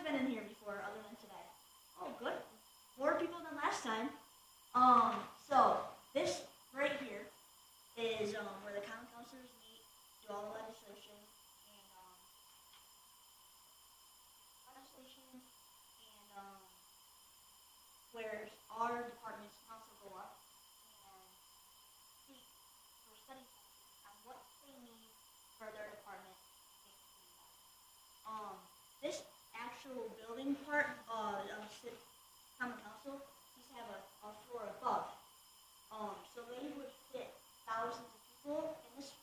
been in here before other than today? Oh, good. More people than last time. So this right here is where the common councilors meet, do all the legislation, and where our department's council go up and speak for study sessions on what they need for their department. This actual building part of common council used to have a floor above. So they would fit thousands of people in this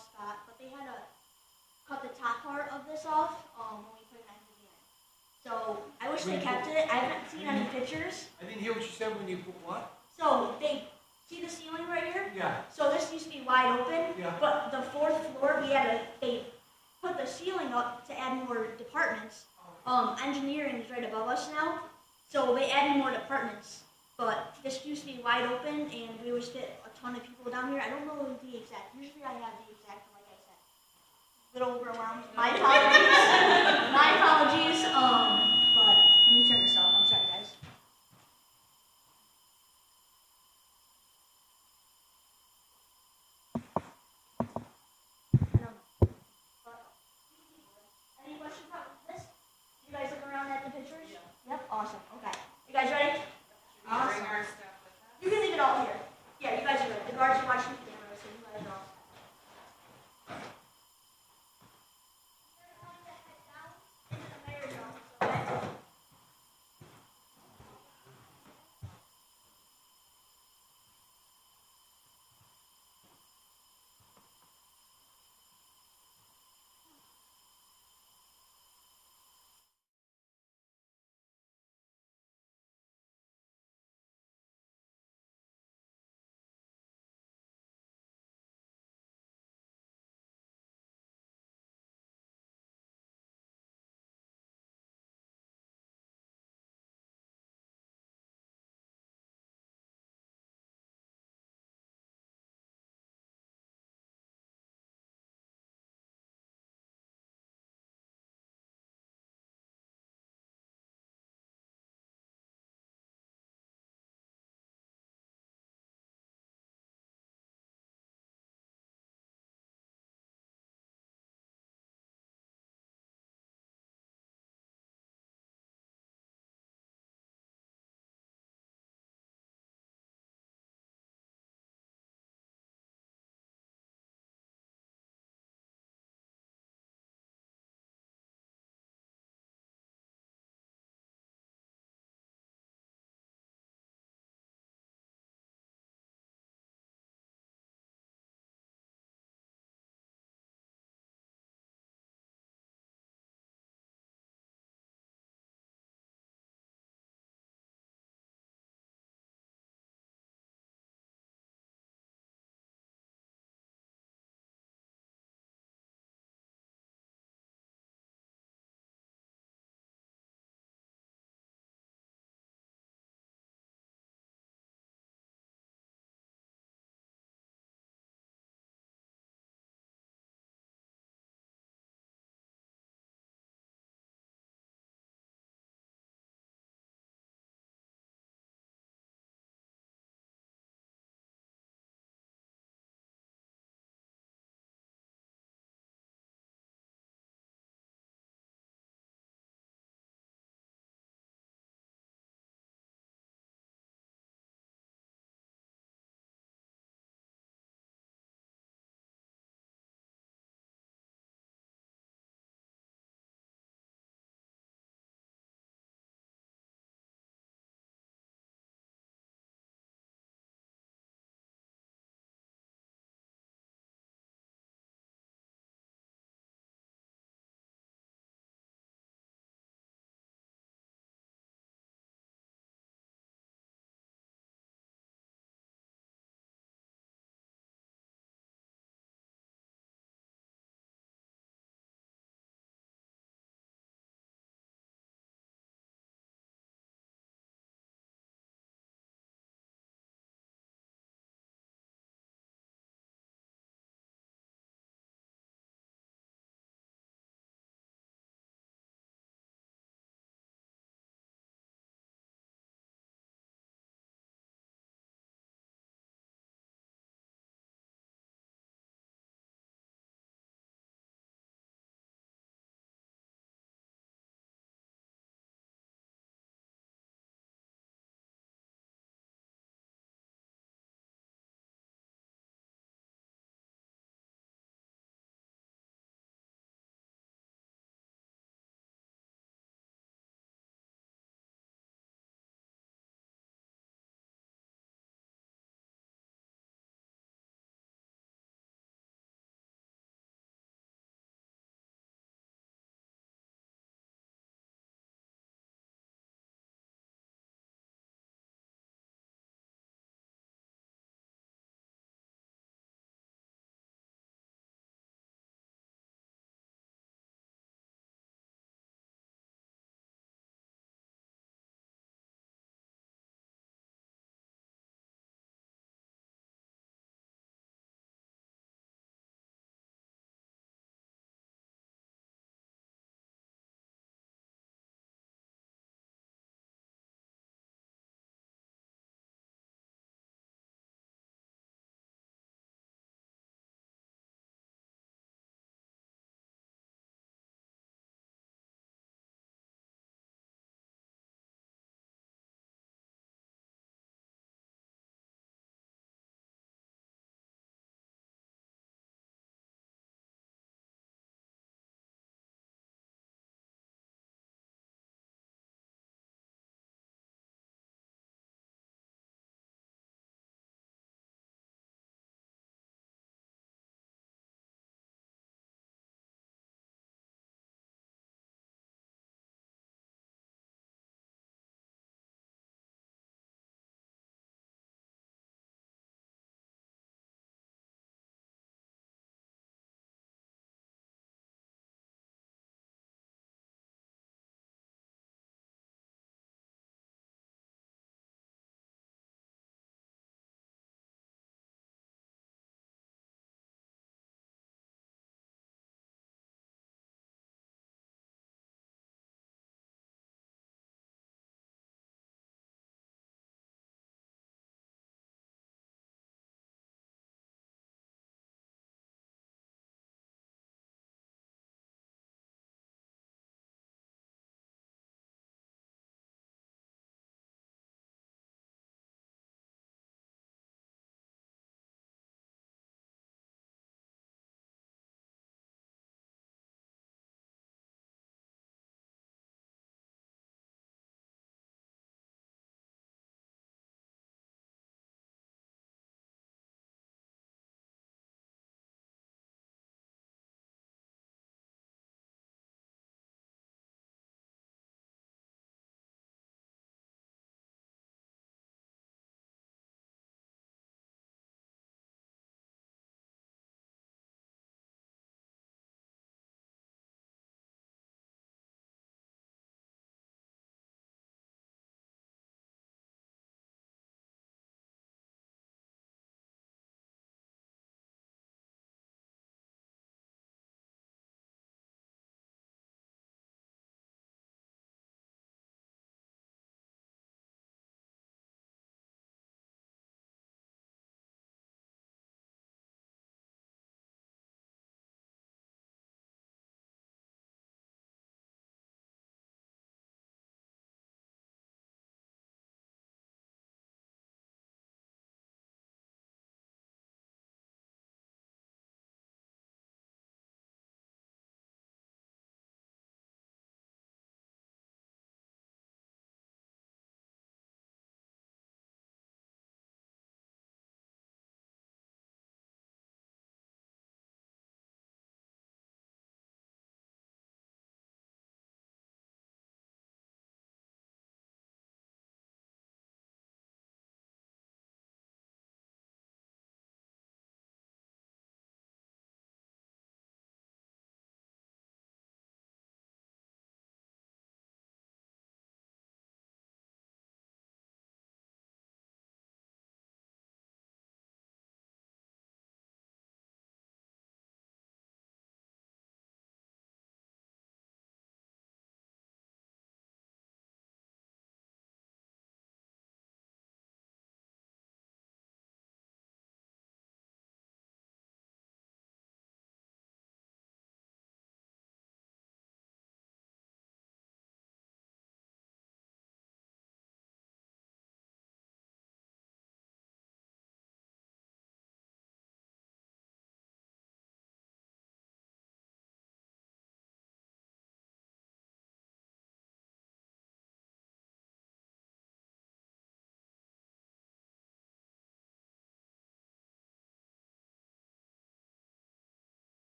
spot, but they had to cut the top part of this off when we put an engineer in. So I wish they kept it. I haven't seen any pictures. I didn't hear what you said when you put what? So they see the ceiling right here? Yeah. So this used to be wide open, Yeah. but the fourth floor they put the ceiling up to add more departments. Engineering is right above us now, so they added more departments. But this used to be wide open, and we would fit a ton of people down here. I don't know the exact. Usually I have the exact, like I said. A little overwhelmed. My apologies. My apologies. But let me turn this off. I'm sorry, guys. Any questions about this? You guys look around at the pictures? Yeah. Yep. Awesome. Okay. You guys ready? Awesome. Bring our stuff with us. You can leave it all here. Yeah, you guys are ready. The guards are watching the camera, so you guys are all set. You're going to head down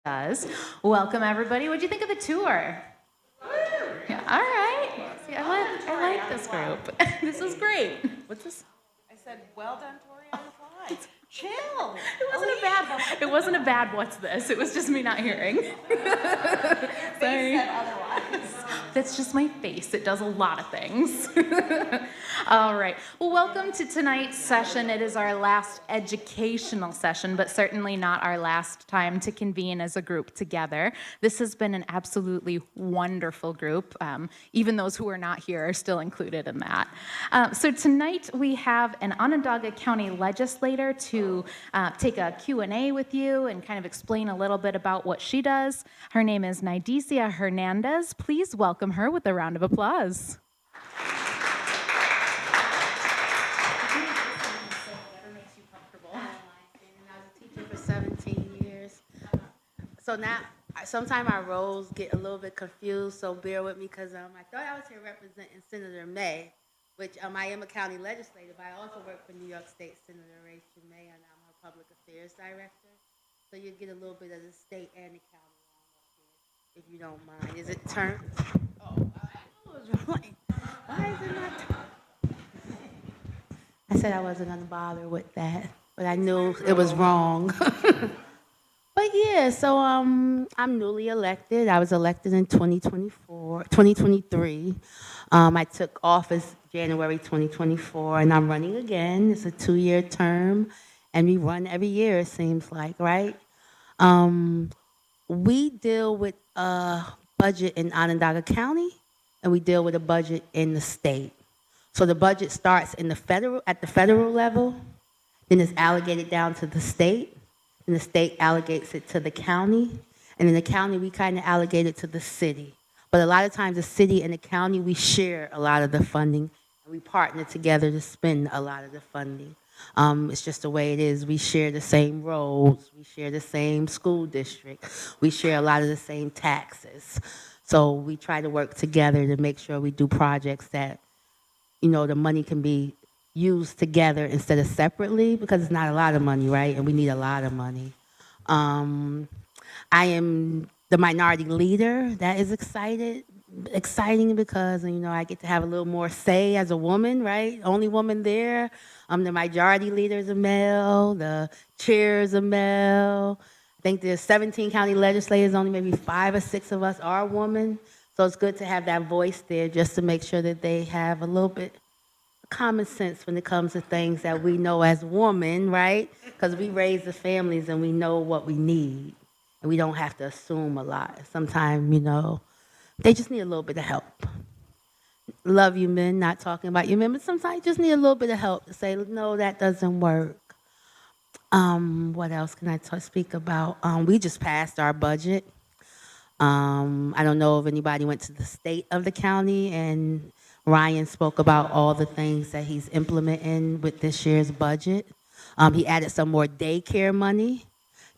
does. Welcome, everybody. What'd you think of the tour? Yeah, all right. See, I like this group. This is great. What's this? I said, well done, Tori, on the fly. Chill. It wasn't a bad what's this. It was just me not hearing. Sorry. That's just my face. It does a lot of things. All right. Well, welcome to tonight's session. It is our last educational session, but certainly not our last time to convene as a group together. This has been an absolutely wonderful group. Even those who are not here are still included in that. So tonight we have an Onondaga County legislator to take a Q&A with you and kind of explain a little bit about what she does. Her name is Nidecia Hernandez. Please welcome her with a round of applause. For 17 years. So now, sometimes our roles get a little bit confused, so bear with me because I thought I was here representing Senator May, which I am a county legislator, but I also work for New York State Senator Rachel May, and I'm her public affairs director. So you get a little bit of the state and the county if you don't mind. Is it turned? Oh, I was right. Why is it not turned? I said I wasn't going to bother with that, but I knew it was wrong. But yeah, so I'm newly elected. I was elected in 2023. I took office January 2024, and I'm running again. It's a 2-year term, and we run every year, it seems like, right? We deal with a budget in Onondaga County, and we deal with a budget in the state. So the budget starts at the federal level, then it's allocated down to the state, and the state allocates it to the county, and in the county we kind of allocate it to the city. But a lot of times the city and the county, we share a lot of the funding, and we partner together to spend a lot of the funding. It's just the way it is. We share the same roads, we share the same school district, we share a lot of the same taxes. So we try to work together to make sure we do projects that, the money can be used together instead of separately, because it's not a lot of money, right? And we need a lot of money. I am the minority leader. That is exciting because, I get to have a little more say as a woman, right? Only woman there. The majority leader is a male. The chair is a male. I think there's 17 county legislators, only maybe 5 or 6 of us are women. So it's good to have that voice there just to make sure that they have a little bit of common sense when it comes to things that we know as women, right? Because we raise the families and we know what we need. And we don't have to assume a lot. Sometimes, they just need a little bit of help. Love you men, not talking about you men, but sometimes you just need a little bit of help to say, no, that doesn't work. What else can I speak about? We just passed our budget. I don't know if anybody went to the state of the county, and Ryan spoke about all the things that he's implementing with this year's budget. He added some more daycare money.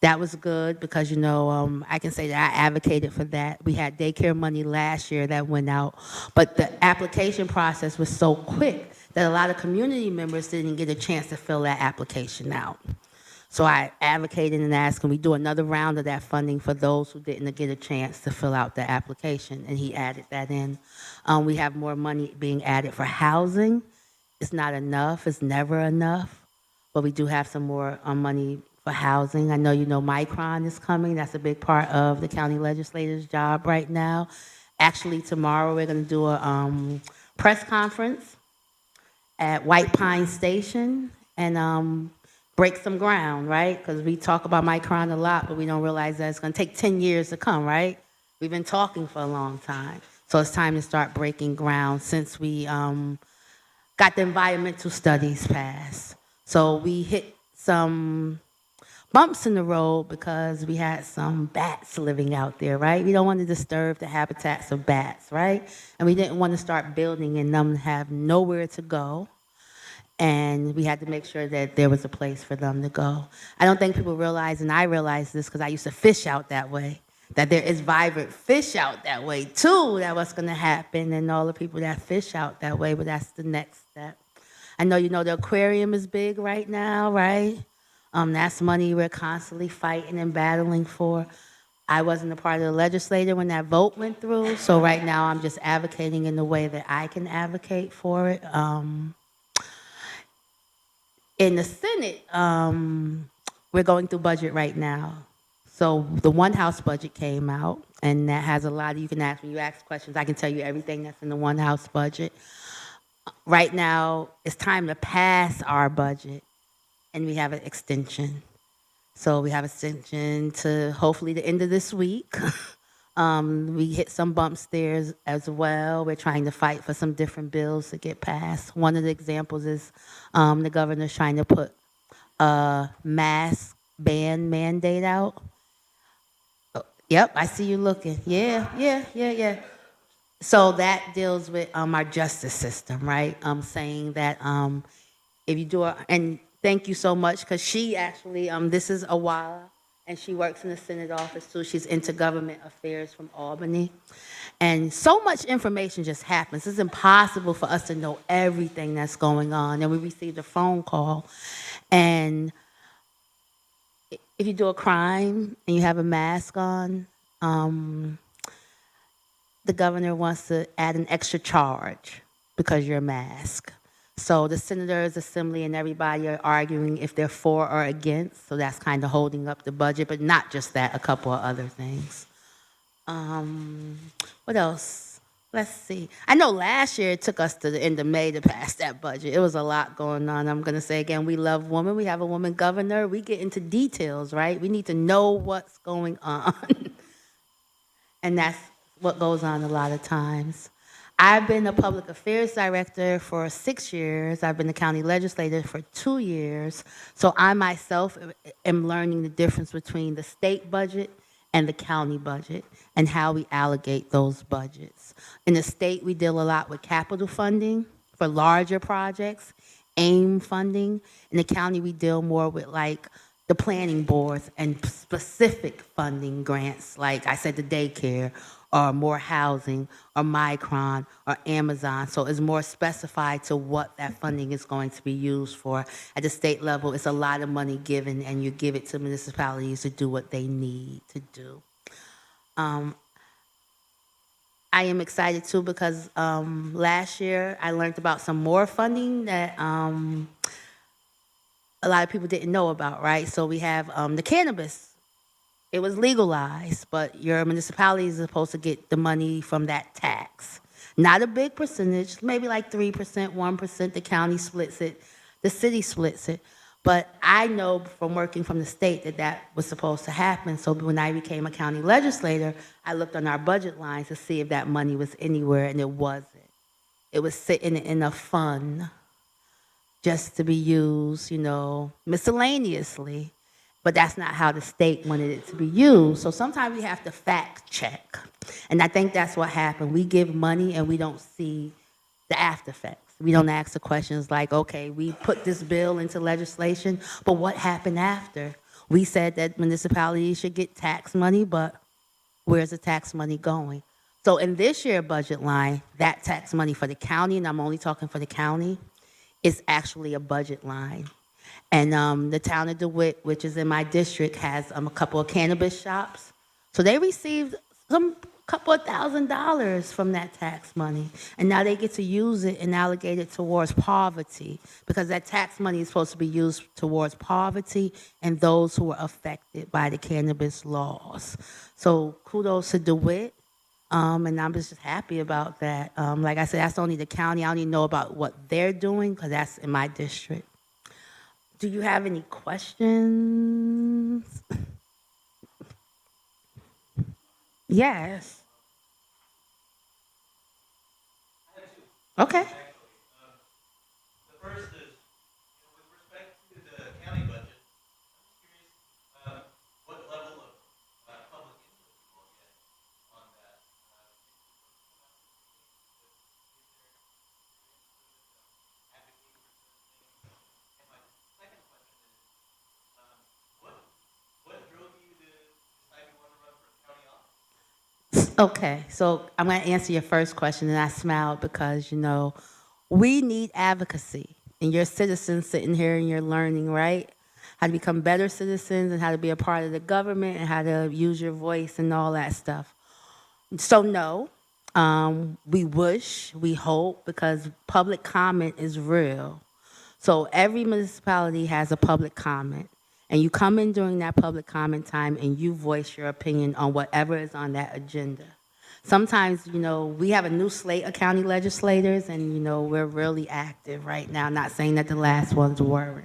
That was good because, I can say that I advocated for that. We had daycare money last year that went out, but the application process was so quick that a lot of community members didn't get a chance to fill that application out. So I advocated and asked, can we do another round of that funding for those who didn't get a chance to fill out the application, and he added that in. We have more money being added for housing. It's not enough, it's never enough, but we do have some more money for housing. I know Micron is coming. That's a big part of the county legislator's job right now. Actually, tomorrow we're going to do a press conference at White Pine Station and break some ground, right? Because we talk about Micron a lot, but we don't realize that it's going to take 10 years to come, right? We've been talking for a long time. So it's time to start breaking ground since we got the environmental studies passed. So we hit some bumps in the road because we had some bats living out there, right? We don't want to disturb the habitats of bats, right? And we didn't want to start building and them have nowhere to go. And we had to make sure that there was a place for them to go. I don't think people realize, and I realize this because I used to fish out that way, that there is vibrant fish out that way too, that what's going to happen, and all the people that fish out that way, but that's the next step. I know the aquarium is big right now, right? That's money we're constantly fighting and battling for. I wasn't a part of the legislature when that vote went through, so right now I'm just advocating in the way that I can advocate for it. In the Senate, we're going through budget right now. So the one House budget came out, and that has a lot of, you can ask, when you ask questions, I can tell you everything that's in the one House budget. Right now, it's time to pass our budget, and we have an extension. So we have extension to hopefully the end of this week. We hit some bumps there as well. We're trying to fight for some different bills to get passed. One of the examples is the governor's trying to put a mask ban mandate out. Yep, I see you looking. Yeah. So that deals with our justice system, right? Saying that if you do and thank you so much, because she actually, this is Awala, and she works in the Senate office too. She's intergovernment affairs from Albany. And so much information just happens. It's impossible for us to know everything that's going on. And we received a phone call, and if you do a crime and you have a mask on, the governor wants to add an extra charge because you're a mask. So the senators, assembly, and everybody are arguing if they're for or against. So that's kind of holding up the budget, but not just that, a couple of other things. What else? Let's see. I know last year it took us to the end of May to pass that budget. It was a lot going on. I'm going to say again, we love women. We have a woman governor. We get into details, right? We need to know what's going on. And that's what goes on a lot of times. I've been a public affairs director for 6 years. I've been a county legislator for 2 years. So I myself am learning the difference between the state budget and the county budget and how we allocate those budgets. In the state, we deal a lot with capital funding for larger projects, AIM funding. In the county, we deal more with like the planning boards and specific funding grants, like I said, the daycare, or more housing, or Micron, or Amazon. So it's more specified to what that funding is going to be used for. At the state level, it's a lot of money given, and you give it to municipalities to do what they need to do. I am excited too because last year I learned about some more funding that a lot of people didn't know about, right? So we have the cannabis. It was legalized, but your municipality is supposed to get the money from that tax. Not a big percentage, maybe like 3%, 1%. The county splits it, the city splits it. But I know from working from the state that that was supposed to happen. So when I became a county legislator, I looked on our budget lines to see if that money was anywhere, and it wasn't. It was sitting in a fund just to be used, miscellaneously. But that's not how the state wanted it to be used. So sometimes we have to fact check. And I think that's what happened. We give money and we don't see the after effects. We don't ask the questions like, okay, we put this bill into legislation, but what happened after? We said that municipalities should get tax money, but where's the tax money going? So in this year's budget line, that tax money for the county, and I'm only talking for the county, is actually a budget line. And the town of DeWitt, which is in my district, has a couple of cannabis shops. So they received some couple of $1,000s from that tax money. And now they get to use it and allocate it towards poverty, because that tax money is supposed to be used towards poverty and those who are affected by the cannabis laws. So kudos to DeWitt. And I'm just happy about that. Like I said, that's only the county. I don't even know about what they're doing because that's in my district. Do you have any questions? Yes. Okay. The first is, with respect to the county budget, I'm just curious what level of public input you will get on that. And my second question is, what drove you to decide you want to run for county office? Okay, so I'm going to answer your first question, and I smiled because, we need advocacy. And you're citizens sitting here and you're learning, right? how to become better citizens and how to be a part of the government and how to use your voice and all that stuff. So no, we wish, we hope, because public comment is real. So every municipality has a public comment. And you come in during that public comment time and you voice your opinion on whatever is on that agenda. Sometimes, we have a new slate of county legislators and, we're really active right now. Not saying that the last ones weren't.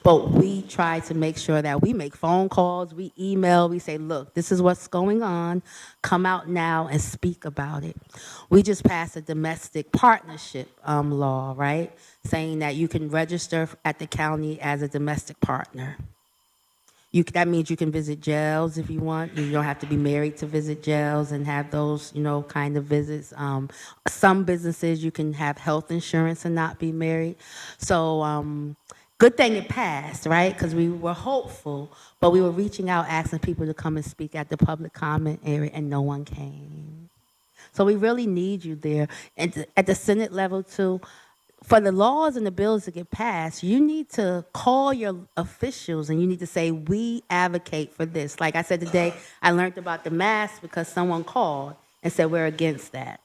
But we try to make sure that we make phone calls, we email, we say, look, this is what's going on. Come out now and speak about it. We just passed a domestic partnership law, right? Saying that you can register at the county as a domestic partner. That means you can visit jails if you want. You don't have to be married to visit jails and have those, kind of visits. Some businesses you can have health insurance and not be married. So good thing it passed, right? Because we were hopeful, but we were reaching out, asking people to come and speak at the public comment area, and no one came. So we really need you there. And at the Senate level, too, for the laws and the bills to get passed, you need to call your officials and you need to say, we advocate for this. Like I said today, I learned about the mask because someone called and said we're against that.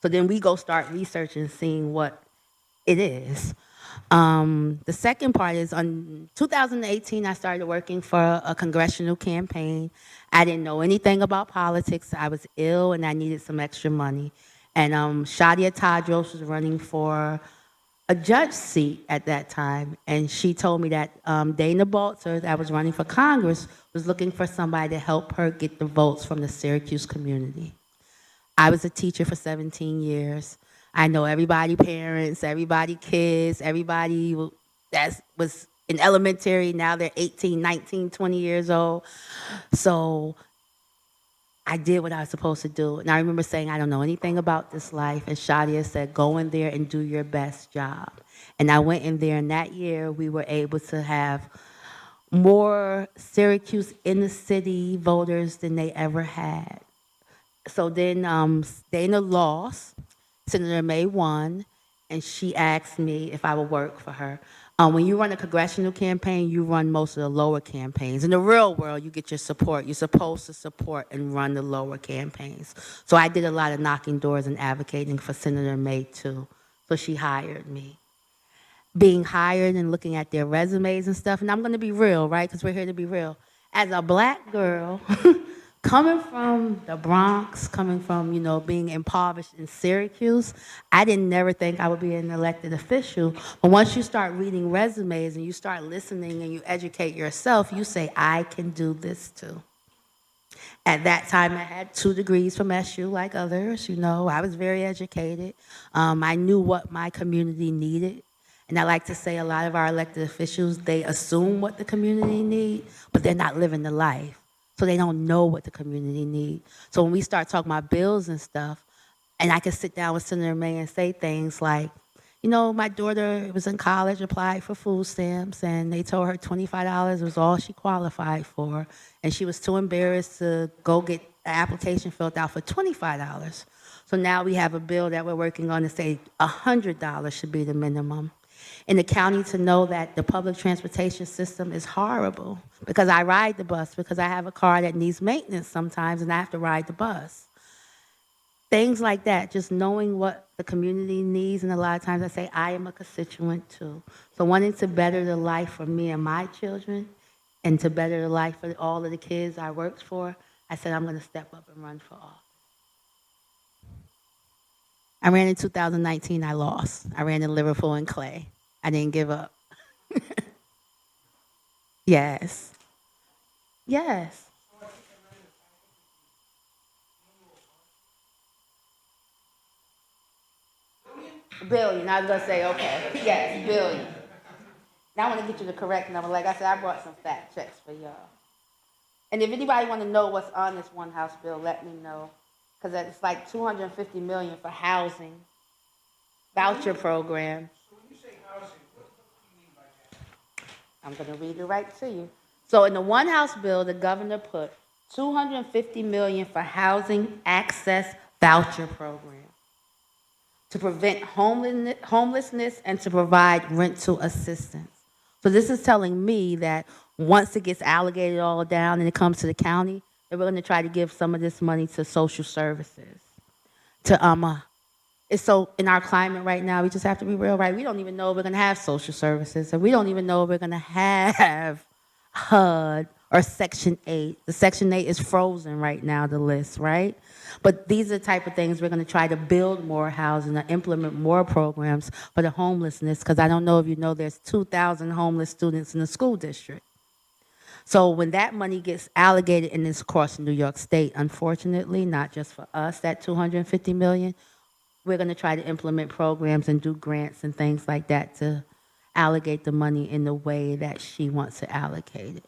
So then we go start researching, seeing what it is. The second part is on 2018, I started working for a congressional campaign. I didn't know anything about politics. I was ill and I needed some extra money. And Shadia Tadros was running for a judge seat at that time, and she told me that Dana Baltzer, that was running for Congress, was looking for somebody to help her get the votes from the Syracuse community. I was a teacher for 17 years. I know everybody parents, everybody kids, everybody that was in elementary, now they're 18, 19, 20 years old. So I did what I was supposed to do. And I remember saying, I don't know anything about this life. And Shadia said, go in there and do your best job. And I went in there, and that year we were able to have more Syracuse inner city voters than they ever had. So then Dana lost, Senator May won, and she asked me if I would work for her. When you run a congressional campaign, you run most of the lower campaigns. In the real world, you get your support. You're supposed to support and run the lower campaigns. So I did a lot of knocking doors and advocating for Senator May, too. So she hired me. Being hired and looking at their resumes and stuff, and I'm going to be real, right, because we're here to be real. As a black girl, coming from the Bronx, coming from, being impoverished in Syracuse, I didn't never think I would be an elected official. But once you start reading resumes and you start listening and you educate yourself, you say, I can do this too. At that time, I had 2 degrees from SU like others, I was very educated. I knew what my community needed. And I like to say a lot of our elected officials, they assume what the community needs, but they're not living the life. So they don't know what the community needs. So when we start talking about bills and stuff, and I can sit down with Senator May and say things like, my daughter was in college, applied for food stamps, and they told her $25 was all she qualified for, and she was too embarrassed to go get an application filled out for $25. So now we have a bill that we're working on to say $100 should be the minimum. In the county, to know that the public transportation system is horrible, because I ride the bus, because I have a car that needs maintenance sometimes and I have to ride the bus. Things like that, just knowing what the community needs, and a lot of times I say I am a constituent too. So wanting to better the life for me and my children and to better the life for all of the kids I worked for, I said I'm going to step up and run for office. I ran in 2019, I lost. I ran in Liverpool and Clay. I didn't give up. Yes. Yes. Billion. I was going to say, okay. Yes, billion. Now I want to get you the correct number. Like I said, I brought some fact checks for y'all. And if anybody want to know what's on this one House bill, let me know. Because it's like $250 million for housing, voucher program. I'm going to read it right to you. So in the one House bill, the governor put $250 million for housing access voucher program to prevent homelessness and to provide rental assistance. So this is telling me that once it gets allocated all down and it comes to the county, that we're going to try to give some of this money to social services. It's so in our climate right now, we just have to be real, right? We don't even know if we're going to have social services, and we don't even know if we're going to have HUD or Section 8. The Section 8 is frozen right now, the list, right? But these are the type of things we're going to try to build more housing and implement more programs for the homelessness, because I don't know if you know there's 2,000 homeless students in the school district. So when that money gets allocated and it's across New York State, unfortunately, not just for us, that $250 million, we're going to try to implement programs and do grants and things like that to allocate the money in the way that she wants to allocate it.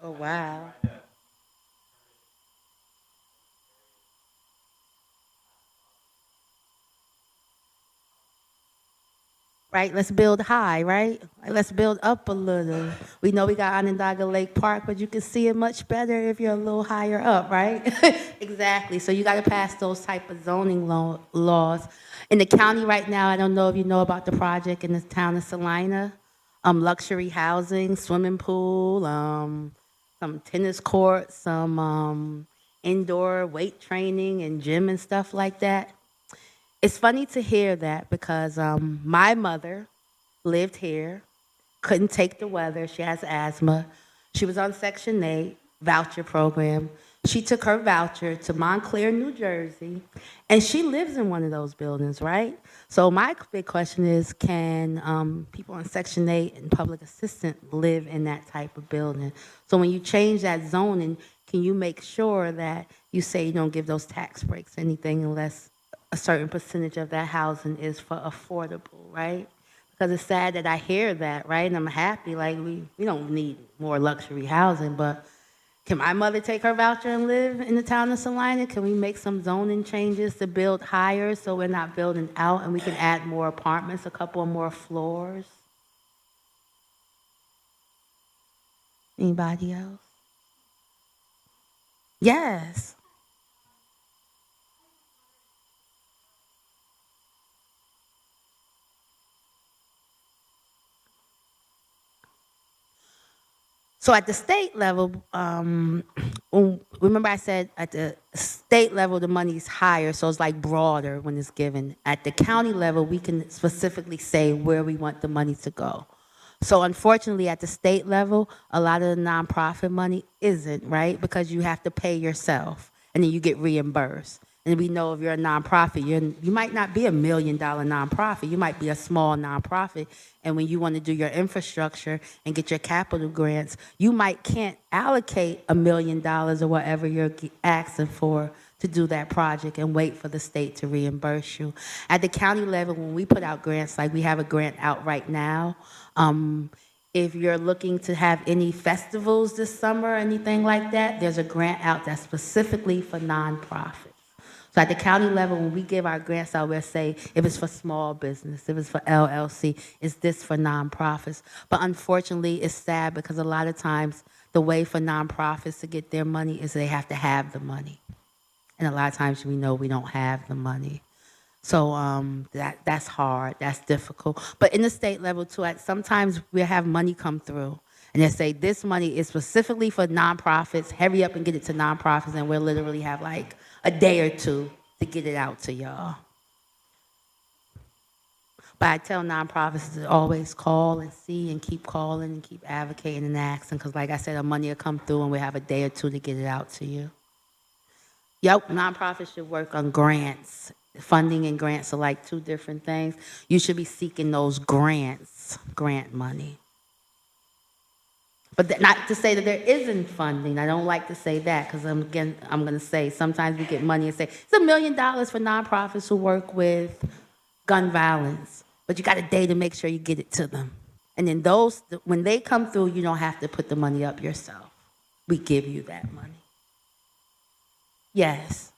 Oh, wow. Right, let's build high, right? Like, let's build up a little. We know we got Onondaga Lake Park, but you can see it much better if you're a little higher up, right? Exactly. So you got to pass those type of zoning laws. In the county right now, I don't know if you know about the project in the town of Salina, luxury housing, swimming pool, some tennis courts, some indoor weight training and gym and stuff like that. It's funny to hear that because my mother lived here, couldn't take the weather. She has asthma. She was on Section 8 voucher program. She took her voucher to Montclair, New Jersey, and she lives in one of those buildings, right? So my big question is, can people on Section 8 and public assistant live in that type of building? So when you change that zoning, can you make sure that you say you don't give those tax breaks or anything unless a certain percentage of that housing is for affordable, right? Because it's sad that I hear that, right? And I'm happy, like, we don't need more luxury housing, but can my mother take her voucher and live in the town of Salina? Can we make some zoning changes to build higher so we're not building out and we can add more apartments, a couple of more floors? Anybody else? Yes. So at the state level, remember I said at the state level the money's higher, so it's like broader when it's given. At the county level, we can specifically say where we want the money to go. So unfortunately, at the state level, a lot of the nonprofit money isn't, right? Because you have to pay yourself, and then you get reimbursed. And we know if you're a nonprofit, you might not be $1 million nonprofit. You might be a small nonprofit. And when you want to do your infrastructure and get your capital grants, you can't allocate $1 million or whatever you're asking for to do that project and wait for the state to reimburse you. At the county level, when we put out grants, like we have a grant out right now, if you're looking to have any festivals this summer or anything like that, there's a grant out that's specifically for nonprofits. So at the county level, when we give our grants out, we'll say if it's for small business, if it's for LLC, is this for nonprofits? But unfortunately, it's sad because a lot of times the way for nonprofits to get their money is they have to have the money. And a lot of times we know we don't have the money. So that's hard, that's difficult. But in the state level too, sometimes we have money come through and they say this money is specifically for nonprofits, hurry up and get it to nonprofits, and we'll literally have like a day or two to get it out to y'all. But I tell nonprofits to always call and see and keep calling and keep advocating and asking, because like I said, the money will come through and we have a day or two to get it out to you. Yep, nonprofits should work on grants. Funding and grants are like two different things. You should be seeking those grants, grant money. But not to say that there isn't funding. I don't like to say that because I'm going to say sometimes we get money and say it's $1 million for nonprofits who work with gun violence, but you got a day to make sure you get it to them. And then when they come through, you don't have to put the money up yourself. We give you that money. Yes.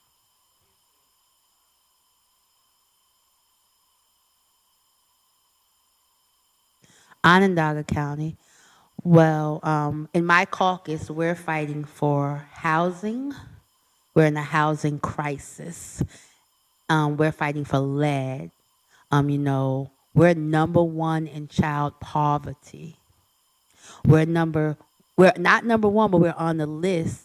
Onondaga County. Well, in my caucus, we're fighting for housing. We're in a housing crisis. we're fighting for lead. We're number one in child poverty. We're number, we're not number one, but we're on the list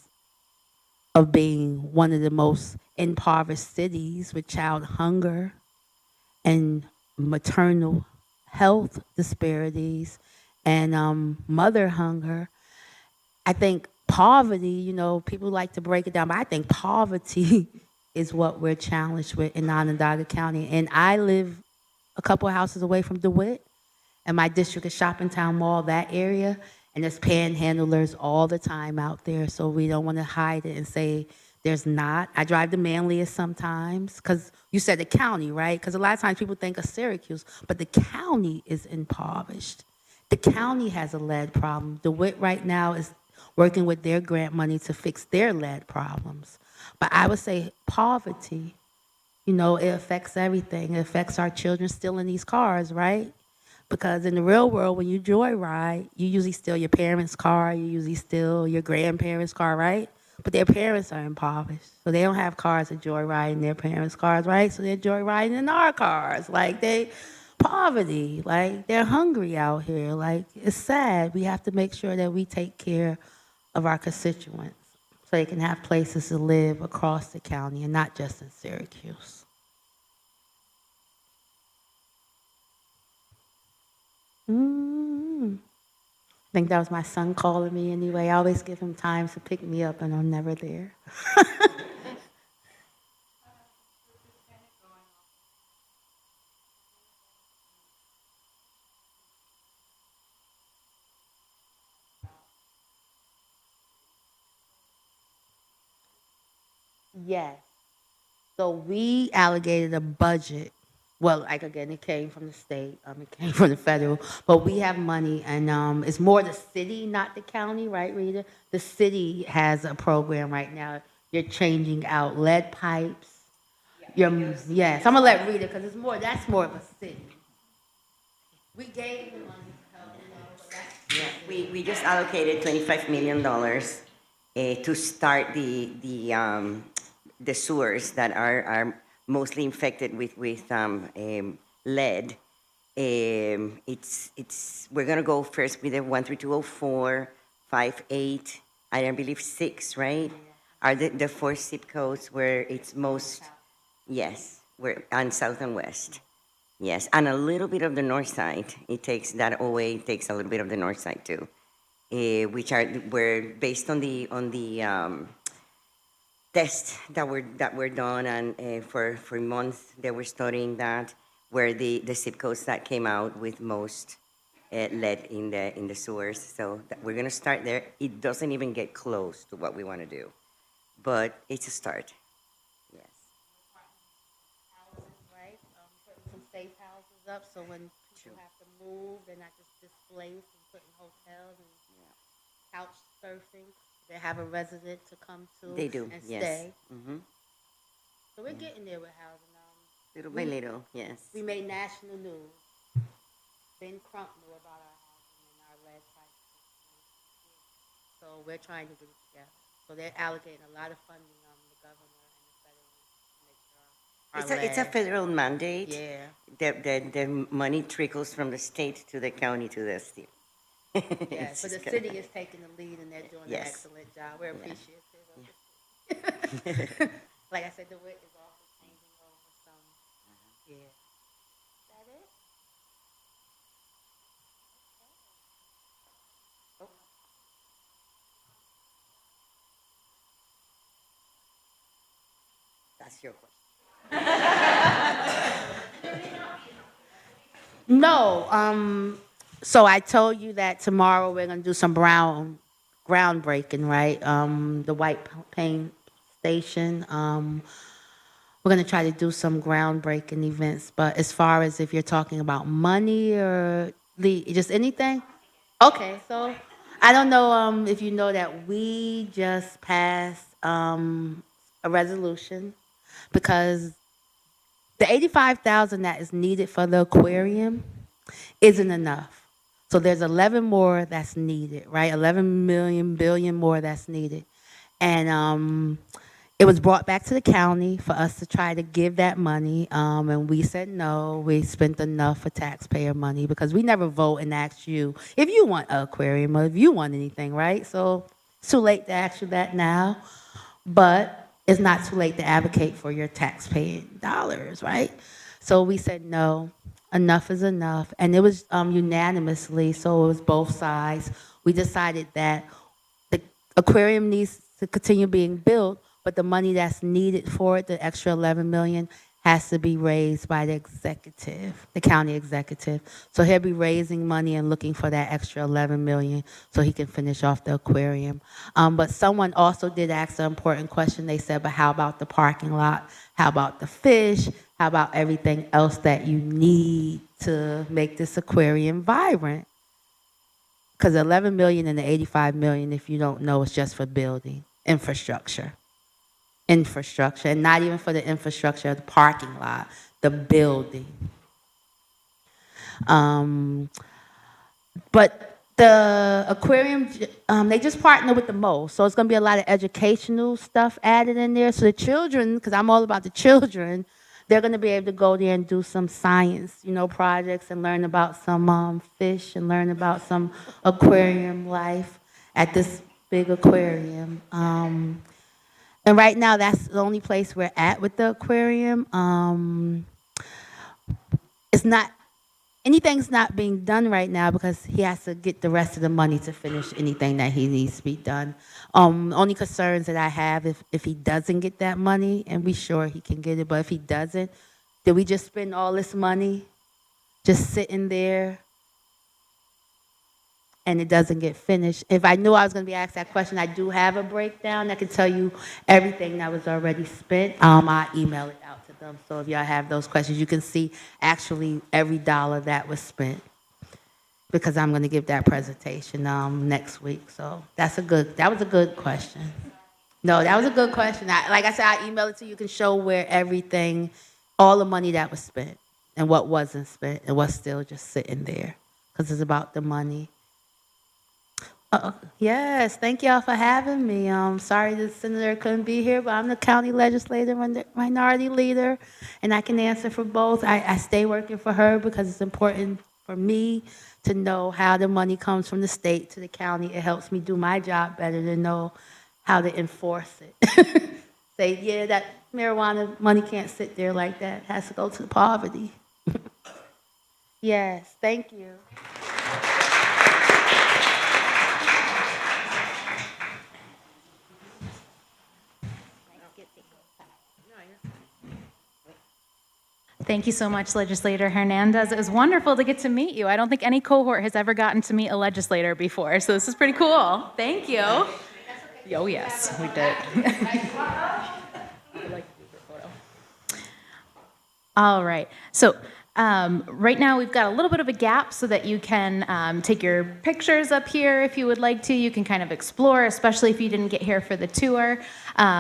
of being one of the most impoverished cities with child hunger and maternal health disparities and mother hunger. I think poverty, people like to break it down, but I think poverty is what we're challenged with in Onondaga County. And I live a couple of houses away from DeWitt, and my district is Shoppingtown Mall, that area, and there's panhandlers all the time out there, so we don't want to hide it and say there's not. I drive the manliest sometimes, because you said the county, right? Because a lot of times people think of Syracuse, but the county is impoverished. The county has a lead problem. DeWitt right now is working with their grant money to fix their lead problems. But I would say poverty, it affects everything. It affects our children stealing these cars, right? Because in the real world, when you joyride, you usually steal your parents' car, you usually steal your grandparents' car, right? But their parents are impoverished. So they don't have cars to joyride in their parents' cars, right? So they're joyriding in our cars. Poverty, they're hungry out here. It's sad. We have to make sure that we take care of our constituents so they can have places to live across the county and not just in Syracuse. I think that was my son calling me anyway. I always give him time to pick me up, and I'm never there. Yes. So we allocated a budget. Well, again, it came from the state. It came from the federal. But we have money, and it's more the city, not the county, right, Rita? The city has a program right now. You're changing out lead pipes. Yes, I'm gonna let Rita because that's more of a city. We gave the money to help but that's Yeah, we just allocated $25 million to start the sewers that are mostly infected with lead. We're gonna go first with the 13204, 58, I believe 6, right? Are the four zip codes where it's most, yes, we're on south and west. Yes, and a little bit of the north side. It takes that away. Takes a little bit of the north side too, which were based on the tests that were done, and for months they were studying that where the zip codes that came out with most lead in the sewers. So we're gonna start there. It doesn't even get close to what we want to do, but it's a start. Yes. houses, right? Putting some safe houses up so when people have to move, they're not just displaced and put in hotels and couch surfing. They have a resident to come to They do. and Yes. stay. Mm-hmm. So we're getting there with housing. Little by little. Yes. We made national news. Ben Crump knew about our housing and our lead pipes. So we're trying to do it together. So they're allocating a lot of funding on the governor and the federal to make sure our It's a lead- federal mandate. Yeah. The money trickles from the state to the county to the state. Yes, but the city is taking the lead and they're doing an Yes. excellent job. We're Yeah. appreciative of it. Like I said, the WIT is also changing over some. Yeah. Is that it? Oh. That's your question. No. So I told you that tomorrow we're gonna do some groundbreaking, right? The white paint station. We're gonna try to do some groundbreaking events. But as far as if you're talking about money or just anything, okay. So I don't know if you know that we just passed a resolution because the 85,000 that is needed for the aquarium isn't enough. So there's 11 more that's needed, right? 11 million billion more that's needed. And it was brought back to the county for us to try to give that money, and we said no. We spent enough for taxpayer money because we never vote and ask you if you want an aquarium or if you want anything, right? So it's too late to ask you that now, but it's not too late to advocate for your taxpaying dollars, right? So we said no, enough is enough, and it was unanimously, so it was both sides. We decided that the aquarium needs to continue being built, but the money that's needed for it, the extra 11 million, has to be raised by the executive, the county executive. So he'll be raising money and looking for that extra 11 million so he can finish off the aquarium. But someone also did ask an important question. They said, but how about the parking lot? How about the fish? How about everything else that you need to make this aquarium vibrant? Because 11 million and the 85 million, if you don't know, is just for building infrastructure. Infrastructure, and not even for the infrastructure of the parking lot, the building. But the aquarium, they just partner with the mole, so it's going to be a lot of educational stuff added in there. So the children, because I'm all about the children, they're going to be able to go there and do some science, projects and learn about some fish and learn about some aquarium life at this big aquarium. And right now, that's the only place we're at with the aquarium. It's not, anything's not being done right now because he has to get the rest of the money to finish anything that he needs to be done. Only concerns that I have if he doesn't get that money, and we sure he can get it, but if he doesn't, did we just spend all this money just sitting there and it doesn't get finished? If I knew I was going to be asked that question, I do have a breakdown that can tell you everything that was already spent. I email it out to them. So if y'all have those questions, you can see actually every dollar that was spent, because I'm going to give that presentation next week. So that was a good question. No, that was a good question. Like I said, I emailed it to you. You can show where everything, all the money that was spent and what wasn't spent and what's still just sitting there, because it's about the money. Yes, thank y'all for having me. Sorry the senator couldn't be here, but I'm the county legislator and the minority leader, and I can answer for both. I stay working for her because it's important for me to know how the money comes from the state to the county. It helps me do my job better to know how to enforce it. Say, yeah, that marijuana money can't sit there like that. It has to go to the poverty. Yes, thank you. Thank you so much, Legislator Hernandez. It was wonderful to get to meet you. I don't think any cohort has ever gotten to meet a legislator before, so this is pretty cool. Thank you. Oh, yes, we did. All right. So right now we've got a little bit of a gap so that you can take your pictures up here if you would like to. You can kind of explore, especially if you didn't get here for the tour.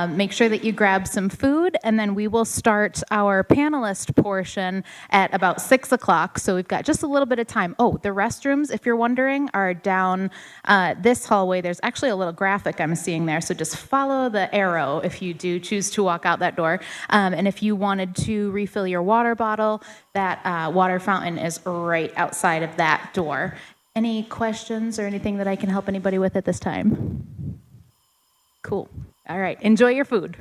Make sure that you grab some food, and then we will start our panelist portion at about 6 o'clock. So we've got just a little bit of time. Oh, the restrooms, if you're wondering, are down this hallway. There's actually a little graphic I'm seeing there, so just follow the arrow if you do choose to walk out that door. And if you wanted to refill your water bottle, that water fountain is right outside of that door. Any questions or anything that I can help anybody with at this time? Cool. All right. Enjoy your food.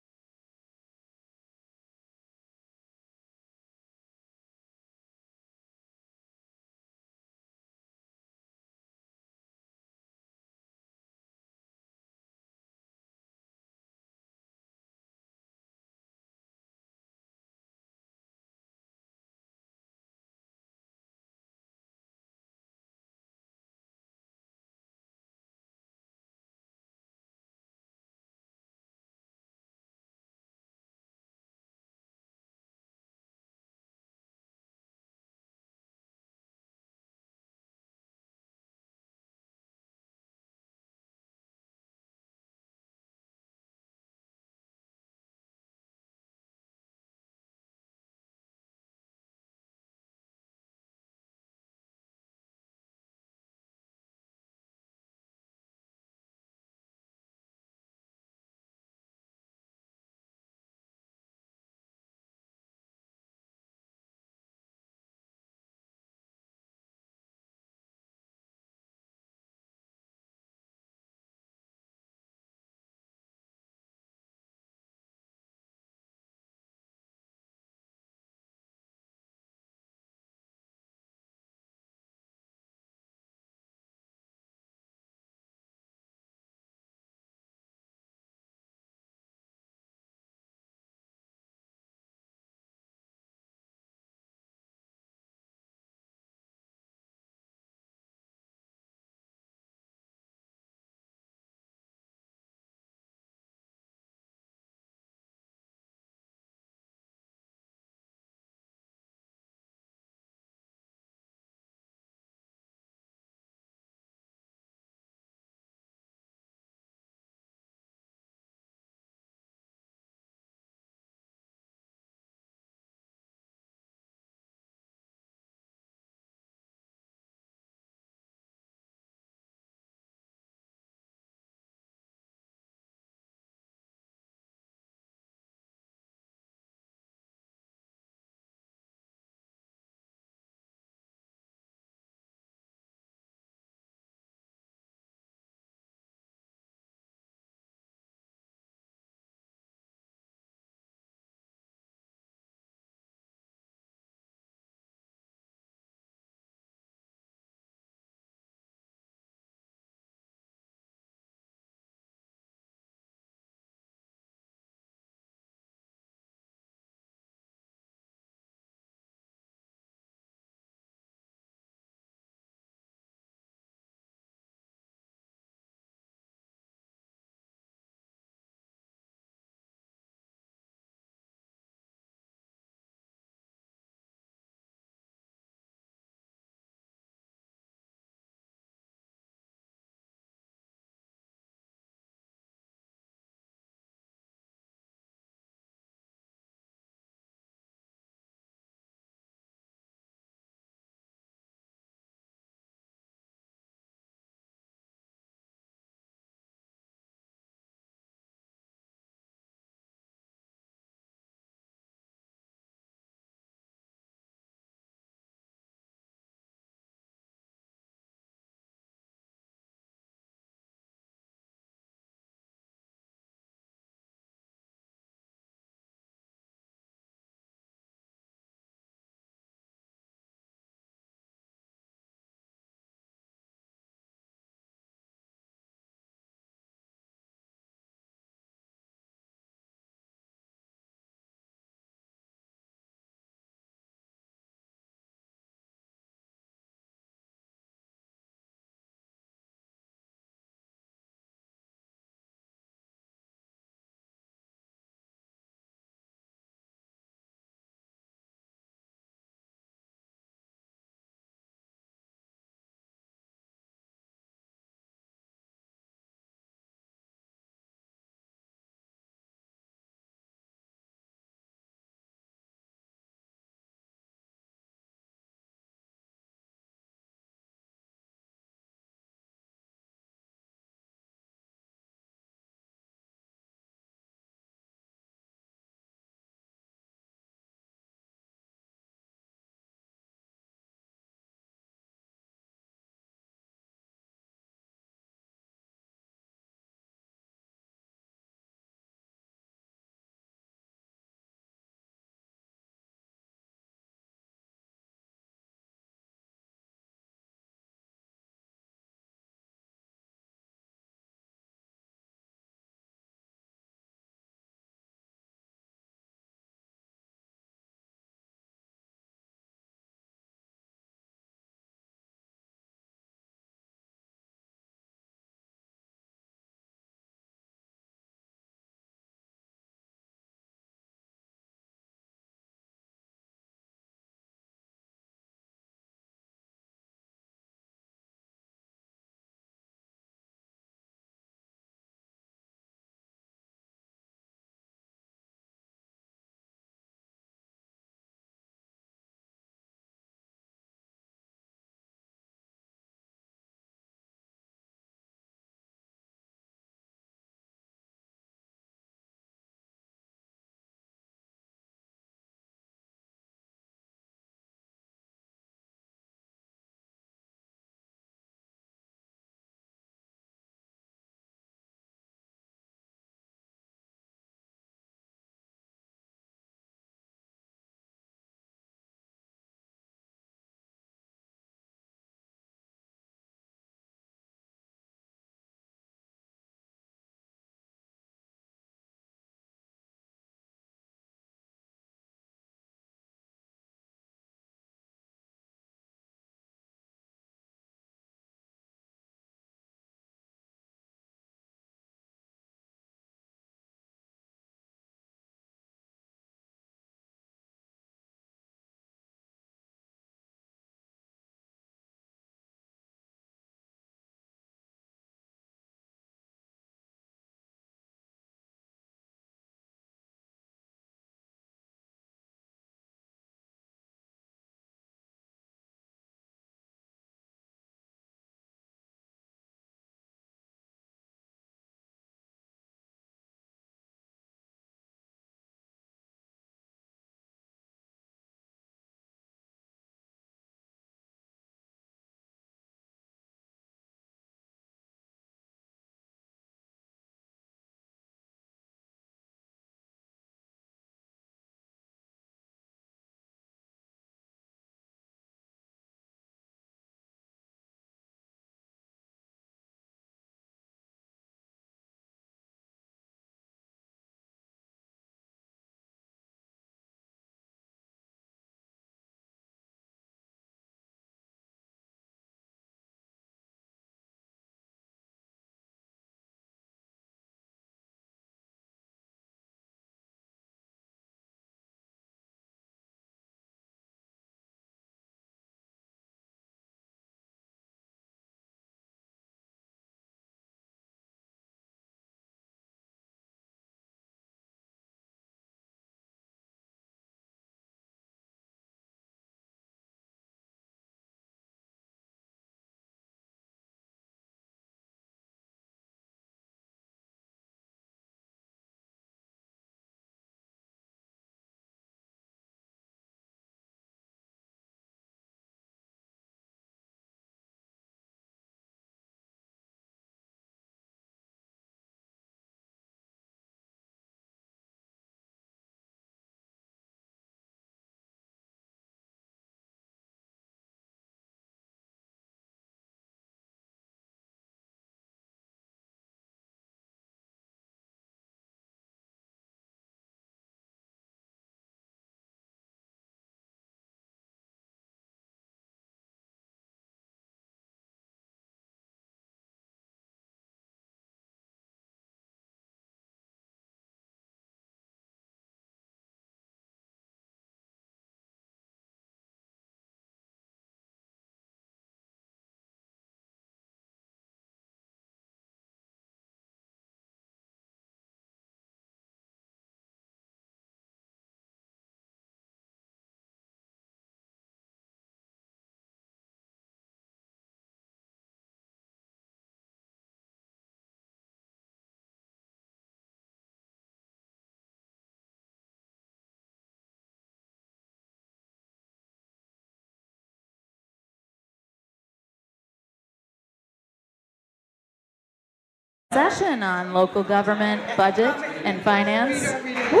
Session on local government budget and finance. Woo!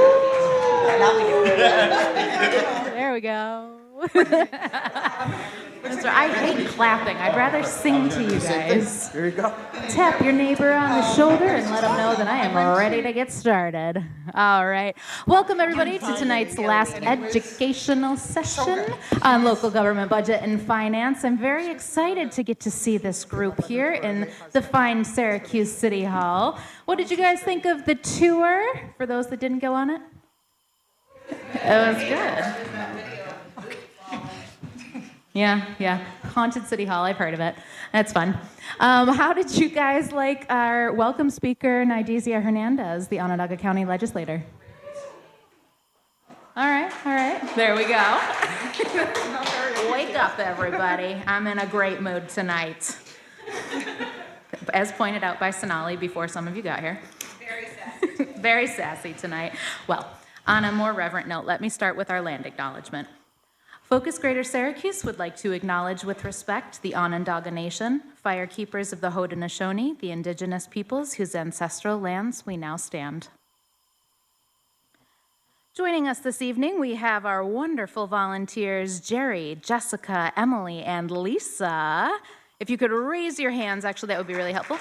There we go. That's right. I hate clapping. I'd rather sing to you guys. There you go. Tap your neighbor on the shoulder and let them know that I am ready to get started. All right. Welcome, everybody, to tonight's last educational session on local government budget and finance. I'm very excited to get to see this group here in the fine Syracuse City Hall. What did you guys think of the tour, for those that didn't go on it? It was good. Yeah. Haunted City Hall, I've heard of it. That's fun. How did you guys like our welcome speaker, Nidizia Hernandez, the Onondaga County legislator? All right. There we go. Wake up, everybody. I'm in a great mood tonight. As pointed out by Sonali before some of you got here. Very sassy. Very sassy tonight. Well, on a more reverent note, let me start with our land acknowledgement. Focus Greater Syracuse would like to acknowledge with respect the Onondaga Nation, firekeepers of the Haudenosaunee, the indigenous peoples whose ancestral lands we now stand. Joining us this evening, we have our wonderful volunteers, Jerry, Jessica, Emily, and Lisa. If you could raise your hands, actually, that would be really helpful.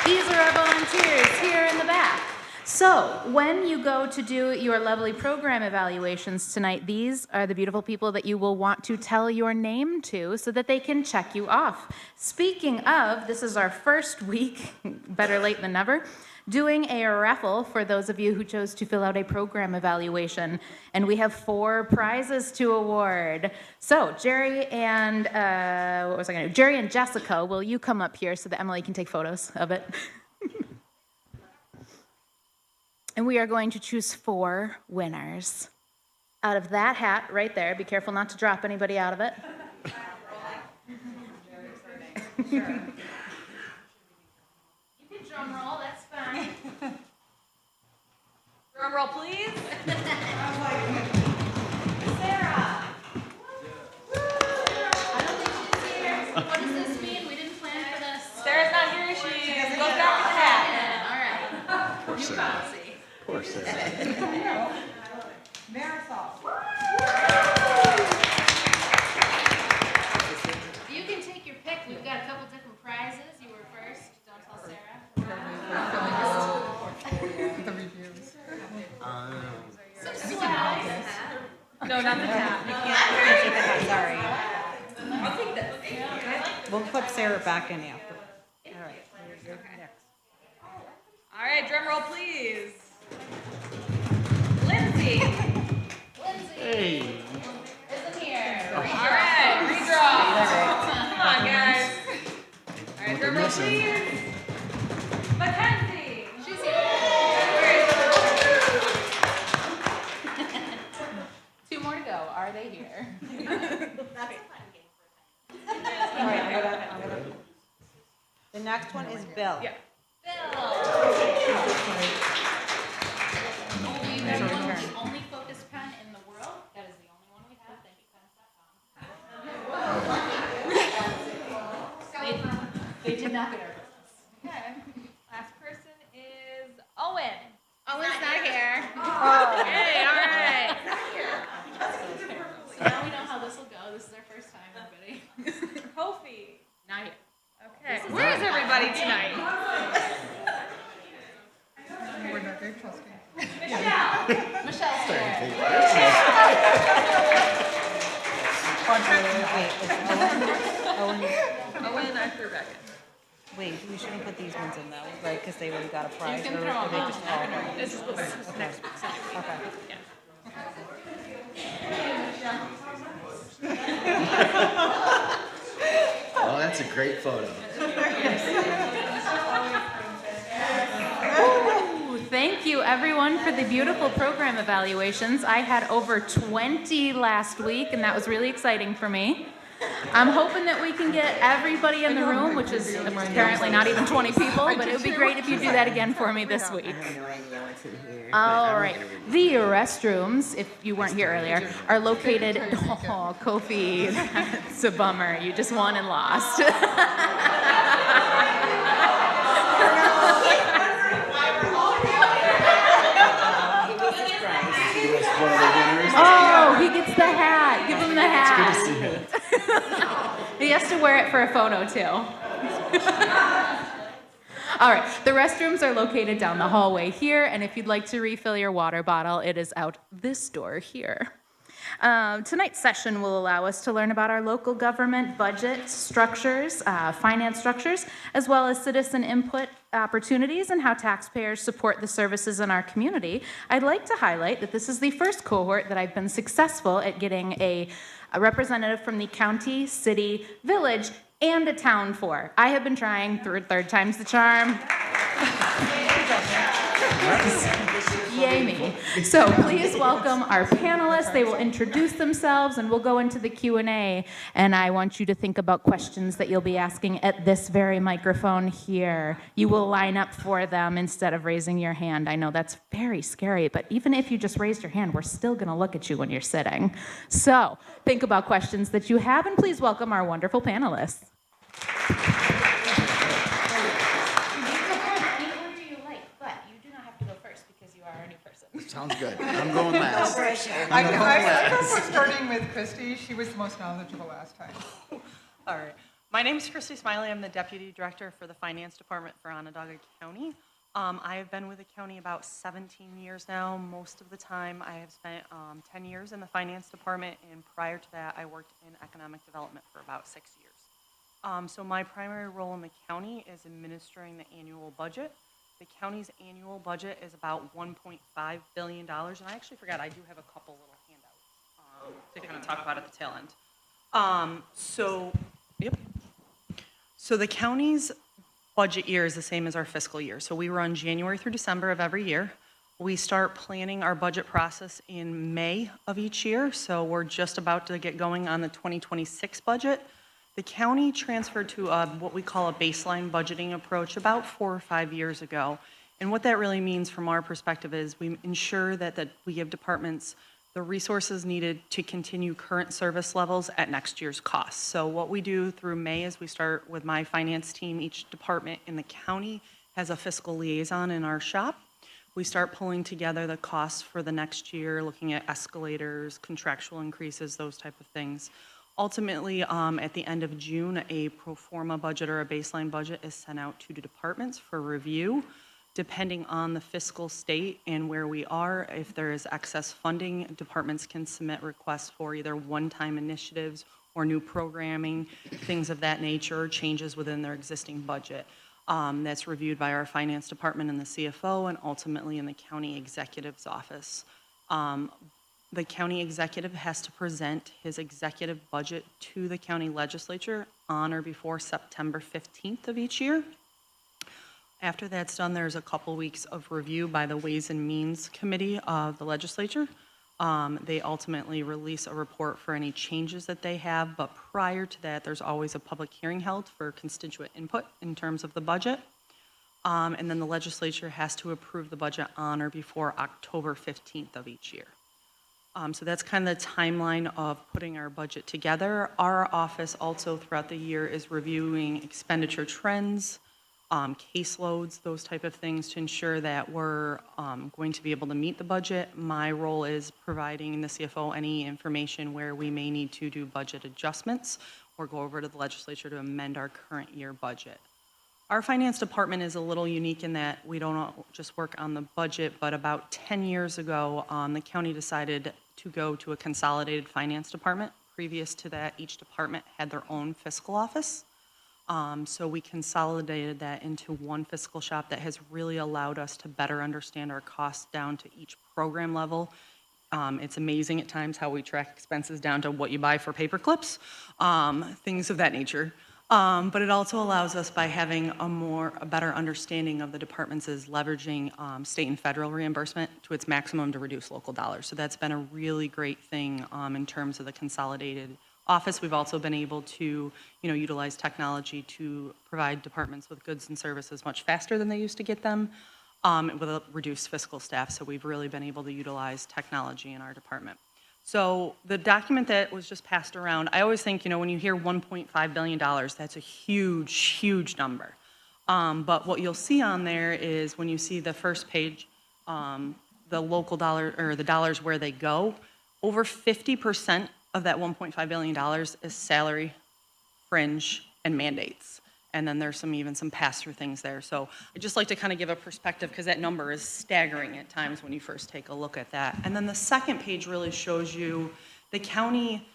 These are our volunteers here in the back. So, when you go to do your lovely program evaluations tonight, these are the beautiful people that you will want to tell your name to so that they can check you off. Speaking of, this is our first week, better late than never, doing a raffle for those of you who chose to fill out a program evaluation. And we have 4 prizes to award. So, Jerry and Jessica, will you come up here so that Emily can take photos of it? And we are going to choose 4 winners. Out of that hat right there, be careful not to drop anybody out of it. You can drum roll, that's fine. Drum roll, please. Sarah. I don't think she's here. What does this mean? We didn't plan for this. Sarah's not here. She goes back to the hat. All right. New policy. Poor Sarah. Marisol. You can take your pick. We've got a couple different prizes. You were first. Don't tell Sarah. The reviews. Some swag. No, not the hat. You can't take the hat, sorry. I'll take this. We'll put Sarah back in after. All right, you're next. All right, drum roll, please. Lindsay. Hey. Isn't here. All right, redraw. Come on, guys. All right, drum roll, please. Mackenzie. She's here. 2 more to go. Are they here? All right, I'm gonna. The next one is Bill. Yeah. The only focus pen in the world. That is the only one we have. Thank you, pens.com. They did not get our business. Okay. Last person is Owen. Owen's not here. Hey, all right. So now we know how this will go. This is our first time, everybody. Kofi. Not here. Okay. Where is everybody tonight? Michelle's here. Owen, I threw back in. Wait, we shouldn't put these ones in though, right? Because they already got a prize. You can or throw are them they out. just all? Let's just go back. Next week. Okay. Oh, that's a great photo. Ooh, thank you, everyone, for the beautiful program evaluations. I had over 20 last week, and that was really exciting for me. I'm hoping that we can get everybody in the room, which is apparently not even 20 people, but it would be great if you do that again for me this week. I have no idea what's in here. All right. The restrooms, if you weren't here earlier, are located. Oh, Kofi, that's a bummer. You just won and lost. it's the hat. Give him the hat. Good to see him. He has to wear it for a photo too. All right, the restrooms are located down the hallway here, and if you'd like to refill your water bottle, it is out this door here. Tonight's session will allow us to learn about our local government budget structures, finance structures, as well as citizen input opportunities and how taxpayers support the services in our community. I'd like to highlight that this is the first cohort that I've been successful at getting a representative from the county, city, village, and a town for. I have been trying, third time's the charm. Yay me. So please welcome our panelists. They will introduce themselves and we'll go into the Q&A. And I want you to think about questions that you'll be asking at this very microphone here. You will line up for them instead of raising your hand. I know that's very scary, but even if you just raised your hand, we're still going to look at you when you're sitting. So think about questions that you have, and please welcome our wonderful panelists. Sounds good. I'm going last. I think we're starting with Christy. She was the most knowledgeable last time. All right. My name is Christy Smiley. I'm the Deputy Director for the Finance Department for Onondaga County. I have been with the county about 17 years now. Most of the time I have spent 10 years in the Finance Department, and prior to that I worked in economic development for about 6 years. So my primary role in the county is administering the annual budget. The county's annual budget is about $1.5 billion, and I actually forgot, I do have a couple little handouts to kind of talk about at the tail end. So the county's budget year is the same as our fiscal year. So we run January through December of every year. We start planning our budget process in May of each year, so we're just about to get going on the 2026 budget. The county transferred to what we call a baseline budgeting approach about 4 or 5 years ago. And what that really means from our perspective is we ensure that we give departments the resources needed to continue current service levels at next year's costs. So what we do through May is we start with my finance team. Each department in the county has a fiscal liaison in our shop. We start pulling together the costs for the next year, looking at escalators, contractual increases, those type of things. Ultimately, at the end of June, a pro forma budget or a baseline budget is sent out to the departments for review. Depending on the fiscal state and where we are, if there is excess funding, departments can submit requests for either one-time initiatives or new programming, things of that nature, or changes within their existing budget. That's reviewed by our finance department and the CFO, and ultimately in the county executive's office. The county executive has to present his executive budget to the county legislature on or before September 15th of each year. After that's done, there's a couple weeks of review by the Ways and Means Committee of the legislature. They ultimately release a report for any changes that they have, but prior to that, there's always a public hearing held for constituent input in terms of the budget. And then the legislature has to approve the budget on or before October 15th of each year. So that's kind of the timeline of putting our budget together. Our office also throughout the year is reviewing expenditure trends, caseloads, those type of things to ensure that we're going to be able to meet the budget. My role is providing the CFO any information where we may need to do budget adjustments or go over to the legislature to amend our current year budget. Our finance department is a little unique in that we don't just work on the budget, but about 10 years ago, the county decided to go to a consolidated finance department. Previous to that, each department had their own fiscal office. So we consolidated that into one fiscal shop that has really allowed us to better understand our costs down to each program level. It's amazing at times how we track expenses down to what you buy for paper clips, things of that nature. But it also allows us, by having a better understanding of the departments, is leveraging state and federal reimbursement to its maximum to reduce local dollars. So that's been a really great thing in terms of the consolidated office. We've also been able to, utilize technology to provide departments with goods and services much faster than they used to get them, with a reduced fiscal staff. So we've really been able to utilize technology in our department. So the document that was just passed around, I always think, when you hear $1.5 billion, that's a huge, huge number. But what you'll see on there is when you see the first page, the local dollar, or the dollars where they go, over 50% of that $1.5 billion is salary, fringe, and mandates. And then there's even some pass-through things there. So I'd just like to kind of give a perspective because that number is staggering at times when you first take a look at that. And then the second page really shows you the county.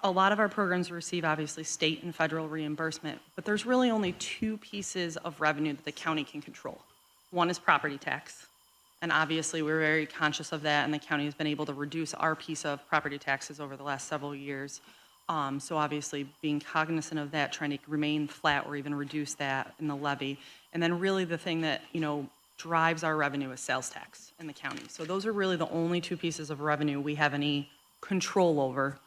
A lot of our programs receive obviously state and federal reimbursement, but there's really only two pieces of revenue that the county can control. One is property tax, and obviously we're very conscious of that, and the county has been able to reduce our piece of property taxes over the last several years. So obviously being cognizant of that, trying to remain flat or even reduce that in the levy. And then really the thing that, drives our revenue is sales tax in the county. So those are really the only two pieces of revenue we have any control over.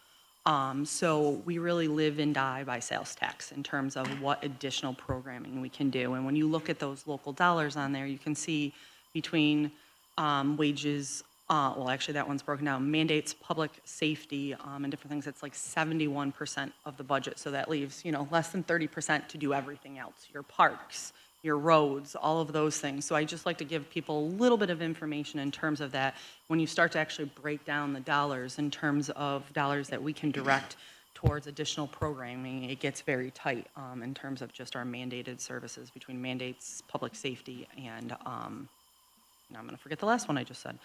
So we really live and die by sales tax in terms of what additional programming we can do. And when you look at those local dollars on there, you can see between wages, well, actually that one's broken down, mandates, public safety, and different things, it's like 71% of the budget. So that leaves, less than 30% to do everything else, your parks, your roads, all of those things. So I just like to give people a little bit of information in terms of that. When you start to actually break down the dollars in terms of dollars that we can direct towards additional programming, it gets very tight in terms of just our mandated services between mandates, public safety, and now I'm going to forget the last one I just said.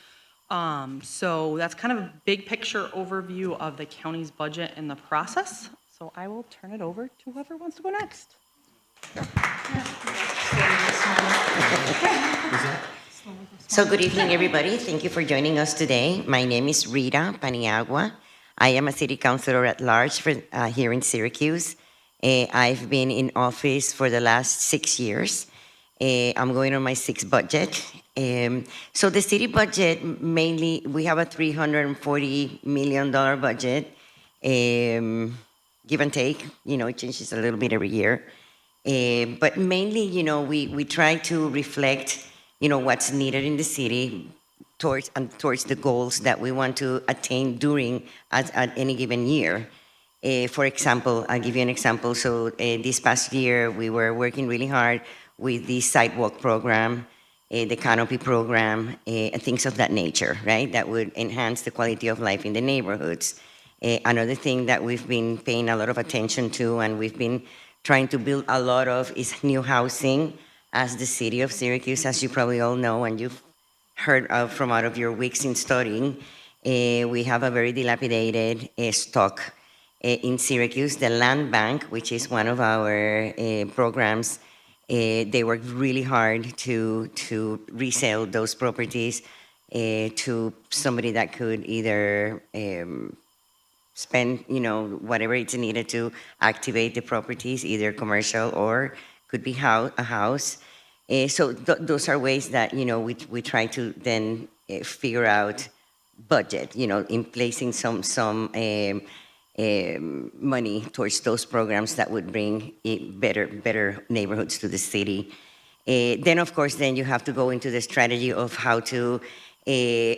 So that's kind of a big picture overview of the county's budget and the process. So I will turn it over to whoever wants to go next. So good evening, everybody. Thank you for joining us today. My name is Rita Paniagua. I am a city councilor at large here in Syracuse. I've been in office for the last 6 years. I'm going on my sixth budget. So the city budget, mainly, we have a $340 million budget, give and take. It changes a little bit every year. But mainly, we try to reflect, what's needed in the city towards the goals that we want to attain during at any given year. For example, I'll give you an example. So this past year, we were working really hard with the sidewalk program, the canopy program, and things of that nature, right? That would enhance the quality of life in the neighborhoods. Another thing that we've been paying a lot of attention to and we've been trying to build a lot of is new housing as the city of Syracuse, as you probably all know, and you've heard of from out of your weeks in studying. We have a very dilapidated stock in Syracuse. The land bank, which is one of our programs, they worked really hard to resell those properties to somebody that could either spend, whatever it's needed to activate the properties, either commercial or could be a house. So those are ways that, we try to then figure out budget, in placing some money towards those programs that would bring better neighborhoods to the city. Then, of course, then you have to go into the strategy of how to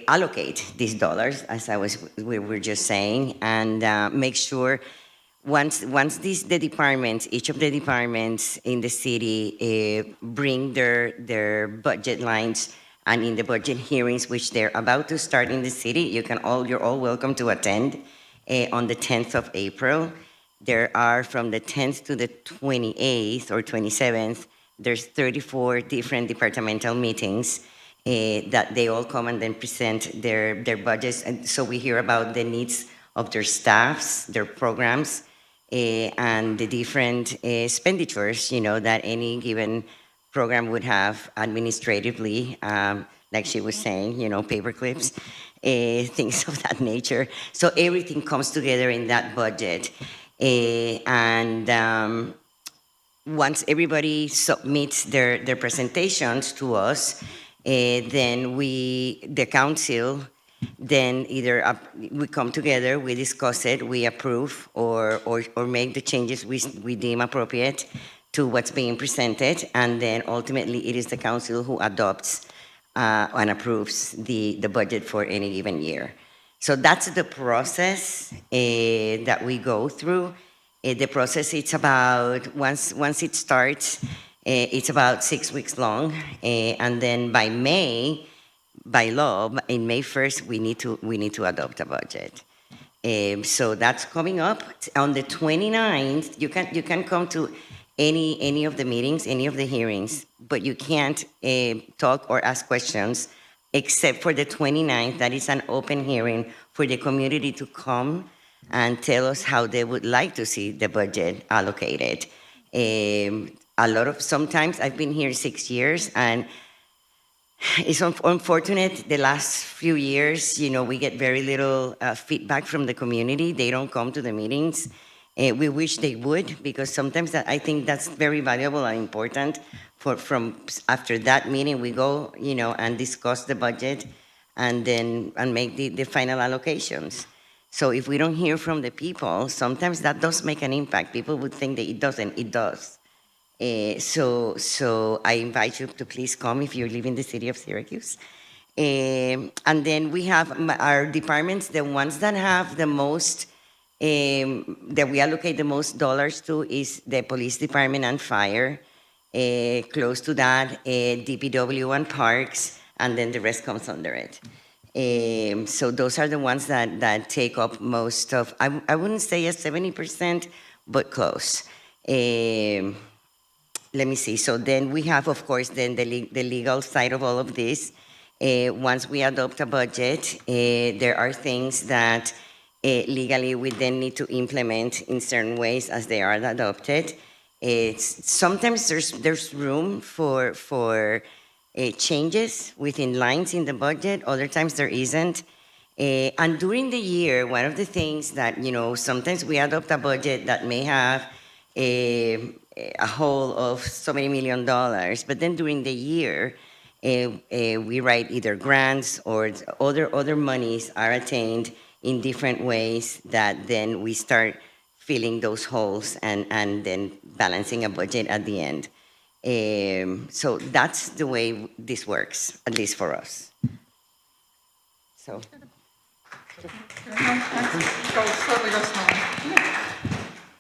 allocate these dollars, as we were just saying, and make sure once each of the departments in the city bring their budget lines, and in the budget hearings, which they're about to start in the city, you're all welcome to attend on the 10th of April. There are from the 10th to the 28th or 27th, there's 34 different departmental meetings that they all come and then present their budgets. And so we hear about the needs of their staffs, their programs, and the different expenditures, that any given program would have administratively, like she was saying, paper clips, things of that nature. So everything comes together in that budget. And once everybody submits their presentations to us, then the council, then either we come together, we discuss it, we approve, or make the changes we deem appropriate to what's being presented, and then ultimately it is the council who adopts and approves the budget for any given year. So that's the process that we go through. The process, it's about, once it starts, it's about 6 weeks long, and then by May, by law, in May 1st, we need to adopt a budget. So that's coming up on the 29th. You can come to any of the meetings, any of the hearings, but you can't talk or ask questions except for the 29th. That is an open hearing for the community to come and tell us how they would like to see the budget allocated. Sometimes I've been here 6 years, and it's unfortunate the last few years, we get very little feedback from the community. They don't come to the meetings. We wish they would, because sometimes I think that's very valuable and important. From after that meeting, we go, and discuss the budget and make the final allocations. So if we don't hear from the people, sometimes that does make an impact. People would think that it doesn't. It does. So I invite you to please come if you live in the city of Syracuse. And then we have our departments, the ones that have the most, that we allocate the most dollars to is the police department and fire. Close to that, DPW and parks, and then the rest comes under it. So those are the ones that take up most of, I wouldn't say a 70%, but close. Let me see. So then we have, of course, then the legal side of all of this. Once we adopt a budget, there are things that legally we then need to implement in certain ways as they are adopted. Sometimes there's room for changes within lines in the budget. Other times there isn't. And during the year, one of the things that, sometimes we adopt a budget that may have a whole of so many $1 million, but then during the year, we write either grants or other monies are attained in different ways that then we start filling those holes and then balancing a budget at the end. So that's the way this works, at least for us. So.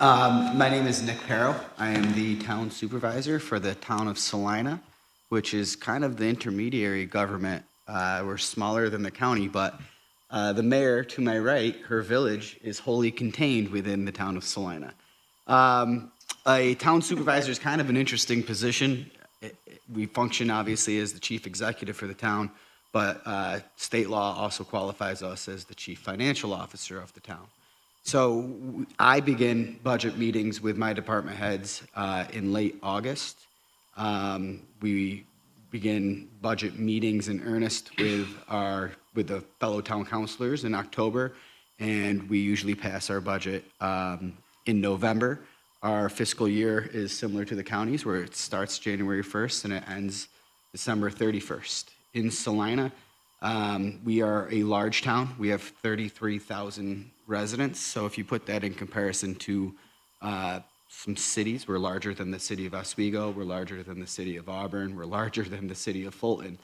My name is Nick Perro. I am the town supervisor for the town of Salina, which is kind of the intermediary government. We're smaller than the county, but the mayor to my right, her village, is wholly contained within the town of Salina. A town supervisor is kind of an interesting position. We function obviously as the chief executive for the town, but state law also qualifies us as the chief financial officer of the town. So I begin budget meetings with my department heads in late August. We begin budget meetings in earnest with the fellow town councilors in October, and we usually pass our budget in November. Our fiscal year is similar to the counties, where it starts January 1st and it ends December 31st. In Salina, we are a large town. We have 33,000 residents. So if you put that in comparison to some cities, we're larger than the city of Oswego, we're larger than the city of Auburn, we're larger than the city of Fulton.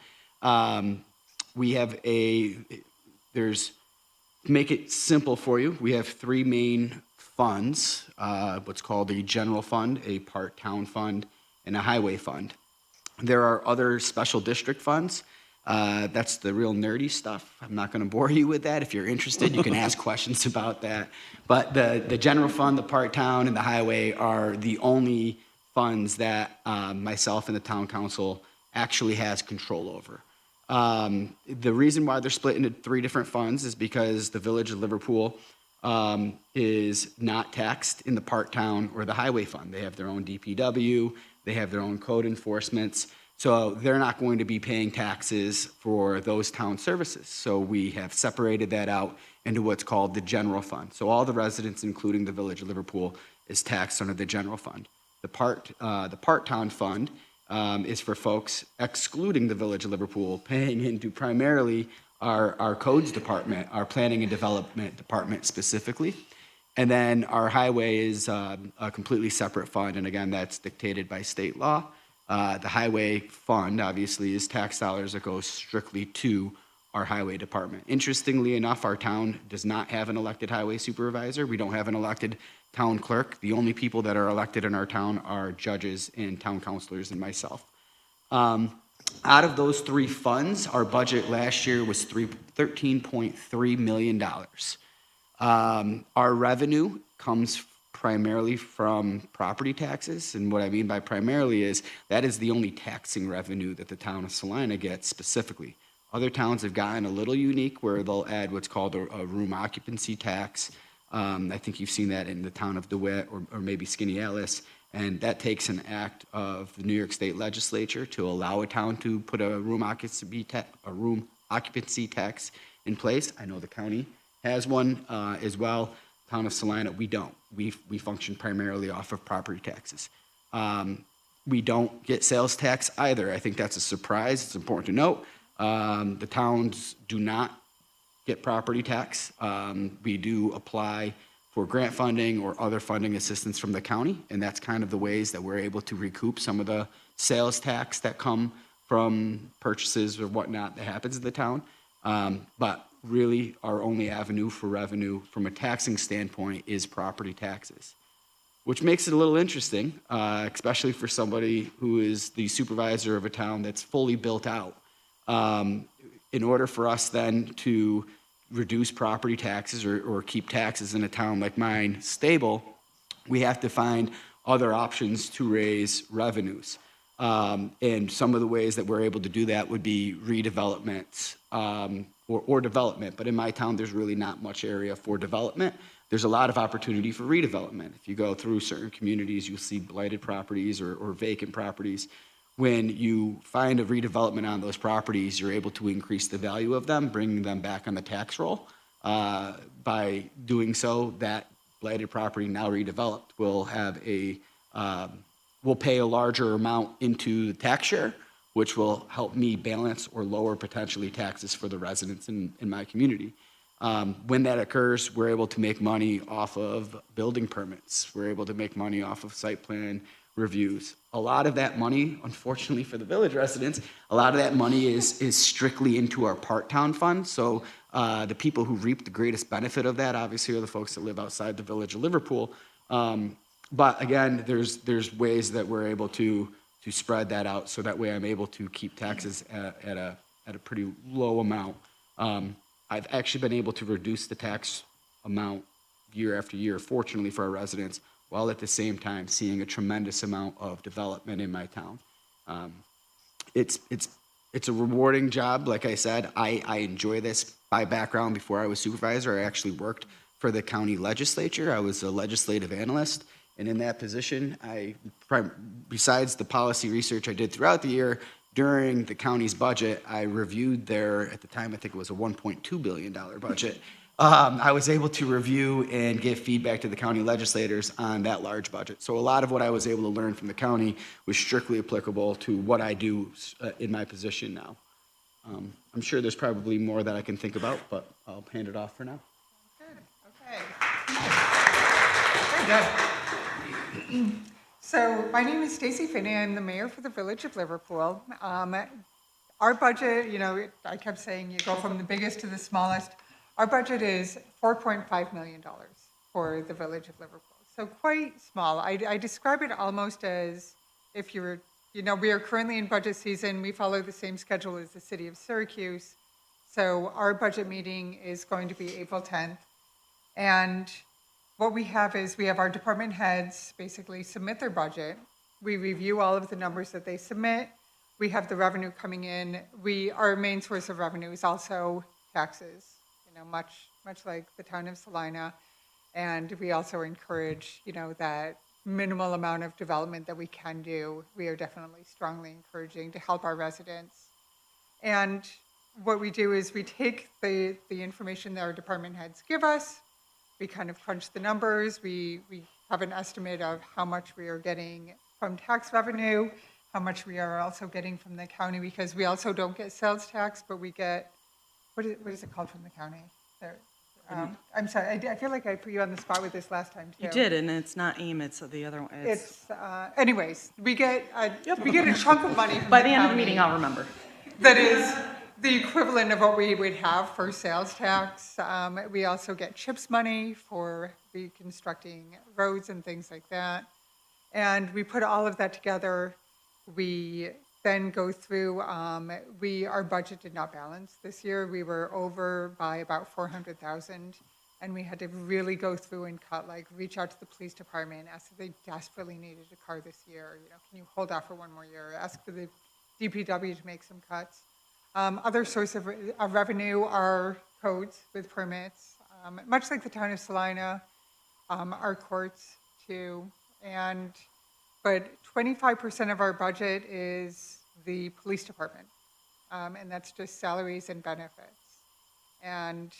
We have to make it simple for you, we have three main funds, what's called a general fund, a part town fund, and a highway fund. There are other special district funds. That's the real nerdy stuff. I'm not going to bore you with that. If you're interested, you can ask questions about that. But the general fund, the part town, and the highway are the only funds that myself and the town council actually has control over. The reason why they're split into three different funds is because the Village of Liverpool is not taxed in the part town or the highway fund. They have their own DPW, they have their own code enforcements, so they're not going to be paying taxes for those town services. So we have separated that out into what's called the general fund. So all the residents, including the Village of Liverpool, is taxed under the general fund. The part town fund is for folks excluding the Village of Liverpool, paying into primarily our codes department, our planning and development department specifically. And then our highway is a completely separate fund, and again, that's dictated by state law. The highway fund, obviously, is tax dollars that go strictly to our highway department. Interestingly enough, our town does not have an elected highway supervisor. We don't have an elected town clerk. The only people that are elected in our town are judges and town councilors and myself. Out of those three funds, our budget last year was $13.3 million. Our revenue comes primarily from property taxes, and what I mean by primarily is that is the only taxing revenue that the town of Salina gets specifically. Other towns have gotten a little unique where they'll add what's called a room occupancy tax. I think you've seen that in the town of DeWitt or maybe Skaneateles, and that takes an act of the New York State Legislature to allow a town to put a room occupancy tax in place. I know the county has one as well. Town of Salina, we don't. We function primarily off of property taxes. We don't get sales tax either. I think that's a surprise. It's important to note. The towns do not get property tax. We do apply for grant funding or other funding assistance from the county, and that's kind of the ways that we're able to recoup some of the sales tax that come from purchases or whatnot that happens in the town. But really, our only avenue for revenue from a taxing standpoint is property taxes, which makes it a little interesting, especially for somebody who is the supervisor of a town that's fully built out. In order for us then to reduce property taxes or keep taxes in a town like mine stable, we have to find other options to raise revenues. And some of the ways that we're able to do that would be redevelopment or development. But in my town, there's really not much area for development. There's a lot of opportunity for redevelopment. If you go through certain communities, you'll see blighted properties or vacant properties. When you find a redevelopment on those properties, you're able to increase the value of them, bringing them back on the tax roll. By doing so, that blighted property now redeveloped will have will pay a larger amount into the tax share, which will help me balance or lower potentially taxes for the residents in my community. When that occurs, we're able to make money off of building permits. We're able to make money off of site plan reviews. A lot of that money, unfortunately for the village residents, a lot of that money is strictly into our part-town fund. So the people who reap the greatest benefit of that, obviously, are the folks that live outside the village of Liverpool. But again, there's ways that we're able to spread that out, so that way I'm able to keep taxes at a pretty low amount. I've actually been able to reduce the tax amount year after year, fortunately for our residents, while at the same time seeing a tremendous amount of development in my town. It's a rewarding job. Like I said, I enjoy this. By background, before I was supervisor, I actually worked for the county legislature. I was a legislative analyst, and in that position, besides the policy research I did throughout the year, during the county's budget, I reviewed at the time, I think it was a $1.2 billion budget. I was able to review and give feedback to the county legislators on that large budget. So a lot of what I was able to learn from the county was strictly applicable to what I do in my position now. I'm sure there's probably more that I can think about, but I'll hand it off for now. Good, okay. Very good. So my name is Stacy Finney. I'm the mayor for the Village of Liverpool. Our budget, I kept saying you go from the biggest to the smallest. Our budget is $4.5 million for the Village of Liverpool. So quite small. I describe it almost as if we are currently in budget season. We follow the same schedule as the city of Syracuse. So our budget meeting is going to be April 10th. And what we have is we have our department heads basically submit their budget. We review all of the numbers that they submit. We have the revenue coming in. Our main source of revenue is also taxes. Much like the town of Salina. And we also encourage, that minimal amount of development that we can do, we are definitely strongly encouraging to help our residents. And what we do is we take the information that our department heads give us, we kind of crunch the numbers, we have an estimate of how much we are getting from tax revenue, how much we are also getting from the county, because we also don't get sales tax, but we get, what is it called from the county? I'm sorry, I feel like I put you on the spot with this last time, too. You did, and it's not AIM, it's the other one. Anyways, we get a chunk of money from By the end of the meeting, I'll remember. That is the equivalent of what we would have for sales tax. We also get CHIPS money for reconstructing roads and things like that. And we put all of that together. We then go through, our budget did not balance this year. We were over by about 400,000, and we had to really go through and cut, like, reach out to the police department, ask if they desperately needed a car this year, can you hold off for one more year? Ask for the DPW to make some cuts. Other source of revenue are codes with permits, much like the town of Salina, our courts too, but 25% of our budget is the police department, and that's just salaries and benefits. And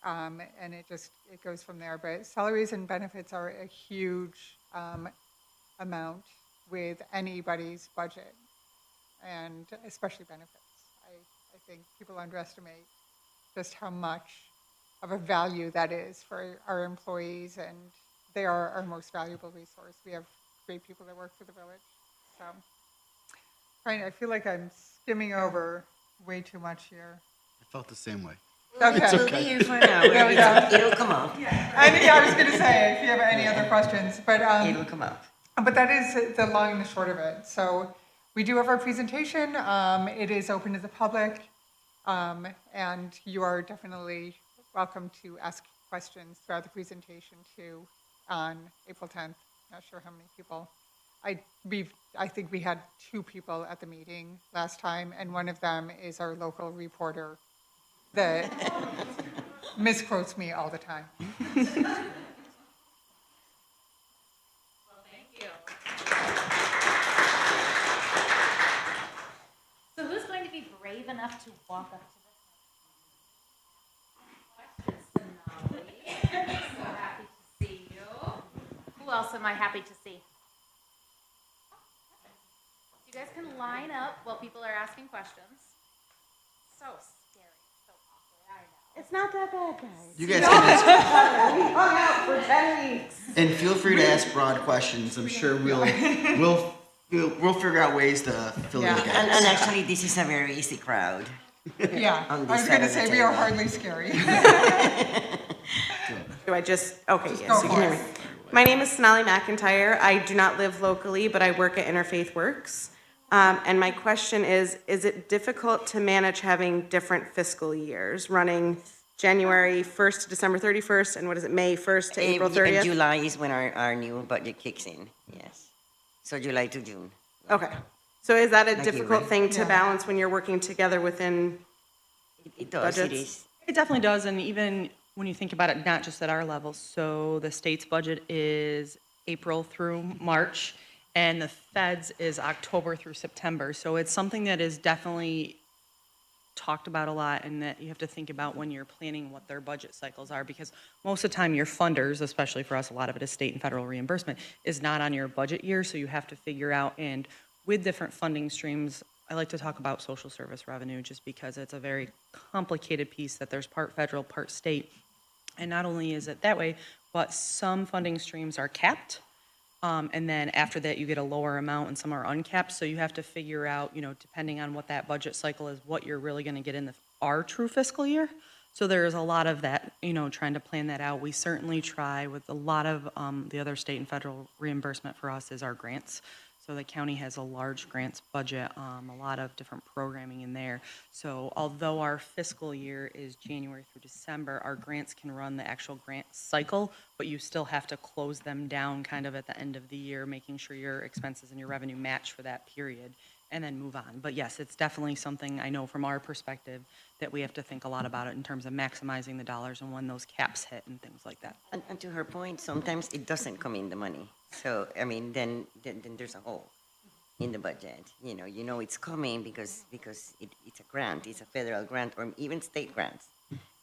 it goes from there. But salaries and benefits are a huge amount with anybody's budget, and especially benefits. I think people underestimate just how much of a value that is for our employees, and they are our most valuable resource. We have great people that work for the village. So I feel like I'm skimming over way too much here. I felt the same way. Okay. We'll be here for an hour. There we go. It'll come up. I was going to say, if you have any other questions, but It'll come up. but that is the long and the short of it. So we do have our presentation. It is open to the public, and you are definitely welcome to ask questions throughout the presentation too on April 10th. Not sure how many people. I think we had 2 people at the meeting last time, and one of them is our local reporter that misquotes me all the time. Well, thank you. So who's going to be brave enough to walk up to this? Questions, Sonali? So happy to see you. Who else am I happy to see? You guys can line up while people are asking questions. So scary, so awkward, I know. It's not that bad, guys. You guys can ask, We hung out for 10 weeks. and feel free to ask broad questions. I'm sure we'll figure out ways to fill in the Yeah. gaps. And actually, this is a very easy crowd. Yeah, On I this was side going to of the say we are table. hardly scary. Do I just, okay, Just yes, go you for can hear me. it. My name is Sonali McIntyre. I do not live locally, but I work at Interfaith Works. And my question is it difficult to manage having different fiscal years, running January 1st to December 31st, and what is it, May 1st to April 30th? July is when our new budget kicks in, yes. So July to June. Okay. So is that a Like difficult you, thing to Yeah. balance when you're working together within, It does, it Budgets? is. It definitely does, and even when you think about it, not just at our level, so the state's budget is April through March, and the feds is October through September, so it's something that is definitely talked about a lot, and that you have to think about when you're planning what their budget cycles are, because most of the time, your funders, especially for us, a lot of it is state and federal reimbursement, is not on your budget year, so you have to figure out, and with different funding streams, I like to talk about social service revenue just because it's a very complicated piece that there's part federal, part state. And not only is it that way, but some funding streams are capped. And then after that, you get a lower amount and some are uncapped. So you have to figure out, depending on what that budget cycle is, what you're really going to get in our true fiscal year. So there's a lot of that, trying to plan that out. We certainly try with a lot of the other state and federal reimbursement for us is our grants. So the county has a large grants budget, a lot of different programming in there. So although our fiscal year is January through December, our grants can run the actual grant cycle, but you still have to close them down kind of at the end of the year, making sure your expenses and your revenue match for that period, and then move on. But yes, it's definitely something I know from our perspective that we have to think a lot about it in terms of maximizing the dollars and when those caps hit and things like that. And to her point, sometimes it doesn't come in the money. So, I mean, then there's a hole in the budget. You know it's coming because it's a grant, it's a federal grant, or even state grants,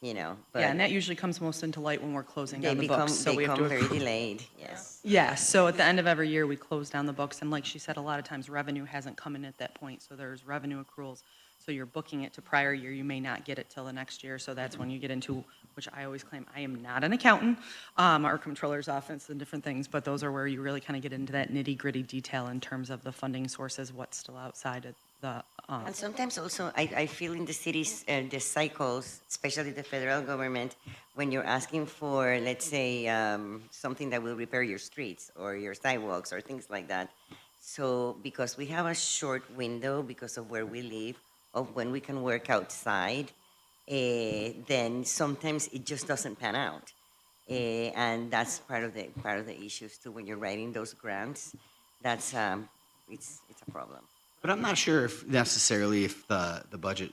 But Yeah, and that usually comes most into light when we're closing they down the become, books. So they we have come to very delayed, yes. Yeah, so at the end of every year, we close down the books, and like she said, a lot of times revenue hasn't come in at that point, so there's revenue accruals. So you're booking it to prior year, you may not get it till the next year, so that's when you get into, which I always claim, I am not an accountant, our controller's office and different things, but those are where you really kind of get into that nitty-gritty detail in terms of the funding sources, what's still outside of the, And sometimes also, I feel in the cities, the cycles, especially the federal government, when you're asking for, let's say, something that will repair your streets or your sidewalks or things like that, So because we have a short window because of where we live, of when we can work outside, then sometimes it just doesn't pan out. And that's part of the issues too, when you're writing those grants. That's, it's a problem. But I'm not sure if necessarily if the budget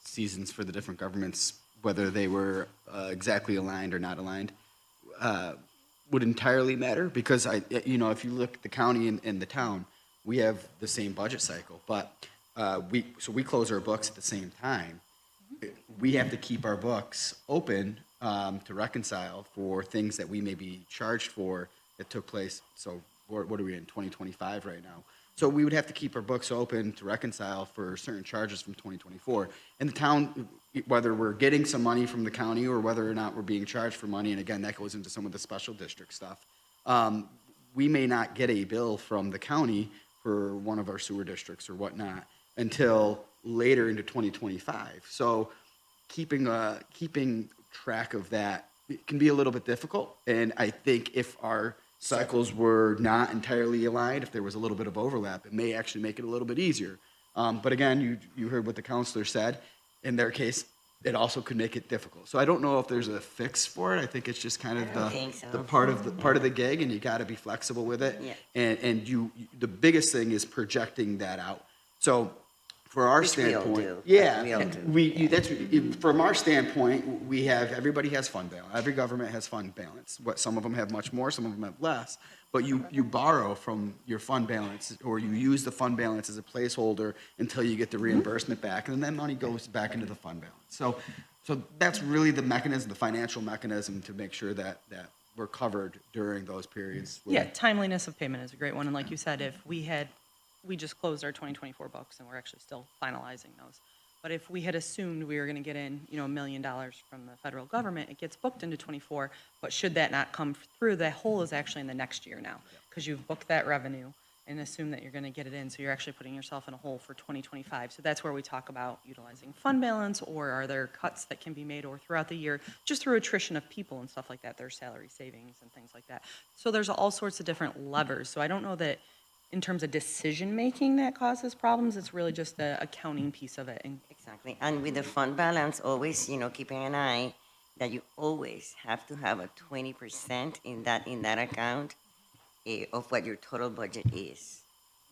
seasons for the different governments, whether they were exactly aligned or not aligned, would entirely matter, because if you look at the county and the town, we have the same budget cycle, but we close our books at the same time. We have to keep our books open to reconcile for things that we may be charged for that took place. So what are we in, 2025 right now? So we would have to keep our books open to reconcile for certain charges from 2024. And the town, whether we're getting some money from the county or whether or not we're being charged for money, and again, that goes into some of the special district stuff, we may not get a bill from the county for one of our sewer districts or whatnot until later into 2025. So keeping track of that, it can be a little bit difficult. And I think if our cycles were not entirely aligned, if there was a little bit of overlap, it may actually make it a little bit easier. But again, you heard what the counselor said. In their case, it also could make it difficult. So I don't know if there's a fix for it. I think it's just kind of the part of the gig, and you got to be flexible with it. Yeah. And the biggest thing is projecting that out. So for our standpoint, from our standpoint, we have, everybody has fund balance. Every government has fund balance. Some of them have much more, some of them have less. But you borrow from your fund balance, or you use the fund balance as a placeholder until you get the reimbursement back, and then that money goes back into the fund balance. So that's really the mechanism, the financial mechanism to make sure that we're covered during those periods. Yeah, timeliness of payment is a great one. And like you said, if we just closed our 2024 books and we're actually still finalizing those. But if we had assumed we were going to get in, $1 million from the federal government, it gets booked into 24. But should that not come through, the hole is actually in the next year now, because you've booked that revenue and assume that you're going to get it in. So you're actually putting yourself in a hole for 2025. So that's where we talk about utilizing fund balance, or are there cuts that can be made, or throughout the year, just through attrition of people and stuff like that. There's salary savings and things like that. So there's all sorts of different levers. So I don't know that in terms of decision-making that causes problems. It's really just the accounting piece of it. And Exactly. And with the fund balance, always, keeping an eye that you always have to have a 20% in that account of what your total budget is.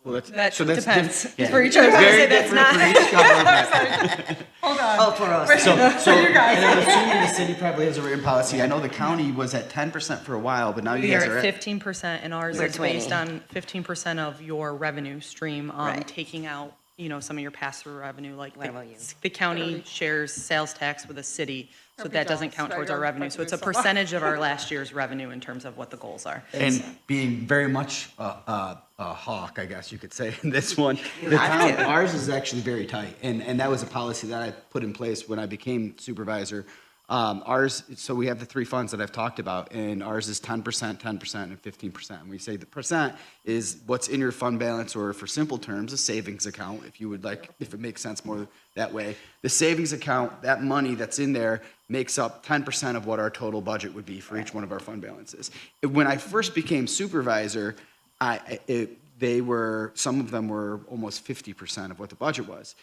Well, that that's depends. Yeah. For each other, Very that's different not. for each government. Hold on. Oh, for us. So you guys. and I'm assuming the city probably has a written policy. I know the county was at 10% for a while, but now you We guys are are at at 15%, and ours We're is based 20. on 15% of your revenue stream, Right. taking out, some of your pass-through revenue, like What about you? the county shares sales tax with the city, so We that doesn't don't, count right, towards our our revenue. So it's a revenue's a lot. percentage of our last year's revenue in terms of what the goals are. and being very much a hawk, I guess you could say, in this one. The town, ours is actually very tight, and that was a policy that I put in place when I became supervisor. Ours, so we have the three funds that I've talked about, and ours is 10%, 10%, and 15%. And we say the percent is what's in your fund balance, or for simple terms, a savings account, if you would like, if it makes sense more that way. The savings account, that money that's in there, makes up 10% of what our total budget would be for each one of our fund balances. When I first became supervisor, some of them were almost 50% of what the budget was.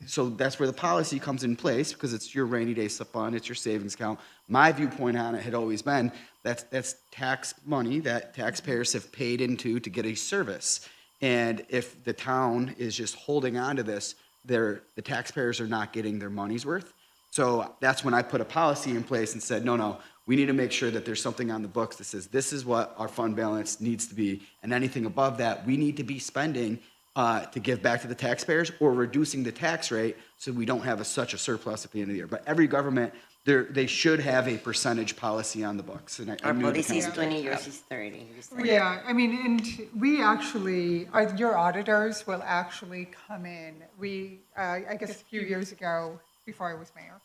So that's where the policy comes in place, because it's your rainy day fund, it's your savings account. My viewpoint on it had always been that's tax money that taxpayers have paid into to get a service. And if the town is just holding on to this, the taxpayers are not getting their money's worth. So that's when I put a policy in place and said, no, we need to make sure that there's something on the books that says this is what our fund balance needs to be, and anything above that, we need to be spending to give back to the taxpayers, or reducing the tax rate so we don't have such a surplus at the end of the year. But every government, they should have a percentage policy on the books. And Our policy is 20, yours is 30. Yeah, I mean, and we actually, your auditors will actually come in. I guess a few years ago, before I was mayor,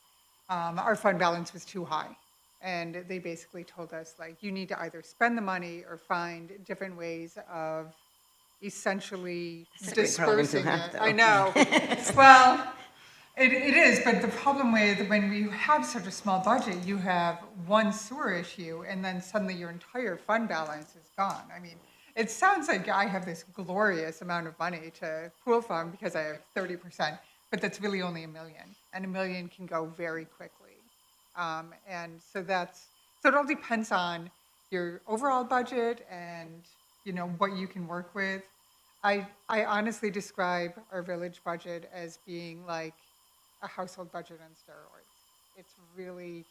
our fund balance was too high. And they basically told us, you need to either spend the money or find different ways of essentially dispersing it. Though. I know. Well, it is, but the problem with when you have such a small budget, you have one sewer issue, and then suddenly your entire fund balance is gone. I mean, it sounds like I have this glorious amount of money to pool from because I have 30%, but that's really only $1 million, and $1 million can go very quickly. And so so it all depends on your overall budget and, what you can work with. I honestly describe our village budget as being like a household budget on steroids. It's really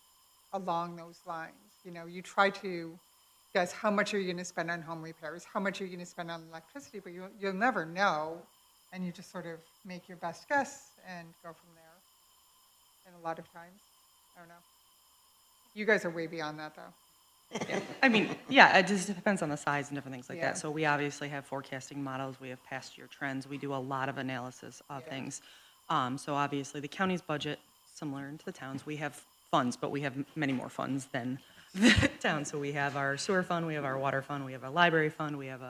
along those lines. You try to guess how much are you going to spend on home repairs, how much are you going to spend on electricity, but you'll never know, and you just sort of make your best guess and go from there. And a lot of times, I don't know. You guys are way beyond that, though. I mean, yeah, it just depends on the size and different things like Yeah. that. So we obviously have forecasting models, we have past year trends, we do a lot of analysis of things. So obviously, the county's budget, similar to the towns, we have funds, but we have many more funds than the town. So we have our sewer fund, we have our water fund, we have a library fund, we have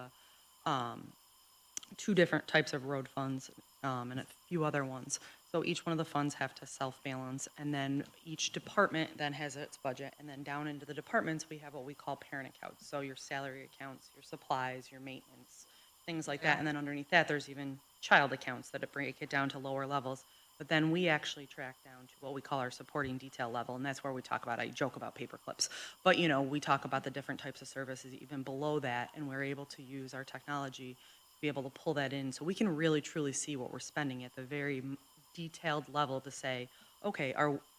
two different types of road funds, and a few other ones. So each one of the funds have to self-balance, and then each department then has its budget, and then down into the departments, we have what we call parent accounts. So your salary accounts, your supplies, your maintenance, things like that. And then underneath that, there's even child accounts that break it down to lower levels. But then we actually track down to what we call our supporting detail level, and that's where we talk about, I joke about paper clips, but we talk about the different types of services even below that, and we're able to use our technology to be able to pull that in so we can really truly see what we're spending at the very detailed level to say, okay,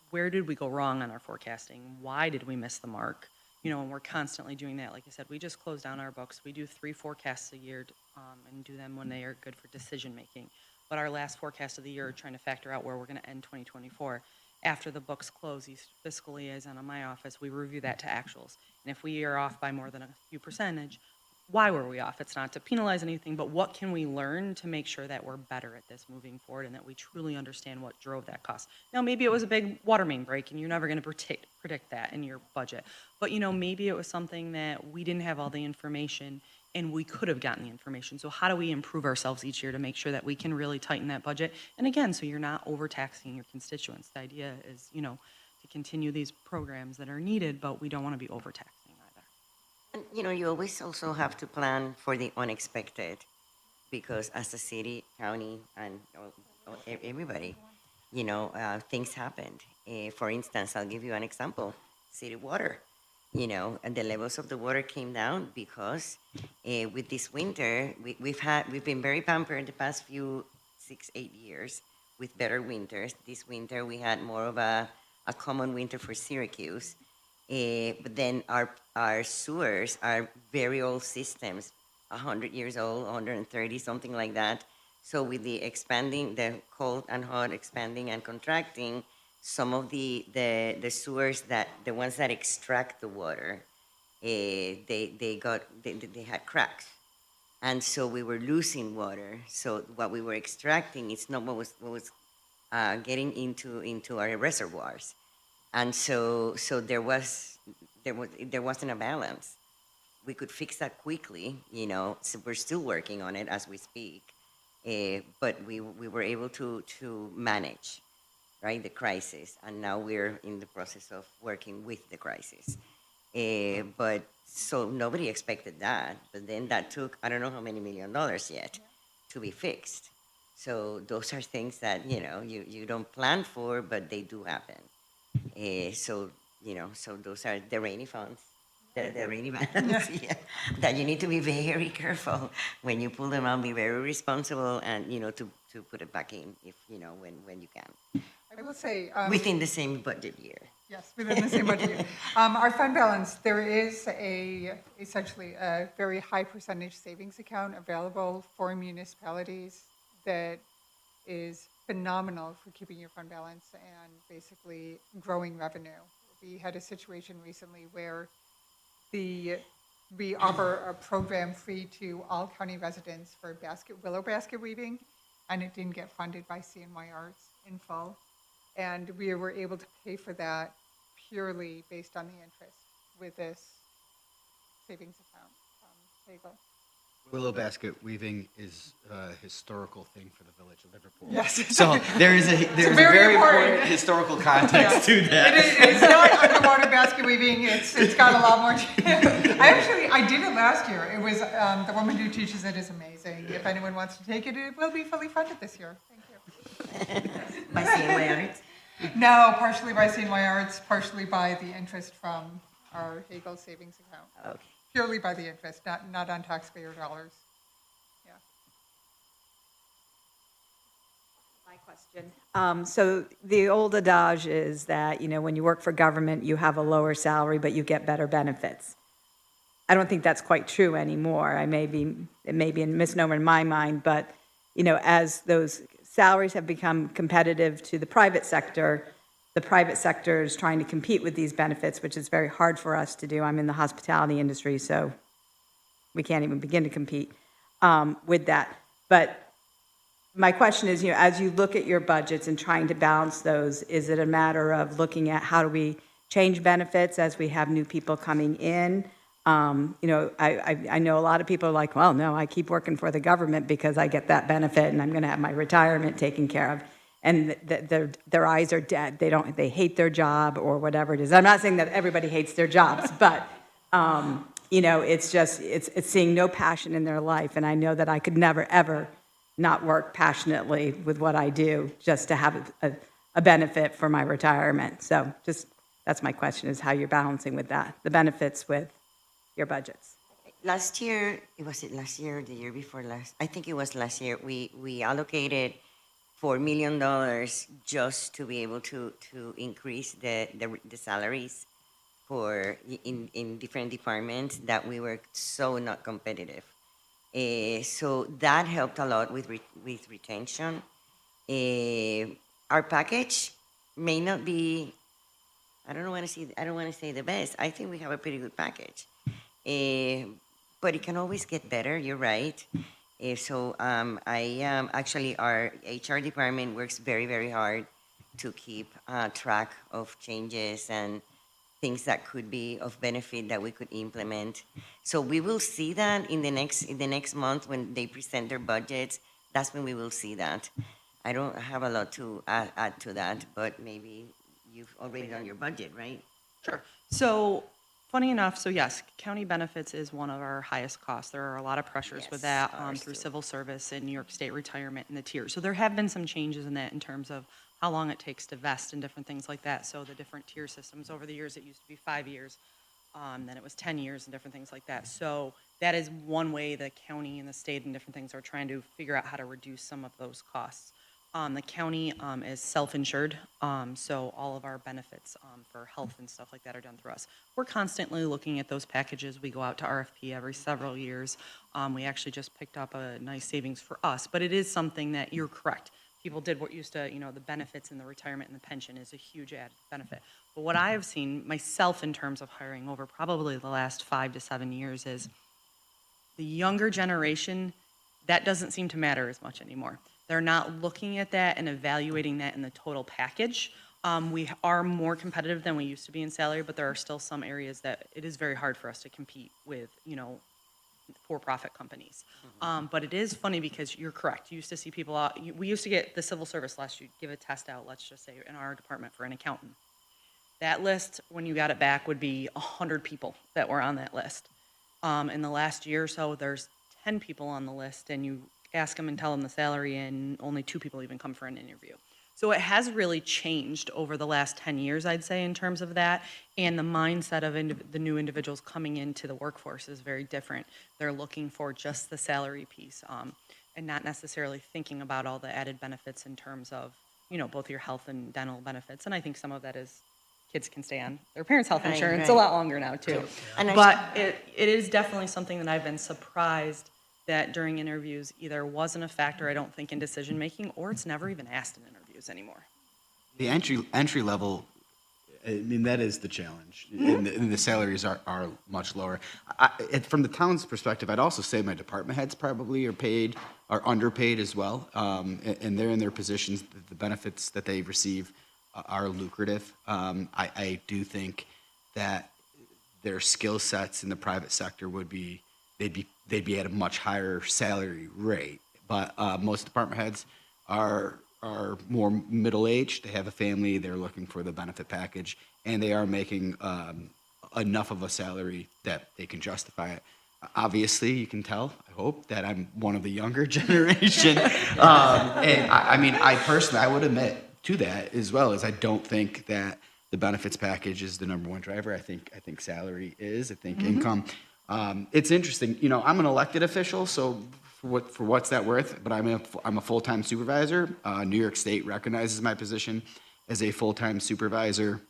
where did we go wrong on our forecasting? Why did we miss the mark? And we're constantly doing that. Like I said, we just closed down our books. We do 3 forecasts a year and do them when they are good for decision making. But our last forecast of the year, trying to factor out where we're going to end 2024. After the books close, each fiscal liaison in my office, we review that to actuals. And if we are off by more than a few percentage, why were we off? It's not to penalize anything, but what can we learn to make sure that we're better at this moving forward and that we truly understand what drove that cost? Now, maybe it was a big water main break and you're never going to predict that in your budget. But, maybe it was something that we didn't have all the information and we could have gotten the information. So how do we improve ourselves each year to make sure that we can really tighten that budget? And again, so you're not overtaxing your constituents. The idea is, to continue these programs that are needed, but we don't want to be overtaxing. And, you always also have to plan for the unexpected because as a city, county, and everybody, things happened. For instance, I'll give you an example. City water, and the levels of the water came down because with this winter, we've been very pampered the past few 6-8 years with better winters. This winter, we had more of a common winter for Syracuse. But then our sewers are very old systems, 100 years old, 130, something like that. So with the expanding, the cold and hot expanding and contracting, some of the sewers the ones that extract the water, they had cracks. And so we were losing water. So what we were extracting is not what was getting into our reservoirs. And so there wasn't a balance. We could fix that quickly, so we're still working on it as we speak. But we were able to manage, right, the crisis. And now we're in the process of working with the crisis. But so nobody expected that. But then that took, I don't know how many $1 million yet to be fixed. So those are things that, you don't plan for, but they do happen. So those are the rainy funds, the rainy funds, that you need to be very careful when you pull them out, be very responsible, and, to put it back in if, when you can. I will say. Within the same budget year. Yes, within the same budget year. Our fund balance, there is essentially a very high percentage savings account available for municipalities that is phenomenal for keeping your fund balance and basically growing revenue. We had a situation recently where we offer a program free to all county residents for willow basket weaving, and it didn't get funded by CNY Arts in full. And we were able to pay for that purely based on the interest with this savings account. There you go. Willow basket weaving is a historical thing for the village of Liverpool. Yes. So there's a very important historical context to that. It's not underwater basket weaving, it's got a lot more. I did it last year. It was, the woman who teaches it is amazing. If anyone wants to take it, it will be fully funded this year. Thank you. By CNY Arts? No, partially by CNY Arts, partially by the interest from our Hagel savings account. Okay. Purely by the interest, not on taxpayer dollars. Yeah. My question. So the old adage is that, when you work for government, you have a lower salary, but you get better benefits. I don't think that's quite true anymore. It may be a misnomer in my mind, but, as those salaries have become competitive to the private sector is trying to compete with these benefits, which is very hard for us to do. I'm in the hospitality industry, so we can't even begin to compete with that. But my question is, as you look at your budgets and trying to balance those, is it a matter of looking at how do we change benefits as we have new people coming in? I know a lot of people are like, well, no, I keep working for the government because I get that benefit and I'm going to have my retirement taken care of. And their eyes are dead. They hate their job or whatever it is. I'm not saying that everybody hates their jobs, but it's seeing no passion in their life. And I know that I could never ever not work passionately with what I do just to have a benefit for my retirement. So that's my question, is how you're balancing with that, the benefits with your budgets. Last year, was it last year or the year before last? I think it was last year. We allocated $4 million just to be able to increase the salaries in different departments that we were so not competitive. So that helped a lot with retention. Our package may not be, I don't want to say the best. I think we have a pretty good package, but it can always get better. You're right. Actually, our HR department works very, very hard to keep track of changes and things that could be of benefit that we could implement. So we will see that in the next month when they present their budgets. That's when we will see that. I don't have a lot to add to that, but maybe you've already done your budget, right? Sure. So funny enough, so yes, county benefits is one of our highest costs. There are a lot of pressures with that through civil service and New York State retirement and the tiers. So there have been some changes in that in terms of how long it takes to vest and different things like that. So the different tier systems over the years, it used to be 5 years, then it was 10 years and different things like that. So that is one way the county and the state and different things are trying to figure out how to reduce some of those costs. The county is self-insured, so all of our benefits for health and stuff like that are done through us. We're constantly looking at those packages. We go out to RFP every several years. We actually just picked up a nice savings for us, but it is something that you're correct. People did what used to, the benefits and the retirement and the pension is a huge added benefit. But what I have seen myself in terms of hiring over probably the last 5 to 7 years is the younger generation, that doesn't seem to matter as much anymore. They're not looking at that and evaluating that in the total package. We are more competitive than we used to be in salary, but there are still some areas that it is very hard for us to compete with, for-profit companies. But it is funny because you're correct. You used to see people out, we used to get the civil service last, you'd give a test out, let's just say, in our department for an accountant. That list, when you got it back, would be 100 people that were on that list. In the last year or so, there's 10 people on the list, and you ask them and tell them the salary, and only 2 people even come for an interview. So it has really changed over the last 10 years, I'd say, in terms of that. And the mindset of the new individuals coming into the workforce is very different. They're looking for just the salary piece and not necessarily thinking about all the added benefits in terms of, both your health and dental benefits. And I think some of that is kids can stay on their parents' health insurance a lot longer now, too. But it is definitely something that I've been surprised that during interviews either wasn't a factor, I don't think, in decision-making, or it's never even asked in interviews anymore. The entry level, I mean, that is the challenge, and the salaries are much lower. From the town's perspective, I'd also say my department heads probably are underpaid as well, and they're in their positions, the benefits that they receive are lucrative. I do think that their skill sets in the private sector would be they'd be at a much higher salary rate. But most department heads are more middle-aged. They have a family. They're looking for the benefit package, and they are making enough of a salary that they can justify it. Obviously, you can tell, I hope, that I'm one of the younger generation. And I mean, I personally, I would admit to that as well, as I don't think that the benefits package is the number one driver. I think salary is. I think income. It's interesting. You know, I'm an elected official, so for what's that worth? But I'm a full-time supervisor. New York State recognizes my position as a full-time supervisor.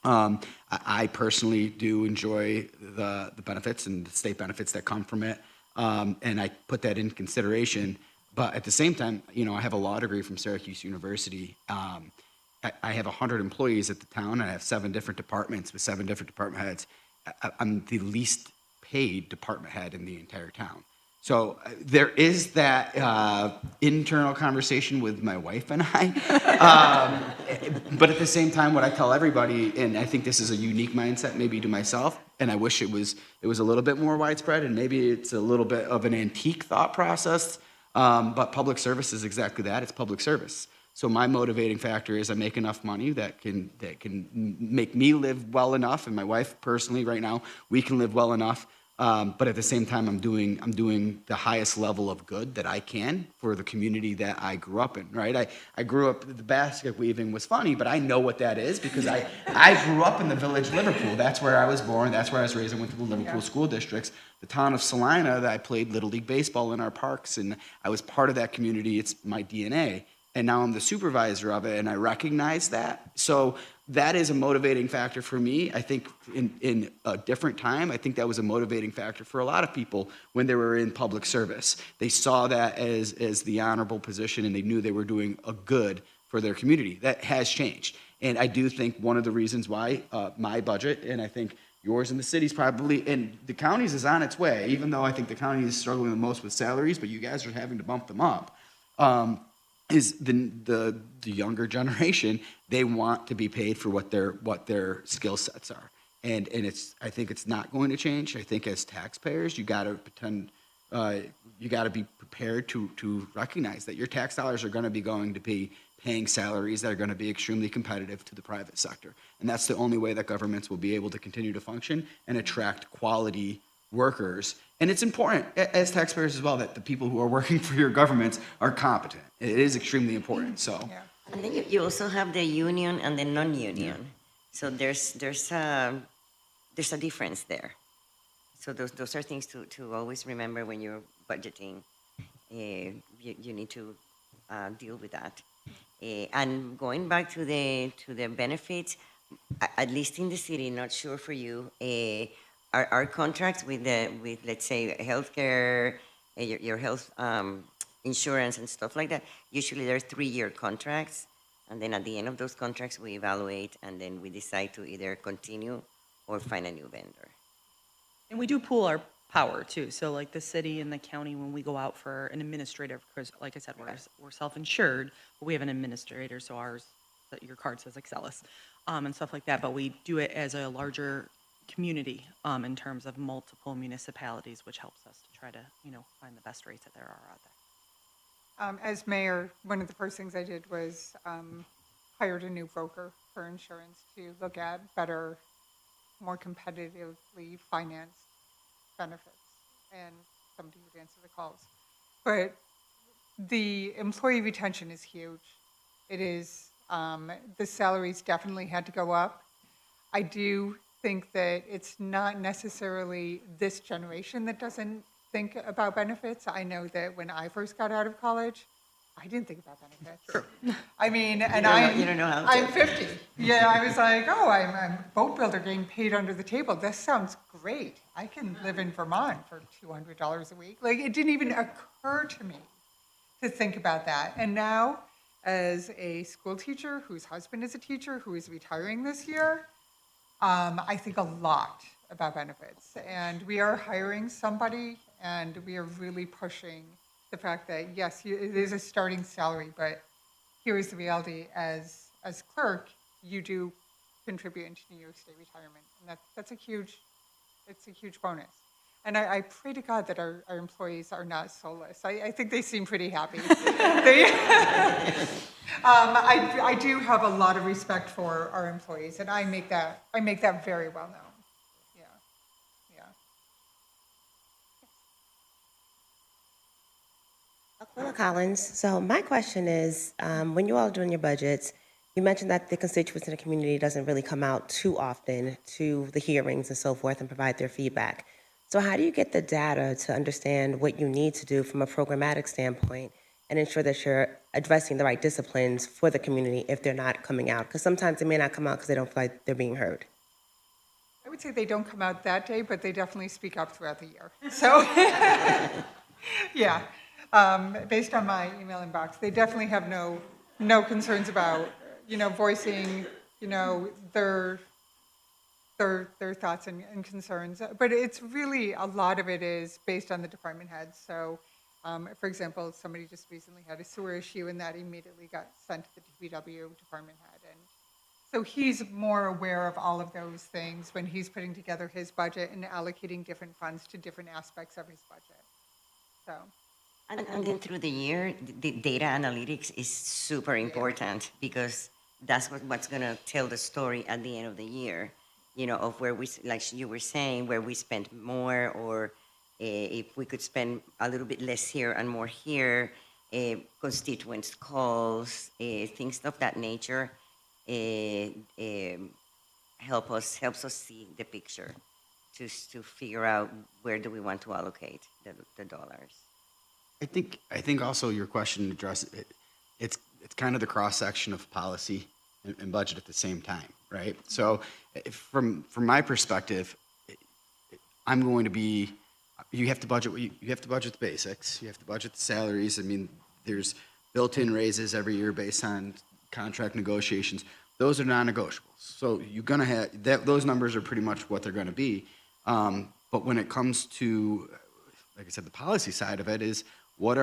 I personally do enjoy the benefits and the state benefits that come from it, and I put that in consideration. But at the same time, you know, I have a law degree from Syracuse University. I have 100 employees at the town, and I have 7 different departments with 7 different department heads. I'm the least paid department head in the entire town. So there is that internal conversation with my wife and I. But at the same time, what I tell everybody, and I think this is a unique mindset maybe to myself, and I wish it was a little bit more widespread, and maybe it's a little bit of an antique thought process, but public service is exactly that. It's public service. So my motivating factor is I make enough money that can make me live well enough, and my wife personally right now, we can live well enough. But at the same time, I'm doing the highest level of good that I can for the community that I grew up in, right? I grew up, the basket weaving was funny, but I know what that is because I grew up in the village Liverpool. That's where I was born. That's where I was raised. I went to the Liverpool school districts. The town of Salina, that I played Little League Baseball in our parks, and I was part of that community. It's my DNA. And now I'm the supervisor of it, and I recognize that. So that is a motivating factor for me. I think in a different time, I think that was a motivating factor for a lot of people when they were in public service. They saw that as the honorable position, and they knew they were doing a good for their community. That has changed. And I do think one of the reasons why my budget, and I think yours and the city's probably, and the county's is on its way, even though I think the county is struggling the most with salaries, but you guys are having to bump them up. Is the younger generation, they want to be paid for what their skill sets are, and I think it's not going to change. I think as taxpayers, you got to be prepared to recognize that your tax dollars are going to be paying salaries that are going to be extremely competitive to the private sector, and that's the only way that governments will be able to continue to function and attract quality workers. And it's important as taxpayers as well that the people who are working for your governments are competent. It is extremely important. So, and then you also have the union and the non-union. So there's a difference there. So those are things to always remember when you're budgeting. You need to deal with that. And going back to the benefits, at least in the city, not sure for you. Our contracts with let's say healthcare, your health insurance and stuff like that. Usually they're 3-year contracts, and then at the end of those contracts we evaluate, and then we decide to either continue or find a new vendor. And we do pool our power too. So like the city and the county, when we go out for an administrator, because like I said, we're self-insured, but we have an administrator, so your card says Excelis, and stuff like that. But we do it as a larger community in terms of multiple municipalities, which helps us to try to, find the best rates that there are out there. As mayor, one of the first things I did was hired a new broker for insurance to look at better, more competitively financed benefits, and somebody would answer the calls. But the employee retention is huge. It is, the salaries definitely had to go up. I do think that it's not necessarily this generation that doesn't think about benefits. I know that when I first got out of college, I didn't think about benefits. Sure. I mean, and you don't know how to. I'm 50. Yeah, I was like, oh, I'm a boat builder getting paid under the table. This sounds great. I can live in Vermont for $200 a week. Like, it didn't even occur to me to think about that. And now, as a school teacher whose husband is a teacher who is retiring this year, I think a lot about benefits, and we are hiring somebody, and we are really pushing the fact that, yes, it is a starting salary, but here is the reality. As clerk, you do contribute into New York State retirement, and that's a huge bonus. And I pray to God that our employees are not soulless. I think they seem pretty happy. I do have a lot of respect for our employees, and I make that very well known. Yeah, yeah. Aquila Collins. So my question is, when you all are doing your budgets, you mentioned that the constituents in the community doesn't really come out too often to the hearings and so forth and provide their feedback. So how do you get the data to understand what you need to do from a programmatic standpoint and ensure that you're addressing the right disciplines for the community if they're not coming out? Because sometimes they may not come out because they don't feel like they're being heard. I would say they don't come out that day, but they definitely speak up throughout the year. So, yeah, based on my email inbox, they definitely have no concerns about, voicing, their thoughts and concerns. But it's really, a lot of it is based on the department heads. So, for example, somebody just recently had a sewer issue, and that immediately got sent to the DPW department head. And so he's more aware of all of those things when he's putting together his budget and allocating different funds to different aspects of his budget. So. And then through the year, the data analytics is super important because that's what's going to tell the story at the end of the year, of where we, like you were saying, where we spent more, or if we could spend a little bit less here and more here, constituents calls, things of that nature, helps us see the picture to figure out where do we want to allocate the dollars. I think also your question addresses it. It's kind of the cross section of policy and budget at the same time, right? So, from my perspective, I'm going to be. You have to budget. You have to budget the basics. You have to budget the salaries. I mean, there's built-in raises every year based on contract negotiations. Those are non-negotiables. So you're gonna have that. Those numbers are pretty much what they're going to be. But when it comes to, like I said, the policy side of it is what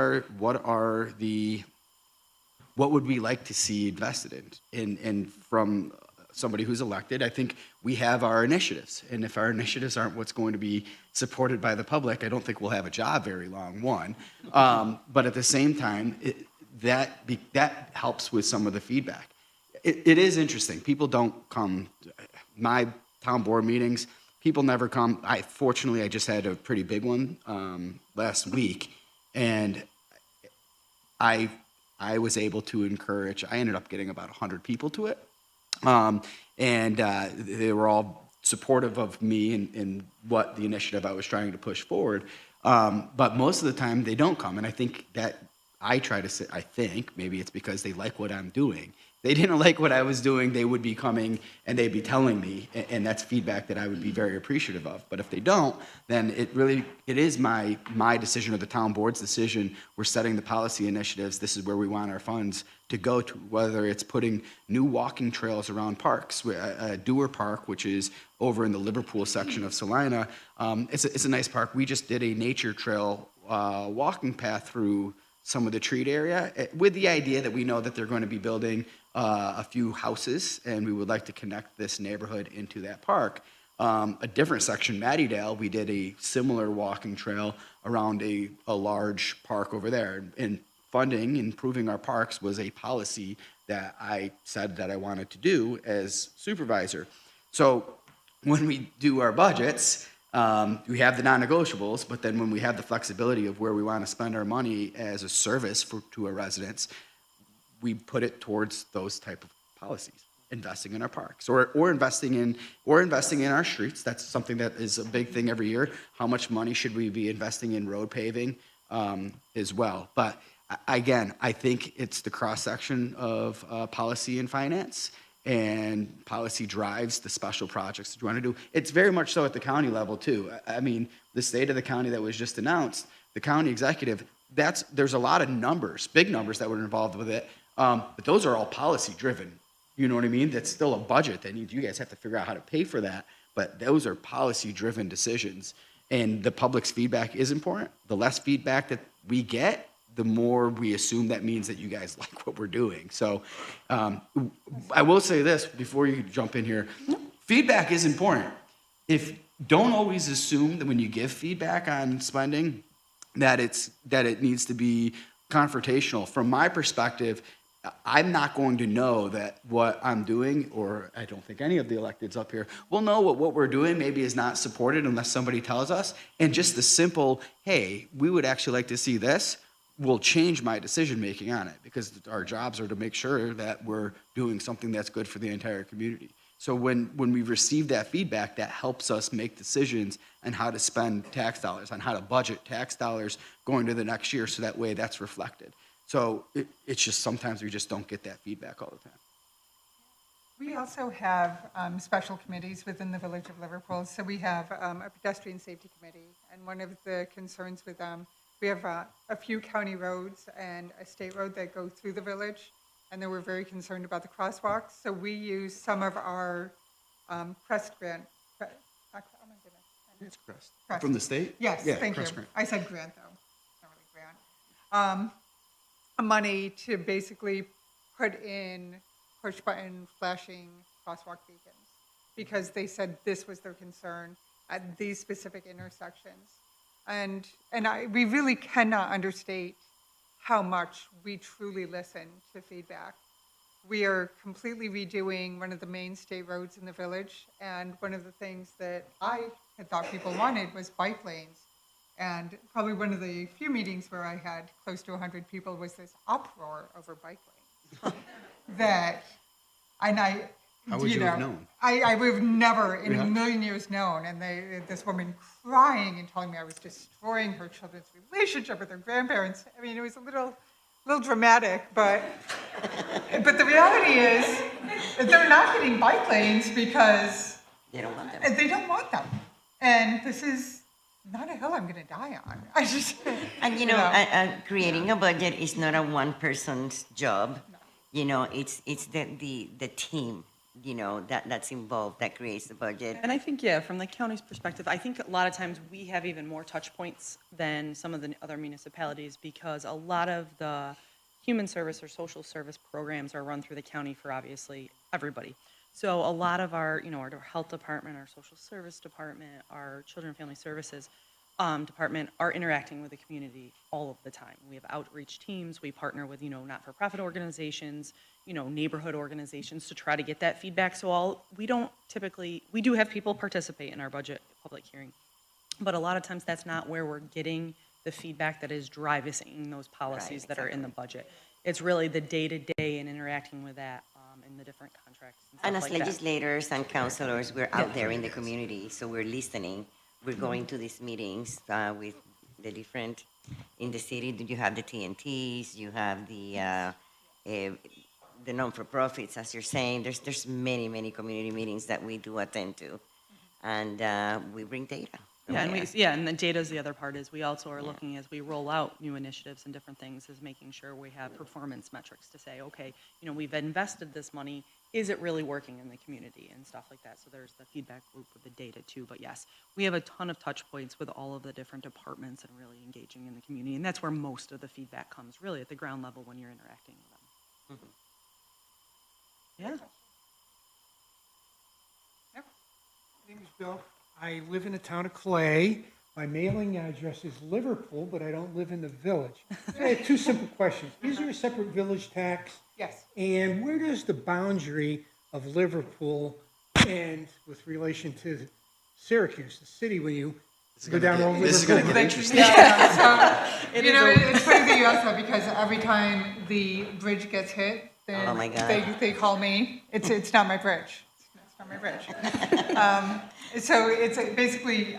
would we like to see invested in? And from somebody who's elected, I think we have our initiatives. And if our initiatives aren't what's going to be supported by the public, I don't think we'll have a job very long, one. But at the same time, that helps with some of the feedback. It is interesting. People don't come. My town board meetings, people never come. Fortunately, I just had a pretty big one last week. And I was able to encourage, I ended up getting about 100 people to it. And they were all supportive of me and what the initiative I was trying to push forward. But most of the time they don't come. And I think that I try to say, I think maybe it's because they like what I'm doing. They didn't like what I was doing, they would be coming and they'd be telling me, and that's feedback that I would be very appreciative of. But if they don't, then it is my decision or the town board's decision. We're setting the policy initiatives. This is where we want our funds to go to, whether it's putting new walking trails around parks. Dewar Park, which is over in the Liverpool section of Salina, it's a nice park. We just did a nature trail walking path through some of the treat area with the idea that we know that they're going to be building a few houses, and we would like to connect this neighborhood into that park. A different section, Mattydale, we did a similar walking trail around a large park over there. And funding, improving our parks was a policy that I said that I wanted to do as supervisor. So when we do our budgets, we have the non-negotiables, but then when we have the flexibility of where we want to spend our money as a service to our residents, we put it towards those type of policies, investing in our parks or investing in our streets. That's something that is a big thing every year. How much money should we be investing in road paving as well? But again, I think it's the cross-section of policy and finance, and policy drives the special projects that you want to do. It's very much so at the county level too. I mean, the state of the county that was just announced, the county executive, there's a lot of numbers, big numbers that were involved with it, but those are all policy driven. You know what I mean? That's still a budget that you guys have to figure out how to pay for that, but those are policy driven decisions, and the public's feedback is important. The less feedback that we get, the more we assume that means that you guys like what we're doing. So I will say this before you jump in here. Feedback is important. If don't always assume that when you give feedback on spending, that it needs to be confrontational. From my perspective, I'm not going to know that what I'm doing, or I don't think any of the electeds up here will know what we're doing maybe is not supported unless somebody tells us. And just the simple, hey, we would actually like to see this, will change my decision making on it, because our jobs are to make sure that we're doing something that's good for the entire community. So when we receive that feedback, that helps us make decisions on how to spend tax dollars, on how to budget tax dollars going to the next year, so that way that's reflected. So it's just sometimes we just don't get that feedback all the time. We also have special committees within the Village of Liverpool. So we have a pedestrian safety committee, and one of the concerns with them, we have a few county roads and a state road that go through the village, and they were very concerned about the crosswalks. So we use some of our Crest grant. Oh my goodness. It's Crest. Crest. From the state? Yes, Yeah, thank you. Crest grant. I said grant, though. Not really grant. Money to basically put in push-button flashing crosswalk beacons, because they said this was their concern at these specific intersections. And we really cannot understate how much we truly listen to feedback. We are completely redoing one of the main state roads in the village, and one of the things that I had thought people wanted was bike lanes. And probably one of the few meetings where I had close to 100 people was this uproar over bike lanes. How would you have known? I would have never in Yeah. a million years known. And this woman crying and telling me I was destroying her children's relationship with their grandparents. I mean, it was a little dramatic, but the reality is they're not getting bike lanes because They don't want them. they don't want them. And this is not a hill I'm going to die on. I just, And creating a budget is not a one person's job. You know, it's the team, that's involved that creates the budget. And I think, from the county's perspective, I think a lot of times we have even more touch points than some of the other municipalities, because a lot of the human service or social service programs are run through the county for obviously everybody. So a lot of our health department, our social service department, our children and family services department are interacting with the community all of the time. We have outreach teams. We partner with, not-for-profit organizations, neighborhood organizations to try to get that feedback. So we do have people participate in our budget public hearing, but a lot of times that's not where we're getting the feedback that is driving those policies that are in the budget. It's really the day-to-day and interacting with that in the different contracts And stuff as like that. legislators and councilors, we're out there in the community, so we're listening. We're going to these meetings with the different, in the city, you have the TNTs, you have the non-for-profits, as you're saying. There's many, many community meetings that we do attend to, and we bring data. And the data is the other part. Is we also are looking, as we roll out new initiatives and different things, is making sure we have performance metrics to say, okay, we've invested this money. Is it really working in the community and stuff like that? So there's the feedback loop with the data too. But yes, we have a ton of touch points with all of the different departments and really engaging in the community. And that's where most of the feedback comes, really at the ground level when you're interacting with them. Yeah. My name is Bill. I live in the town of Clay. My mailing address is Liverpool, but I don't live in the village. So I have two simple questions. Is there a separate village tax? yes. And where does the boundary of Liverpool end with relation to Syracuse, the city, when you go down Old Liverpool? This is going to get interesting. So, it's funny that you ask that, because every time the bridge gets hit, then Oh my God. they call me. It's not my bridge. It's not my bridge. So it's basically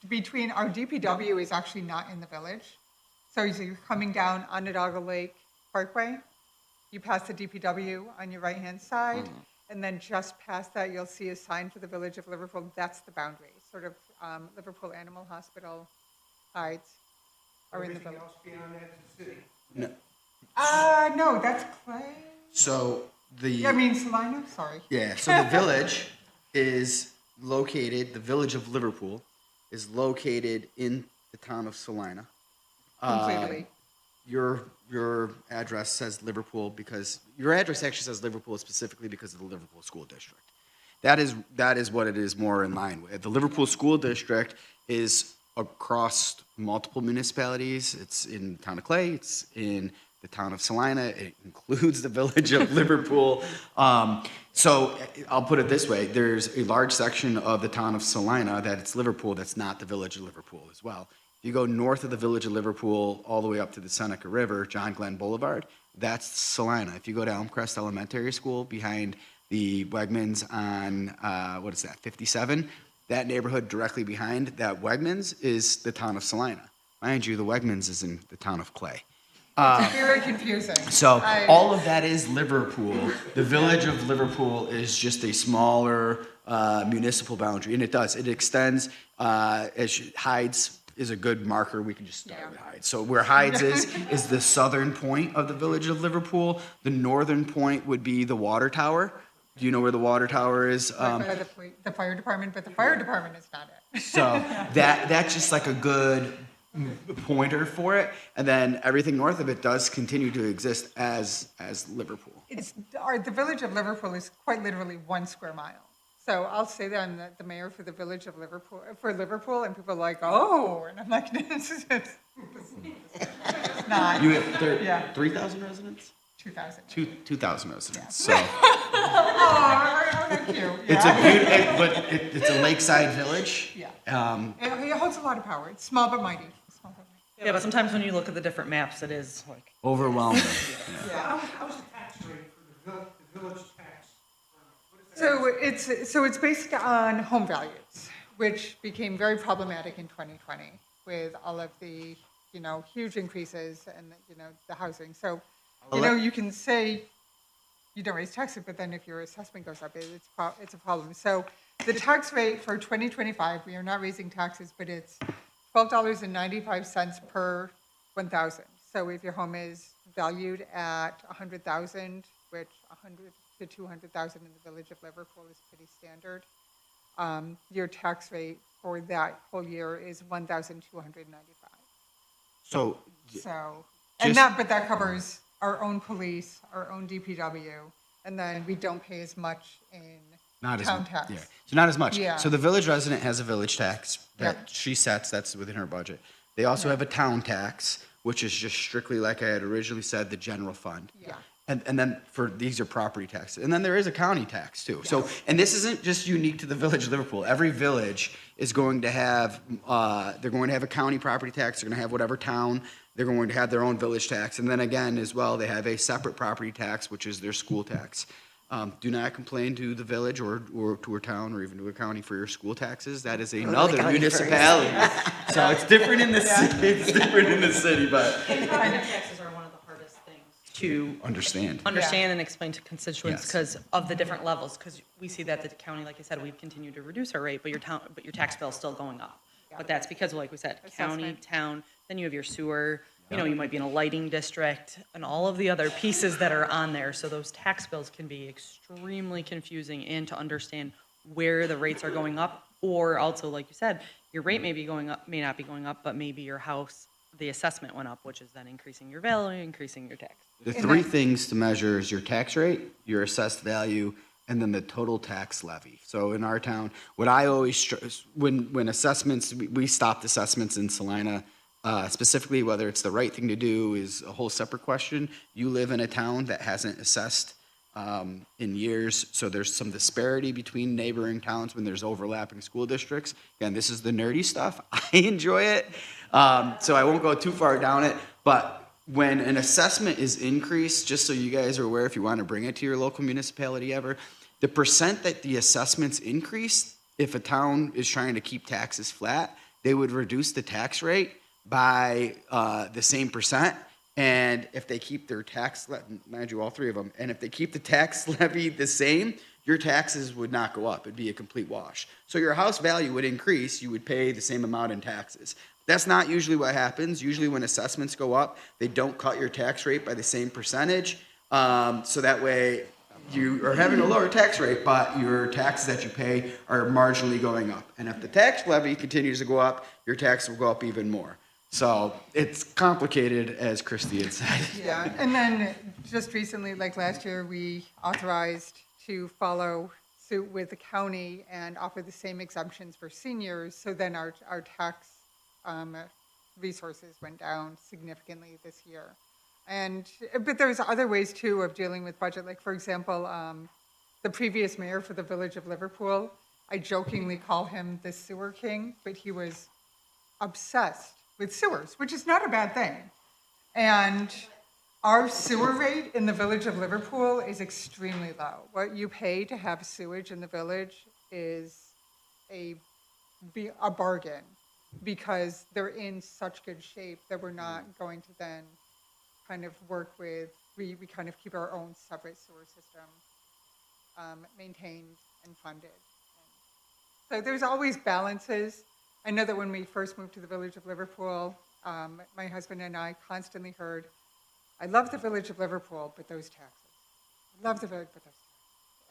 between our DPW is actually not in the village. So you're coming down Onondaga Lake Parkway. You pass the DPW on your right-hand side, and then just past that, you'll see a sign for the Village of Liverpool. That's the boundary, sort of Liverpool Animal Hospital Heights are in the village. Everything else beyond that is the city. No. No, that's Clay. So Salina, sorry. Yeah, so the village is located, the Village of Liverpool is located in the town of Salina. Completely. Your address says Liverpool because, your address actually says Liverpool specifically because of the Liverpool School District. that is what it is more in line with. The Liverpool School District is across multiple municipalities. It's in the town of Clay, it's in the town of Salina, it includes the village of Liverpool. So I'll put it this way, there's a large section of the town of Salina that it's Liverpool that's not the village of Liverpool as well. If you go north of the village of Liverpool all the way up to the Seneca River, John Glenn Boulevard, that's Salina. If you go to Elmcrest Elementary School behind the Wegmans on, 57, that neighborhood directly behind that Wegmans is the town of Salina. Mind you, the Wegmans is in the town of Clay. It's very confusing. So all of that is Liverpool. The village of Liverpool is just a smaller municipal boundary, and it extends. Hydes is a good marker. We can just start with Hydes. So where Hydes is the southern point of the village of Liverpool. The northern point would be the water tower. Do you know where the water tower is? Right by the fire department, but the fire department is not it. So that's just like a good pointer for it, and then everything north of it does continue to exist as Liverpool. The village of Liverpool is quite literally 1 square mile. So I'll say that I'm the mayor for the village of Liverpool, and people are like, oh, and I'm like, it's not. You have 3,000 residents? 2,000. 2,000 residents. Yeah. So Oh, that's cute. it's a lakeside village. Yeah. It holds a lot of power. It's small but mighty. Yeah, but sometimes when you look at the different maps, it is like overwhelming. Yeah. How's the tax rate for the village tax? So it's based on home values, which became very problematic in 2020 with all of the, huge increases and, the housing. So, you can say you don't raise taxes, but then if your assessment goes up, it's a problem. So the tax rate for 2025, we are not raising taxes, but it's $12.95 per 1,000. So if your home is valued at 100,000, which 100 to 200,000 in the village of Liverpool is pretty standard, your tax rate for that whole year is $1,295. But that covers our own police, our own DPW, and then we don't pay as much in town tax. Yeah. So not as much. Yeah. So the village resident has a village tax that Yep. she sets, that's within her budget. They also have a town tax, which is just strictly, like I had originally said, the general fund. Yeah. And then these are property taxes. And then there is a county tax too. So, and this isn't just unique to the village of Liverpool. Every village is going to have, they're going to have a county property tax, they're going to have whatever town, they're going to have their own village tax. And then again, as well, they have a separate property tax, which is their school tax. Do not complain to the village or to a town or even to a county for your school taxes. That is another municipality. So it's different in the city. It's different in the city, but taxes are one of the hardest things to understand and explain to constituents because of the different levels. Because we see that the county, like I said, we've continued to reduce our rate, but your tax bill is still going up. But that's because, like we said, county, town. Then you have your sewer. You might be in a lighting district and all of the other pieces that are on there. So those tax bills can be extremely confusing and to understand where the rates are going up, or also, like you said, your rate may be going up, may not be going up, but maybe your house, the assessment went up, which is then increasing your value, increasing your tax. the three things to measure is your tax rate, your assessed value, and then the total tax levy. So in our town, what I always, when assessments, we stopped assessments in Salina, specifically whether it's the right thing to do is a whole separate question. You live in a town that hasn't assessed in years, so there's some disparity between neighboring towns when there's overlapping school districts. Again, this is the nerdy stuff. I enjoy it, so I won't go too far down it, but when an assessment is increased, just so you guys are aware, if you want to bring it to your local municipality ever, the percent that the assessments increase, if a town is trying to keep taxes flat, they would reduce the tax rate by the same percent, and if they keep their tax, mind you, all three of them, and if they keep the tax levy the same, your taxes would not go up. It'd be a complete wash. So your house value would increase, you would pay the same amount in taxes. That's not usually what happens. Usually when assessments go up, they don't cut your tax rate by the same percentage, so that way you are having a lower tax rate, but your taxes that you pay are marginally going up. And if the tax levy continues to go up, your tax will go up even more. So it's complicated, as Christy had said. Yeah, and then just recently, like last year, we authorized to follow suit with the county and offer the same exemptions for seniors. So then our tax resources went down significantly this year. But there's other ways too of dealing with budget. Like for example, the previous mayor for the Village of Liverpool, I jokingly call him the sewer king, but he was obsessed with sewers, which is not a bad thing. And our sewer rate in the Village of Liverpool is extremely low. What you pay to have sewage in the village is a bargain, because they're in such good shape that we're not going to then kind of work with, we kind of keep our own separate sewer system maintained and funded. So there's always balances. I know that when we first moved to the Village of Liverpool, my husband and I constantly heard, I love the Village of Liverpool, but those taxes. I love the village, but those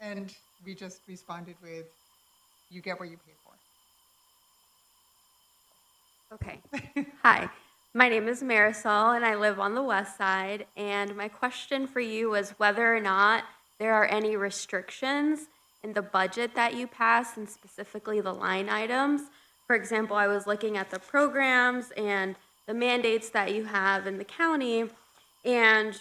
taxes. And we just responded with, you get what you pay for. Okay. Hi, my name is Marisol, and I live on the west side. And my question for you was whether or not there are any restrictions in the budget that you pass, and specifically the line items. For example, I was looking at the programs and the mandates that you have in the county, and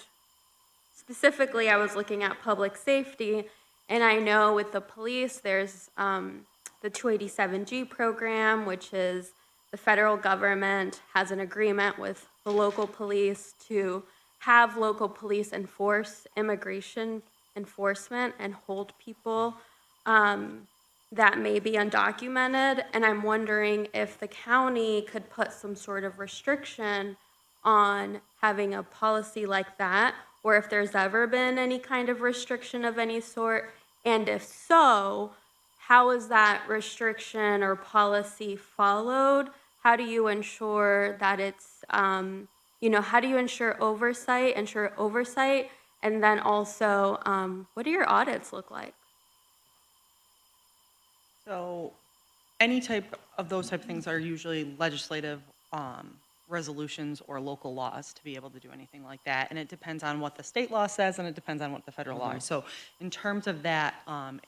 specifically I was looking at public safety, and I know with the police there's the 287G program, which is the federal government has an agreement with the local police to have local police enforce immigration enforcement and hold people that may be undocumented. And I'm wondering if the county could put some sort of restriction on having a policy like that, or if there's ever been any kind of restriction of any sort, and if so, how is that restriction or policy followed? How do you ensure that it's, how do you ensure oversight, and then also, what do your audits look like? So any type of those type of things are usually legislative resolutions or local laws to be able to do anything like that. And it depends on what the state law says, and it depends on what the federal law is. So in terms of that,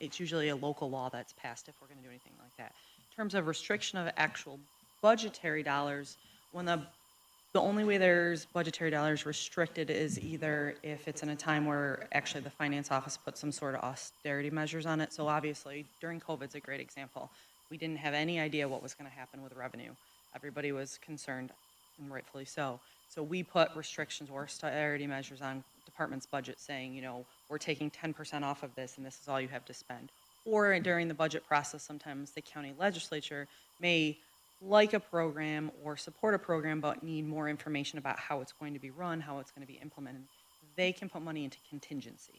it's usually a local law that's passed if we're going to do anything like that. In terms of restriction of actual budgetary dollars, when the only way there's budgetary dollars restricted is either if it's in a time where actually the finance office puts some sort of austerity measures on it. So obviously during COVID is a great example. We didn't have any idea what was going to happen with revenue. Everybody was concerned, and rightfully so. So we put restrictions or austerity measures on department's budget saying, we're taking 10% off of this and this is all you have to spend. Or during the budget process, sometimes the county legislature may like a program or support a program but need more information about how it's going to be run, how it's going to be implemented. They can put money into contingency.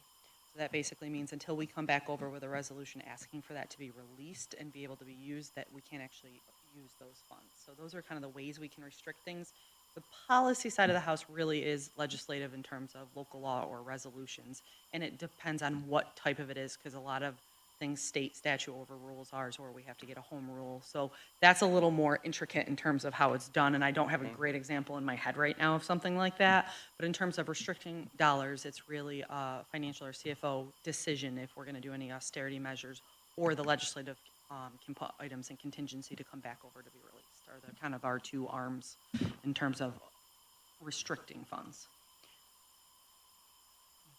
So that basically means until we come back over with a resolution asking for that to be released and be able to be used, that we can't actually use those funds. So those are kind of the ways we can restrict things. The policy side of the house really is legislative in terms of local law or resolutions, and it depends on what type of it is, because a lot of things state statute overrules ours, or we have to get a home rule. So that's a little more intricate in terms of how it's done, and I don't have a great example in my head right now of something like that. But in terms of restricting dollars, it's really a financial or CFO decision if we're going to do any austerity measures, or the legislative can put items in contingency to come back over to be released, are the kind of our two arms in terms of restricting funds.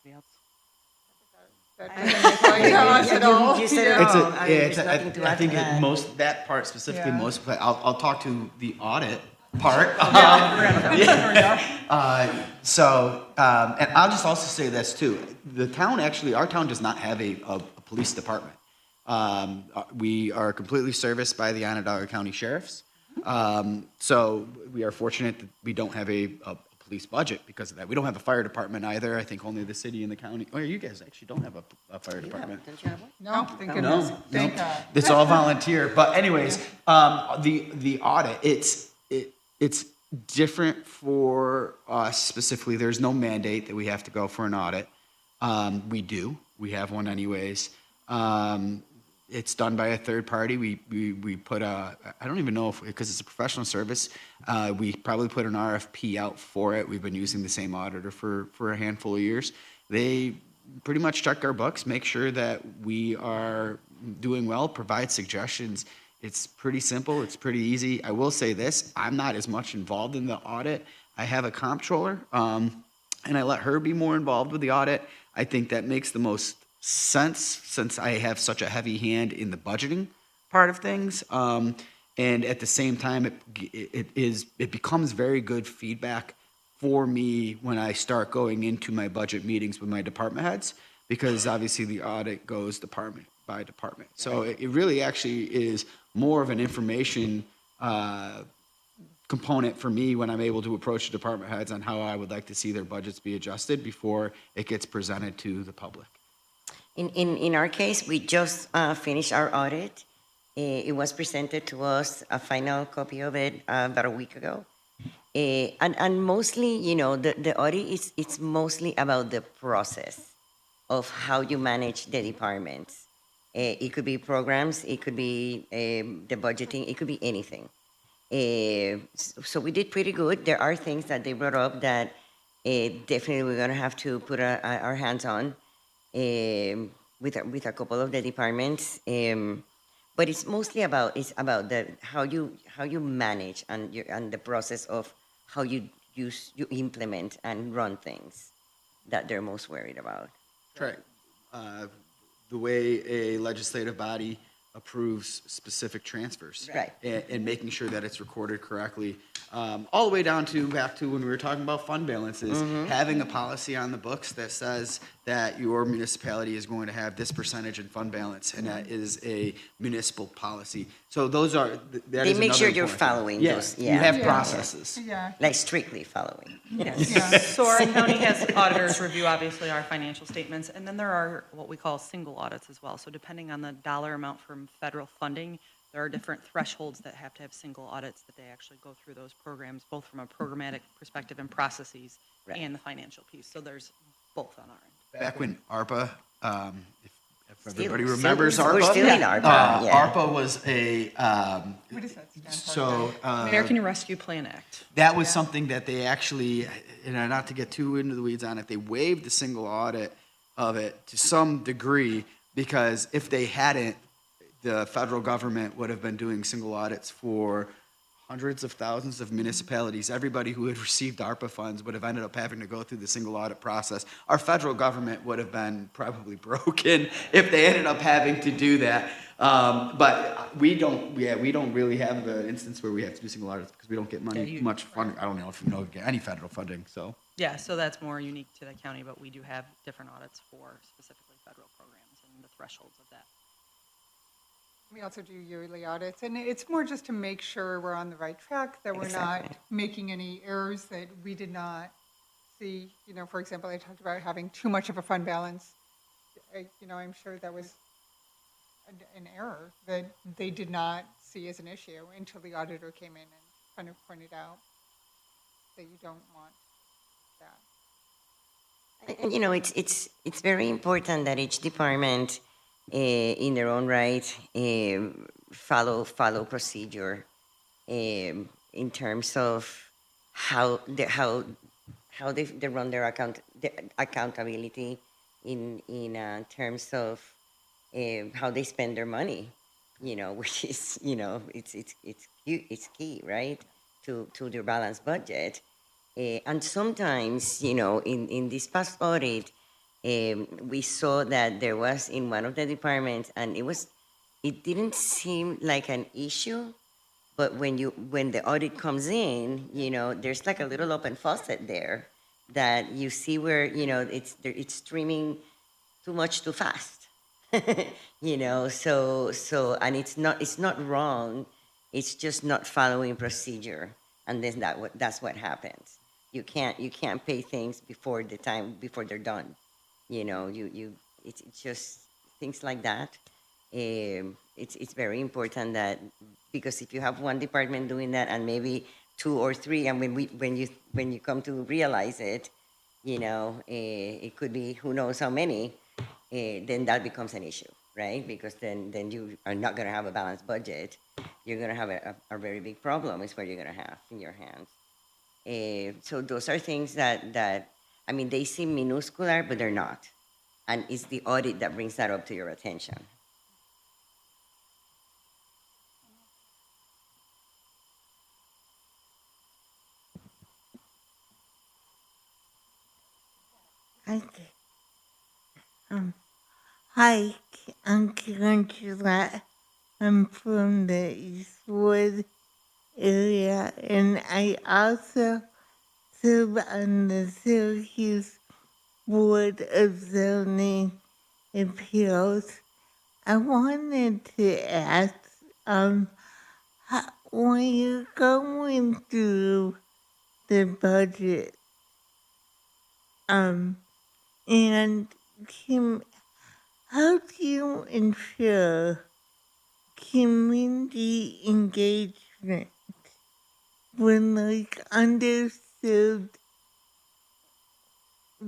Anybody else? You said it all. I think that part specifically, I'll talk to the audit part. And I'll just also say this too. Our town does not have a police department. We are completely serviced by the Onondaga County Sheriffs. So we are fortunate that we don't have a police budget because of that. We don't have a fire department either. I think only the city and the county. Oh, you guys actually don't have a fire department. Don't you have one? No, thank goodness. Thank God. It's all volunteer. But anyways, the audit, it's different for us specifically. There's no mandate that we have to go for an audit. We do. We have one anyways. It's done by a third party. We put I don't even know because it's a professional service, we probably put an RFP out for it. We've been using the same auditor for a handful of years. They pretty much check our books, make sure that we are doing well, provide suggestions. It's pretty simple. It's pretty easy. I will say this, I'm not as much involved in the audit. I have a comptroller, and I let her be more involved with the audit. I think that makes the most sense since I have such a heavy hand in the budgeting part of things. And at the same time, it becomes very good feedback for me when I start going into my budget meetings with my department heads, because obviously the audit goes department by department. So it really actually is more of an information component for me when I'm able to approach the department heads on how I would like to see their budgets be adjusted before it gets presented to the public. In our case, we just finished our audit. It was presented to us, a final copy of it, about a week ago. And mostly, you know, the audit it's mostly about the process of how you manage the departments. It could be programs, it could be the budgeting, it could be anything. So we did pretty good. There are things that they brought up that definitely we're gonna have to put our hands on with a couple of the departments. But it's mostly about how you manage and the process of how you implement and run things that they're most worried about. Right. The way a legislative body approves specific transfers. Right. And making sure that it's recorded correctly. All the way down to back to when we were talking about fund balances, having a policy on the books that says that your municipality is going to have this percentage in fund balance, and that is a municipal policy. So those are, that They is make another sure you're important following thing. those. You have processes. Yeah. Like strictly following. So our county has auditors review, obviously, our financial statements, and then there are what we call single audits as well. So depending on the dollar amount from federal funding, there are different thresholds that have to have single audits that they actually go through those programs, both from a programmatic perspective and processes and the financial piece. So there's both on our end. Back when ARPA, if everybody Still- remembers still- ARPA. we're still in ARPA, yeah. ARPA was a, What does that stand for? so. American Rescue Plan Act. That was something that they actually, and not to get too into the weeds on it, they waived the single audit of it to some degree, because if they hadn't, the federal government would have been doing single audits for hundreds of thousands of municipalities. Everybody who had received ARPA funds would have ended up having to go through the single audit process. Our federal government would have been probably broken if they ended up having to do that. But we don't really have the instance where we have to do single audits because we don't get money, much funding. I don't know if you know, get any federal funding, so. Yeah, so that's more unique to the county, but we do have different audits for specifically federal programs and the thresholds of that. We also do yearly audits, and it's more just to make sure we're on the right track, that we're not making any errors that we did not see. You know, for example, I talked about having too much of a fund balance. You know, I'm sure that was an error that they did not see as an issue until the auditor came in and kind of pointed out that you don't want that. And, you know, it's very important that each department, in their own right, follow procedure in terms of how they run their accountability in terms of how they spend their money. You know, which is, you know, it's key, right, to their balanced budget. And sometimes, you know, in this past audit, we saw that there was in one of the departments, and it didn't seem like an issue, but when the audit comes in, you know, there's like a little open faucet there that you see where, you know, it's streaming too much too fast. You know, so and it's not wrong, it's just not following procedure, and then that's what happens. You can't pay things before they're done. You know, it's just things like that. It's very important that, because if you have one department doing that and maybe two or three, and when you come to realize it, you know, it could be who knows how many, then that becomes an issue, right? Because then you are not going to have a balanced budget. You're going to have a very big problem is what you're going to have in your hands. So those are things that I mean, they seem minuscule, but they're not. and it's the audit that brings that up to your attention. Okay. Hi, I'm Angela. I'm from the Eastwood area, and I also serve on the Syracuse Board of Zoning Appeals. I wanted to ask, when you're going through the budget, and how do you ensure community engagement when like underserved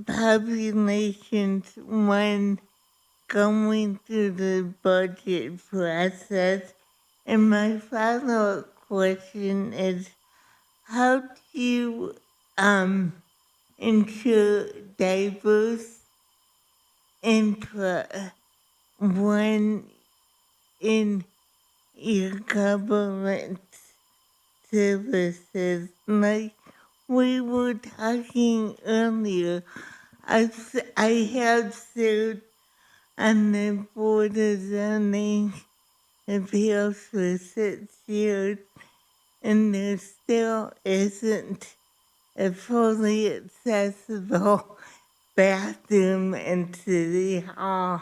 populations when going through the budget process? And my follow-up question is, how do you ensure diverse input when in your government services? Like we were talking earlier, I have served on the Board of Zoning Appeals for 6 years, and there still isn't a fully accessible bathroom in City Hall.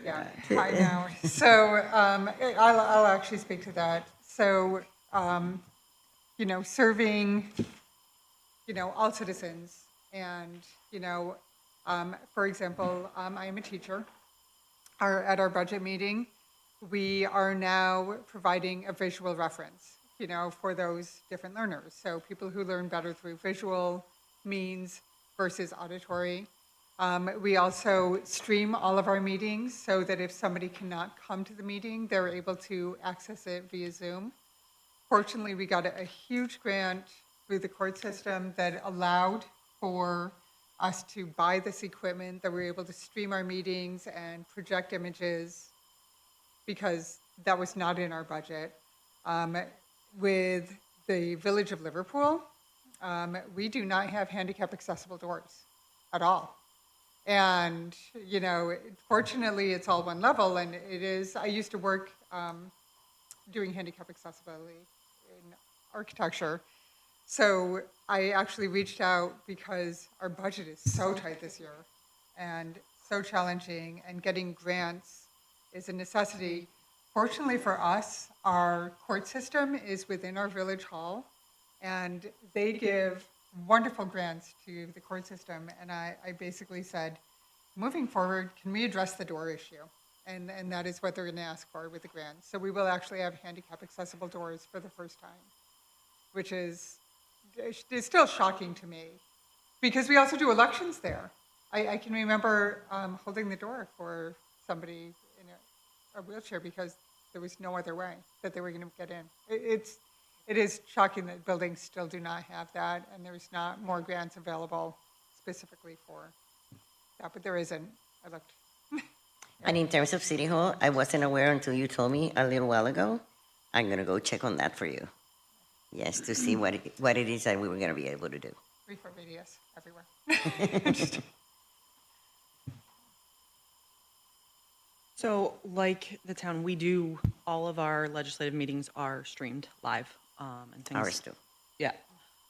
Yeah, I know. So I'll actually speak to that. So, serving, all citizens. And, for example, I am a teacher. At our budget meeting, we are now providing a visual reference, for those different learners. So people who learn better through visual means versus auditory. We also stream all of our meetings so that if somebody cannot come to the meeting, they're able to access it via Zoom. Fortunately, we got a huge grant through the court system that allowed for us to buy this equipment, that we're able to stream our meetings and project images, because that was not in our budget. With the Village of Liverpool, we do not have handicap accessible doors at all. And, fortunately, it's all one level, and it is, I used to work doing handicap accessibility in architecture. So I actually reached out because our budget is so tight this year and so challenging, and getting grants is a necessity. Fortunately for us, our court system is within our village hall, and they give wonderful grants to the court system. And I basically said, moving forward, can we address the door issue? And that is what they're going to ask for with the grant. So we will actually have handicap accessible doors for the first time, which is still shocking to me, because we also do elections there. I can remember holding the door for somebody in a wheelchair because there was no other way that they were going to get in. It is shocking that buildings still do not have that, and there's not more grants available specifically for that, but there isn't. I looked. And in terms of City Hall, I wasn't aware until you told me a little while ago. I'm going to go check on that for you. Yes, to see what it is that we were going to be able to do. 3-foot radius everywhere. So like the town, we do, all of our legislative meetings are streamed live, and things. Ours too. Yeah.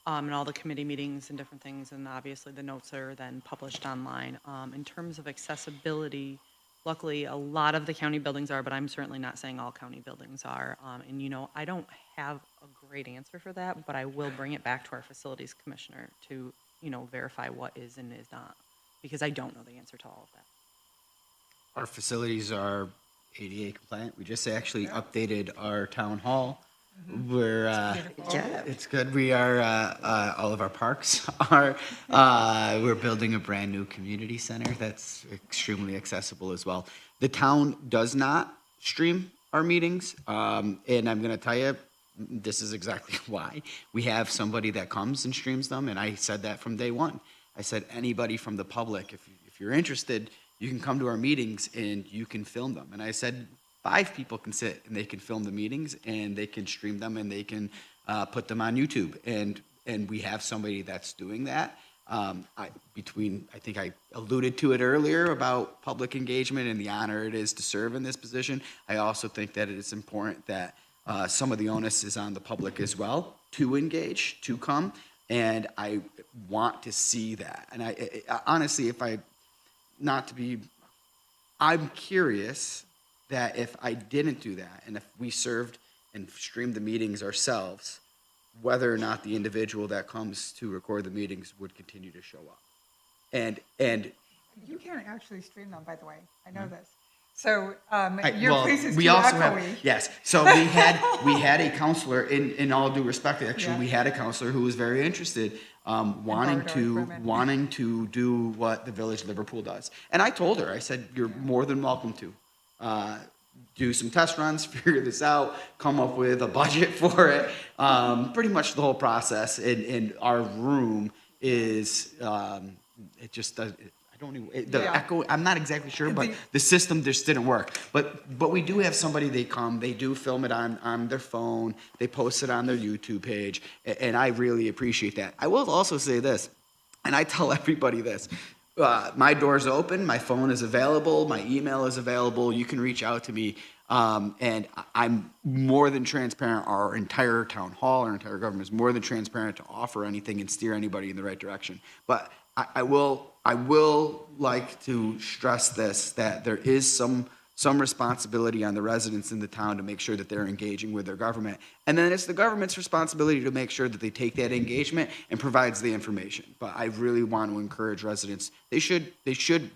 And all the committee meetings and different things, and obviously the notes are then published online. In terms of accessibility, luckily a lot of the county buildings are, but I'm certainly not saying all county buildings are. And I don't have a great answer for that, but I will bring it back to our facilities commissioner to, verify what is and is not, because I don't know the answer to all of that. Our facilities are ADA compliant. We just actually updated our town hall. We're, it's good. We are, all of our parks are, we're building a brand new community center that's extremely accessible as well. The town does not stream our meetings, and I'm going to tell you, this is exactly why. We have somebody that comes and streams them, and I said that from day one. I said, anybody from the public, if you're interested, you can come to our meetings and you can film them. And I said, 5 people can sit and they can film the meetings and they can stream them and they can put them on YouTube. And we have somebody that's doing that. I think I alluded to it earlier about public engagement and the honor it is to serve in this position. I also think that it is important that some of the onus is on the public as well to engage, to come. And I want to see that. And I honestly, I'm curious that if I didn't do that, and if we served and streamed the meetings ourselves, whether or not the individual that comes to record the meetings would continue to show up. And You can't actually stream them, by the way. I know this. So your well, place is we too also echoey. have, yes. So we had a counselor. In all due respect, actually, we had a counselor who was very interested, wanting to do what the Village Liverpool does. And I told her, I said, you're more than welcome to do some test runs, figure this out, come up with a budget for it. Pretty much the whole process. And our room is it just does. I don't even, the echo, I'm not exactly sure, but the system just didn't work. But we do have somebody, they come, they do film it on their phone, they post it on their YouTube page, and I really appreciate that. I will also say this, and I tell everybody this, my door's open, my phone is available, my email is available, you can reach out to me, and I'm more than transparent. Our entire town hall, our entire government is more than transparent to offer anything and steer anybody in the right direction. But I will like to stress this, that there is some responsibility on the residents in the town to make sure that they're engaging with their government. And then it's the government's responsibility to make sure that they take that engagement and provides the information. But I really want to encourage residents, they should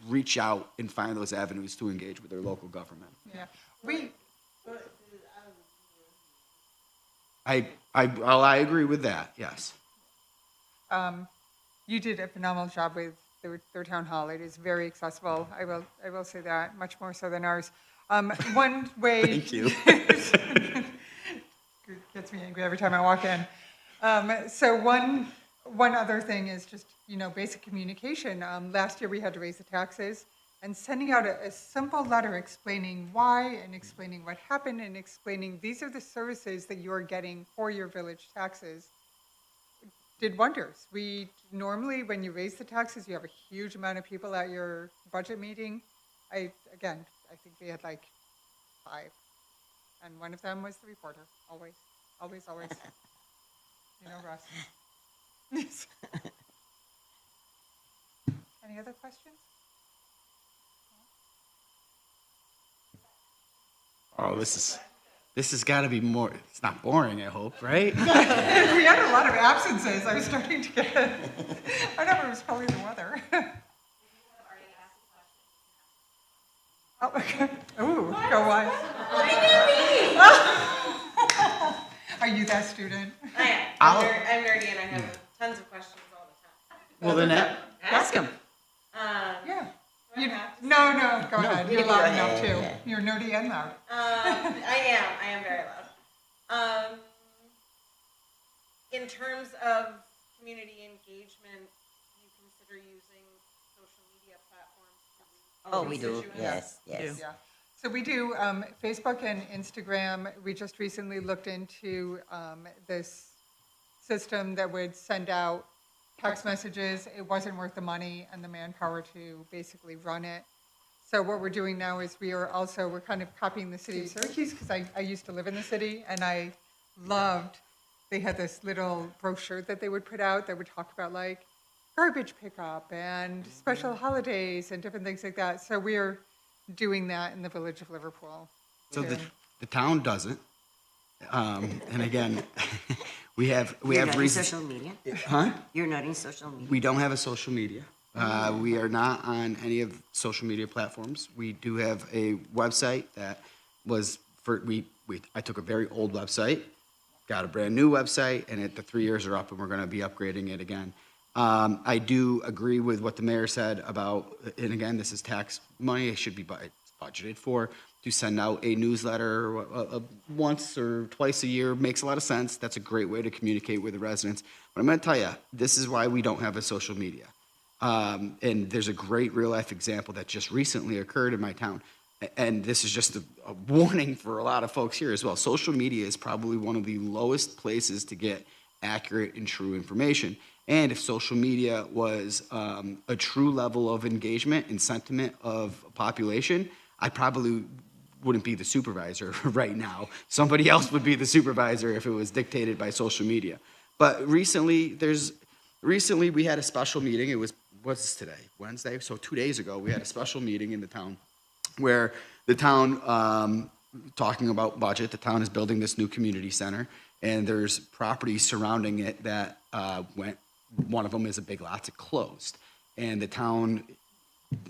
reach out and find those avenues to engage with their local government. Yeah. I agree with that, yes. You did a phenomenal job with their town hall. It is very accessible. I will say that, much more so than ours. One way. Thank you. Gets me angry every time I walk in. So one other thing is just, basic communication. Last year we had to raise the taxes, and sending out a simple letter explaining why and explaining what happened and explaining these are the services that you're getting for your village taxes did wonders. We normally, when you raise the taxes, you have a huge amount of people at your budget meeting. I think we had like 5, and one of them was the reporter. Always. Russ. Any other questions? Oh, this has got to be more, it's not boring, I hope, right? We had a lot of absences. I was starting to get, I know it was probably the weather. Oh, okay. Ooh, go on. Are you that student? I am. I'm nerdy and I have tons of questions all the time. Well, then Ask him. Yeah. No, go ahead. You're loud enough too. Yeah. You're nerdy and loud. I am very loud. In terms of community engagement, do you consider using social media platforms? Oh, we do, yes. Yeah. So we do Facebook and Instagram. We just recently looked into this system that would send out text messages. It wasn't worth the money and the manpower to basically run it. So what we're doing now is we're kind of copying the city of Syracuse, because I used to live in the city, and I loved, they had this little brochure that they would put out that would talk about like garbage pickup and special holidays and different things like that. So we're doing that in the village of Liverpool. So too. the town doesn't. And again, we have reasons. Social media? Huh? You're not in social media? We don't have a social media. We are not on any of social media platforms. We do have a website that was I took a very old website, got a brand new website, and the 3 years are up, and we're going to be upgrading it again. I do agree with what the mayor said about, and again, this is tax money. It should be budgeted for, to send out a newsletter once or twice a year. Makes a lot of sense. That's a great way to communicate with the residents. But I'm going to tell you, this is why we don't have a social media. And there's a great real-life example that just recently occurred in my town. And this is just a warning for a lot of folks here as well. Social media is probably one of the lowest places to get accurate and true information. And if social media was a true level of engagement and sentiment of a population, I probably wouldn't be the supervisor right now. Somebody else would be the supervisor if it was dictated by social media. But recently we had a special meeting. What's today? Wednesday? So 2 days ago, we had a special meeting in the town where the town, talking about budget, the town is building this new community center, and there's properties surrounding it that one of them is a Big Lots, it closed. And the town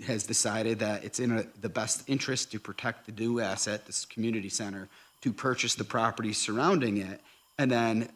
has decided that it's in the best interest to protect the new asset, this community center, to purchase the property surrounding it, and then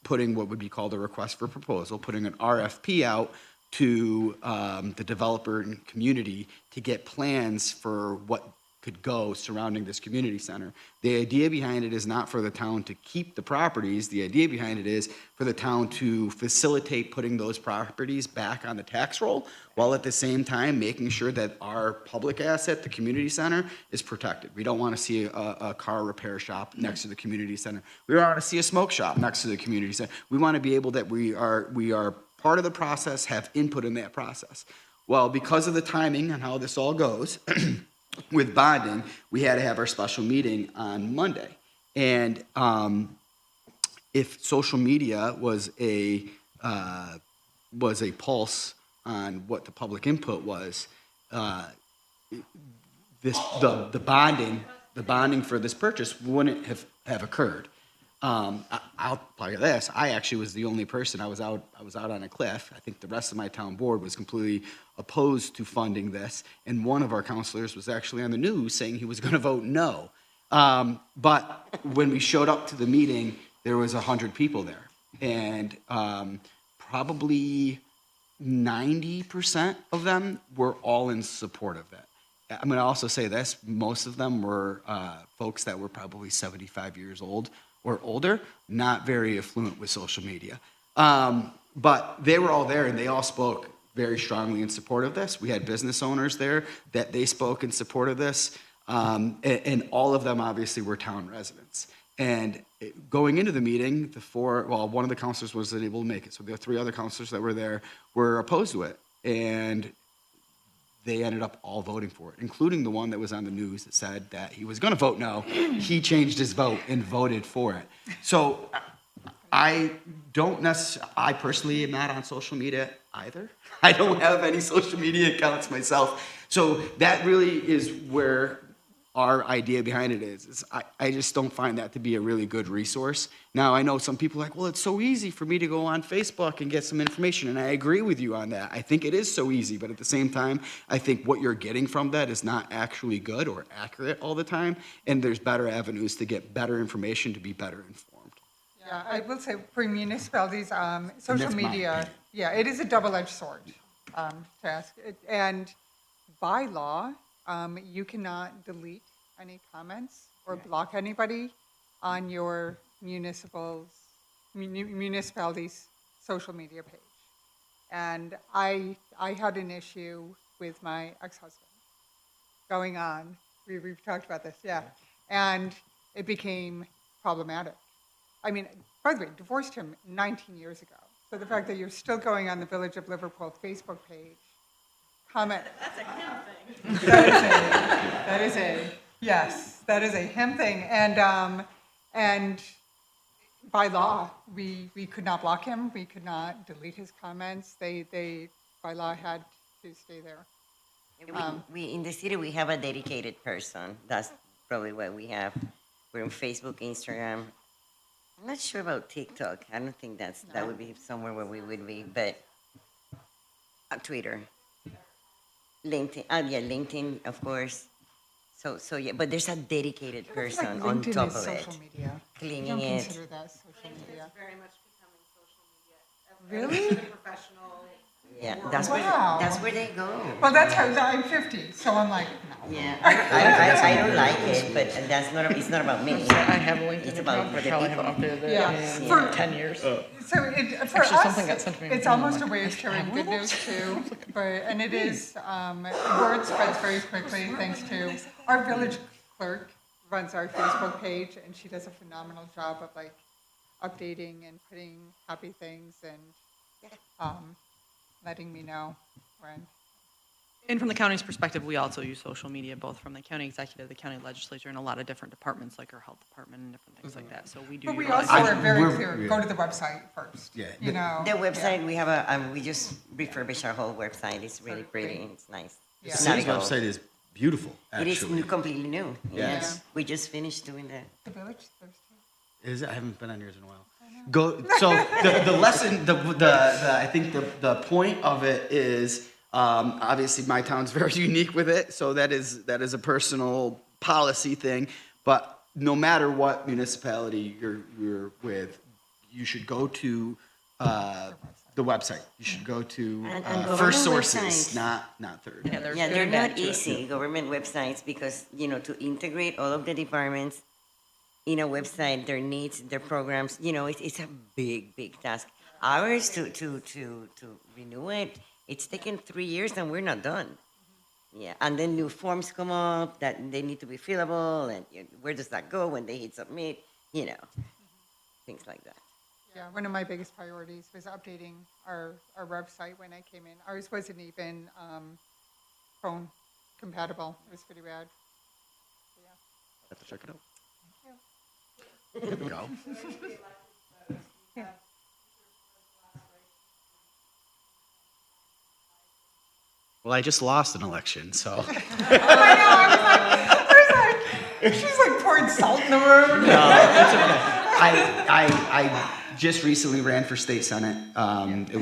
putting what would be called a request for proposal, putting an RFP out to the developer and community to get plans for what could go surrounding this community center. The idea behind it is not for the town to keep the properties. The idea behind it is for the town to facilitate putting those properties back on the tax roll, while at the same time making sure that our public asset, the community center, is protected. We don't want to see a car repair shop next to the community center. We don't want to see a smoke shop next to the community center. We want to be able that we are part of the process, have input in that process. Well, because of the timing and how this all goes, with bonding, we had to have our special meeting on Monday. And if social media was a pulse on what the public input was, the bonding for this purchase wouldn't have occurred. I'll tell you this, I actually was the only person, I was out on a cliff. I think the rest of my town board was completely opposed to funding this, and one of our counselors was actually on the news saying he was gonna vote no. But when we showed up to the meeting, there was 100 people there, and probably 90% of them were all in support of it. I'm gonna also say this, most of them were folks that were probably 75 years old or older, not very affluent with social media. But they were all there and they all spoke very strongly in support of this. We had business owners there that they spoke in support of this. And all of them obviously were town residents. And going into the meeting, one of the counselors wasn't able to make it. So the 3 other counselors that were there were opposed to it. And they ended up all voting for it, including the one that was on the news that said that he was gonna vote no. He changed his vote and voted for it. So I personally am not on social media either. I don't have any social media accounts myself. So that really is where our idea behind it is I just don't find that to be a really good resource. Now, I know some people are like, well, it's so easy for me to go on Facebook and get some information, and I agree with you on that. I think it is so easy, but at the same time, I think what you're getting from that is not actually good or accurate all the time, and there's better avenues to get better information to be better informed. Yeah, I will say for municipalities, social media, it is a double-edged sword to ask. And by law, you cannot delete any comments or block anybody on your municipality's social media page. And I had an issue with my ex-husband going on. We've talked about this, yeah. And it became problematic. I mean, by the way, divorced him 19 years ago. So the fact that you're still going on the Village of Liverpool Facebook page, comment. That's a him thing. That is a him thing. And by law, we could not block him. We could not delete his comments. They by law had to stay there. We in the city, we have a dedicated person. That's probably what we have. We're on Facebook, Instagram. I'm not sure about TikTok. I don't think that would be somewhere where we would be, but Twitter. LinkedIn, LinkedIn, of course. So yeah, but there's a dedicated person on top of it, social media. cleaning Don't it. consider that social media. Very much becoming social media. Really? Professional Yeah, Wow. that's where they go. Well, that's how, I'm 50, so I'm like, no. Yeah, I don't like it, but it's not about me. I have a LinkedIn It's about account, for but the probably people. haven't updated it Yeah. in For- 10 years. So it, for Actually, us, something got sent to me it's from almost a like, way of sharing good news too, and it is, word spreads very quickly thanks to our village clerk runs our Facebook page, and she does a phenomenal job of like updating and putting happy things and letting me know when. And from the county's perspective, we also use social media, both from the county executive, the county legislature, and a lot of different departments, like our health department and different things like that. So we do. But we utilize also social are very we're- clear, yeah. go to the website first. Yeah. You know. The website, we have we just refurbished our whole website. It's really pretty. It's nice. The Yeah. city's Not at all. website is beautiful, It is actually. completely new. Yes. Yes. We just finished doing that. The village, there's two. Is it? I haven't been on yours in a while. So the lesson, I think the point of it is, obviously my town's very unique with it, so that is a personal policy thing. But no matter what municipality you're with, you should go to the website. You should go to And first government sources, websites. not third. Yeah, there's Yeah, good they're and not bad to it. easy, government websites, because, to integrate all of the departments in a website, their needs, their programs, it's a big, big task. Ours to renew it, it's taken 3 years and we're not done. Yeah, and then new forms come up that they need to be fillable, and where does that go when they hit submit, things like that. Yeah, one of my biggest priorities was updating our website when I came in. Ours wasn't even phone compatible. It was pretty bad. Have to check it out. Thank There we go. Well, I just lost an election, so. She's like pouring salt in the room. No, it's okay. I just recently ran for state senate. It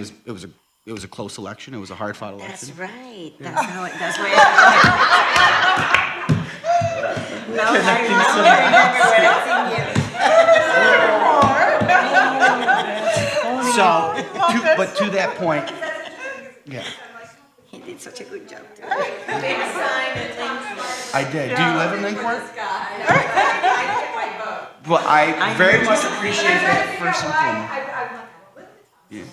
was a close election. It was a hard fought election. That's right. Yeah. That's why. Now I remember when I seen you. So, but to that point, yeah, He did such a good job too. I did. Do you live in Linkport? Well, I very much appreciate that first and foremost. Yeah.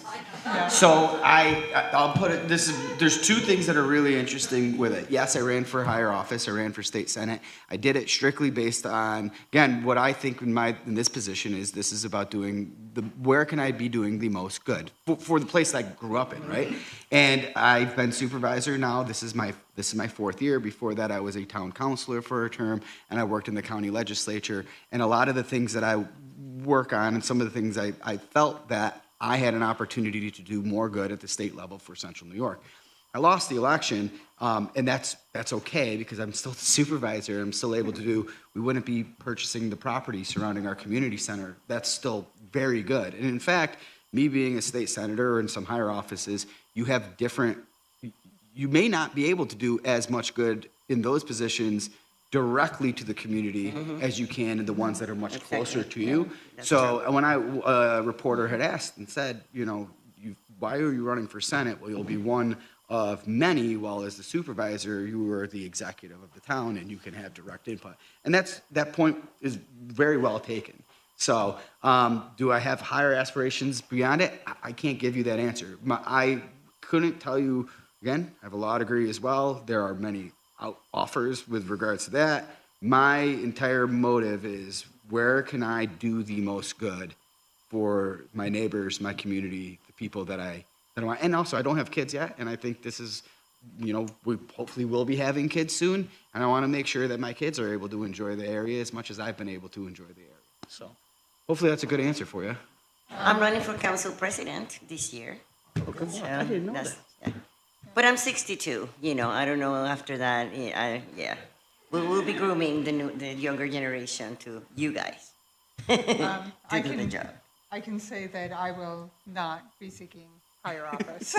So I'll put it. There's two things that are really interesting with it. Yes, I ran for higher office. I ran for state senate. I did it strictly based on, again, what I think in this position is this is about doing where can I be doing the most good for the place I grew up in, right? And I've been supervisor now. This is my fourth year. Before that, I was a town councilor for a term, and I worked in the county legislature. And a lot of the things that I work on, and some of the things I felt that I had an opportunity to do more good at the state level for Central New York. I lost the election, and that's okay because I'm still the supervisor. I'm still able to do. We wouldn't be purchasing the property surrounding our community center. That's still very good. And in fact, me being a state senator in some higher offices, you have different. You may not be able to do as much good in those positions directly to the community as you can in the ones that are much closer to you. So when a reporter had asked and said, why are you running for Senate? Well, you'll be one of many, while as the supervisor, you are the executive of the town and you can have direct input. And that point is very well taken. So do I have higher aspirations beyond it? I can't give you that answer. I couldn't tell you, again, I have a law degree as well. There are many offers with regards to that. My entire motive is where can I do the most good for my neighbors, my community, the people that I want. And also, I don't have kids yet, and I think this is, we hopefully will be having kids soon, and I want to make sure that my kids are able to enjoy the area as much as I've been able to enjoy the area. So hopefully that's a good answer for you. I'm running for council president this year. I didn't know that. Yeah. But I'm 62. I don't know after that. Yeah. We'll be grooming the younger generation to you guys to do the job. I can say that I will not be seeking higher office.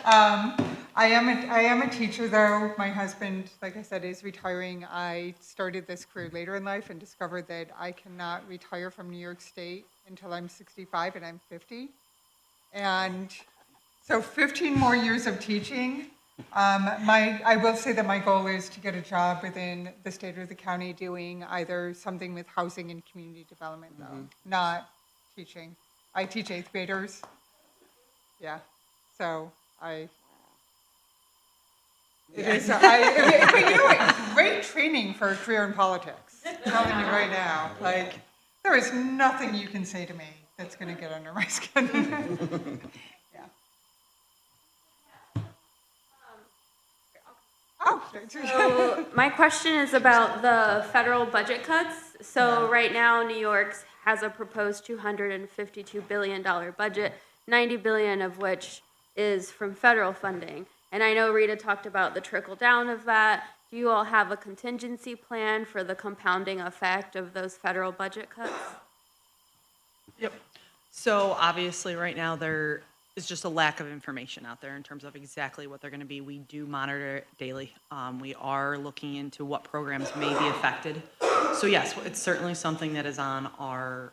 I am a teacher, though. My husband, like I said, is retiring. I started this career later in life and discovered that I cannot retire from New York State until I'm 65 and I'm 50. And So 15 more years of teaching. I will say that my goal is to get a job within the state or the county doing either something with housing and community development, though, not teaching. I teach 8th graders. Yeah, so it is, but you know what, it's great training for a career in politics. I'm telling you right now, like, there is nothing you can say to me that's gonna get under my skin. So my question is about the federal budget cuts. So right now, New York has a proposed $252 billion budget, 90 billion of which is from federal funding. And I know Rita talked about the trickle down of that. Do you all have a contingency plan for the compounding effect of those federal budget cuts? Yep. So obviously, right now, there is just a lack of information out there in terms of exactly what they're going to be. We do monitor it daily. We are looking into what programs may be affected. So yes, it's certainly something that is on our,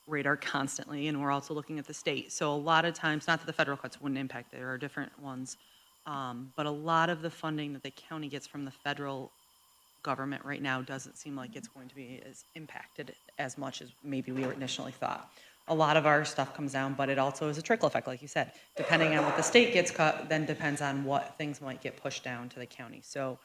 radar constantly, and we're also looking at the state. So a lot of times, not that the federal cuts wouldn't impact, there are different ones, but a lot of the funding that the county gets from the federal government right now doesn't seem like it's going to be as impacted as much as maybe we initially thought. A lot of our stuff comes down, but it also is a trickle effect, like you said. Depending on what the state gets cut, then depends on what things might get pushed down to the county. So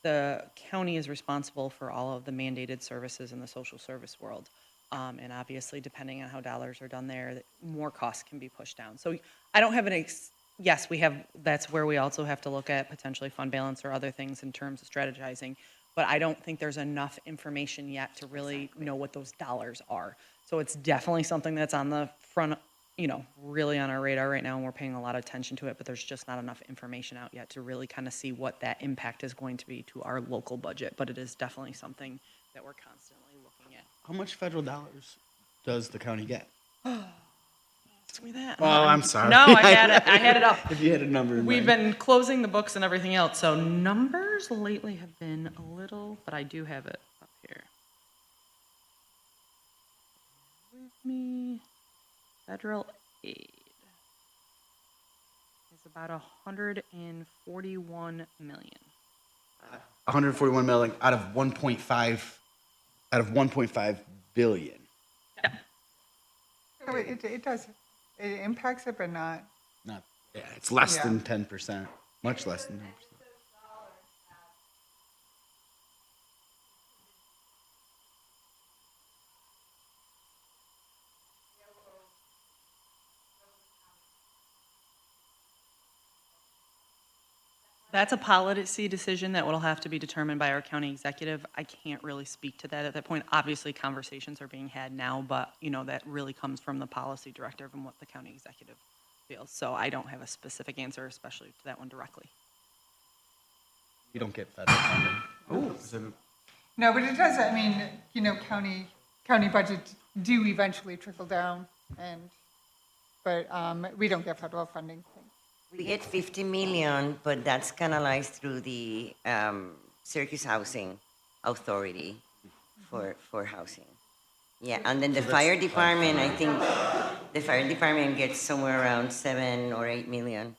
the county is responsible for all of the mandated services in the social service world. And obviously, depending on how dollars are done there, more costs can be pushed down. So I don't have yes, that's where we also have to look at potentially fund balance or other things in terms of strategizing. But I don't think there's enough information yet to really know what those dollars are. So it's definitely something that's on the front, really on our radar right now, and we're paying a lot of attention to it, but there's just not enough information out yet to really kind of see what that impact is going to be to our local budget. But it is definitely something that we're constantly looking at. How much federal dollars does the county get? Ask me that. Oh, I'm sorry. No, I had it up. If you had a number in We've mind. been closing the books and everything else, so numbers lately have been a little, but I do have it up here. With me, federal aid is about 141 million. 141 million out of 1.5 billion. So it does, it impacts it, but not. Yeah, it's less than 10%, much less than 10%. That's a policy decision that will have to be determined by our county executive. I can't really speak to that at that point. Obviously, conversations are being had now, but that really comes from the policy director and what the county executive feels. So I don't have a specific answer, especially to that one directly. You don't get federal funding. No, but it does, county budgets do eventually trickle down, but we don't get federal funding. We get 50 million, but that's canalized through the Syracuse Housing Authority for housing. Yeah, and then the fire department, I think the fire department gets somewhere around 7 or 8 million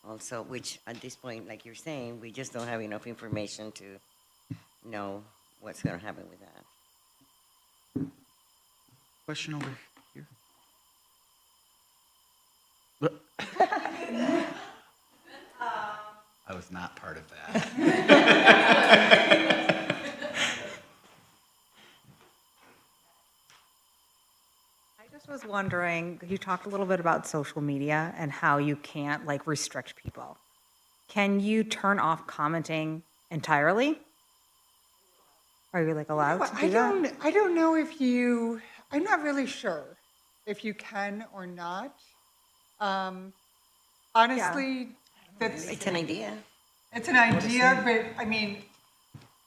also, which at this point, like you're saying, we just don't have enough information to know what's going to happen with that. Question over here. I was not part of that. I just was wondering, you talked a little bit about social media and how you can't restrict people. Can you turn off commenting entirely? Are you allowed to do that? I don't know I'm not really sure if you can or not. Honestly, it's an idea. It's an idea, but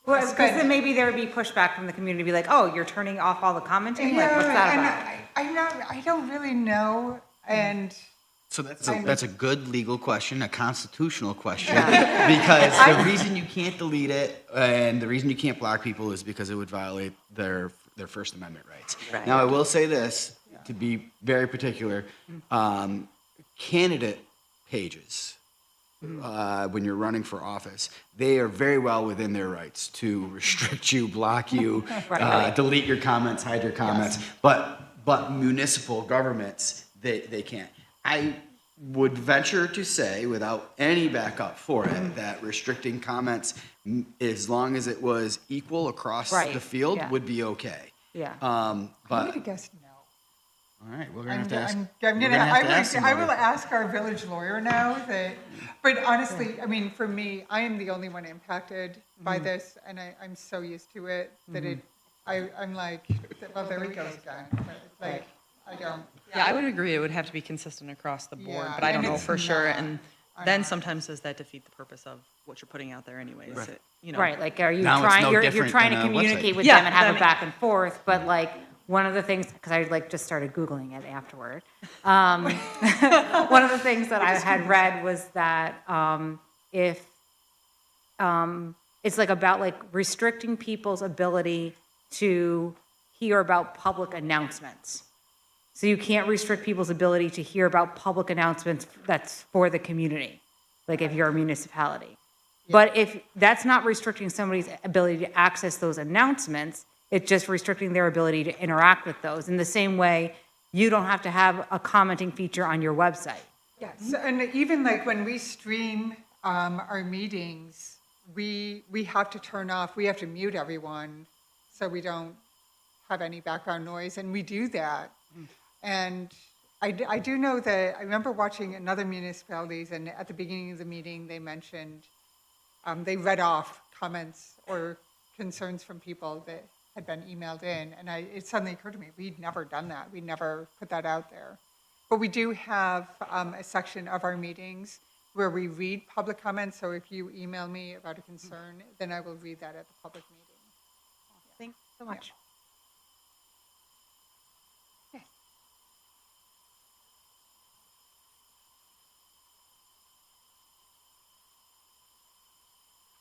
well, because then maybe there would be pushback from the community, be like, "Oh, you're turning off all the commenting." Yeah, what's that about? I don't really know, and So that's a good legal question, a constitutional question, because the reason you can't delete it and the reason you can't block people is because it would violate their First Amendment rights. Right. Now, I will say this, to be very particular, candidate pages, when you're running for office, they are very well within their rights to restrict you, block you, delete your comments, hide your comments. But municipal governments, they can't. I would venture to say, without any backup for it, that restricting comments, as long as it was equal across the field, would be okay. Yeah. But I'm going to guess no. all right, we're gonna have to ask. I will ask our village lawyer now that, but honestly, I mean, for me, I am the only one impacted by this, and I'm so used to it that I'm like, well, there he goes again. Like, I don't. Yeah, I would agree. It would have to be consistent across the board, Yeah, but I don't and know it's for sure. not. And then sometimes does that defeat the purpose of what you're putting out there anyways? Right. You know. Right, like, are you Now it's trying, no you're different trying to than a communicate website. with Yeah, them and have I a mean- back and forth, but like, one of the things, because I like just started Googling it afterward. One of the things that I had read was that if, it's like about like restricting people's ability to hear about public announcements. So you can't restrict people's ability to hear about public announcements that's for the community, like if you're a municipality. But if that's not restricting somebody's ability to access those announcements, it's just restricting their ability to interact with those. In the same way, you don't have to have a commenting feature on your website. Yes, and even like when we stream our meetings, we have to turn off, we have to mute everyone so we don't have any background noise, and we do that. And I do know that, I remember watching another municipalities, and at the beginning of the meeting, they mentioned, they read off comments or concerns from people that had been emailed in, and it suddenly occurred to me, we'd never done that. We'd never put that out there. But we do have a section of our meetings where we read public comments, so if you email me about a concern, then I will read that at the public meeting. Thanks so much.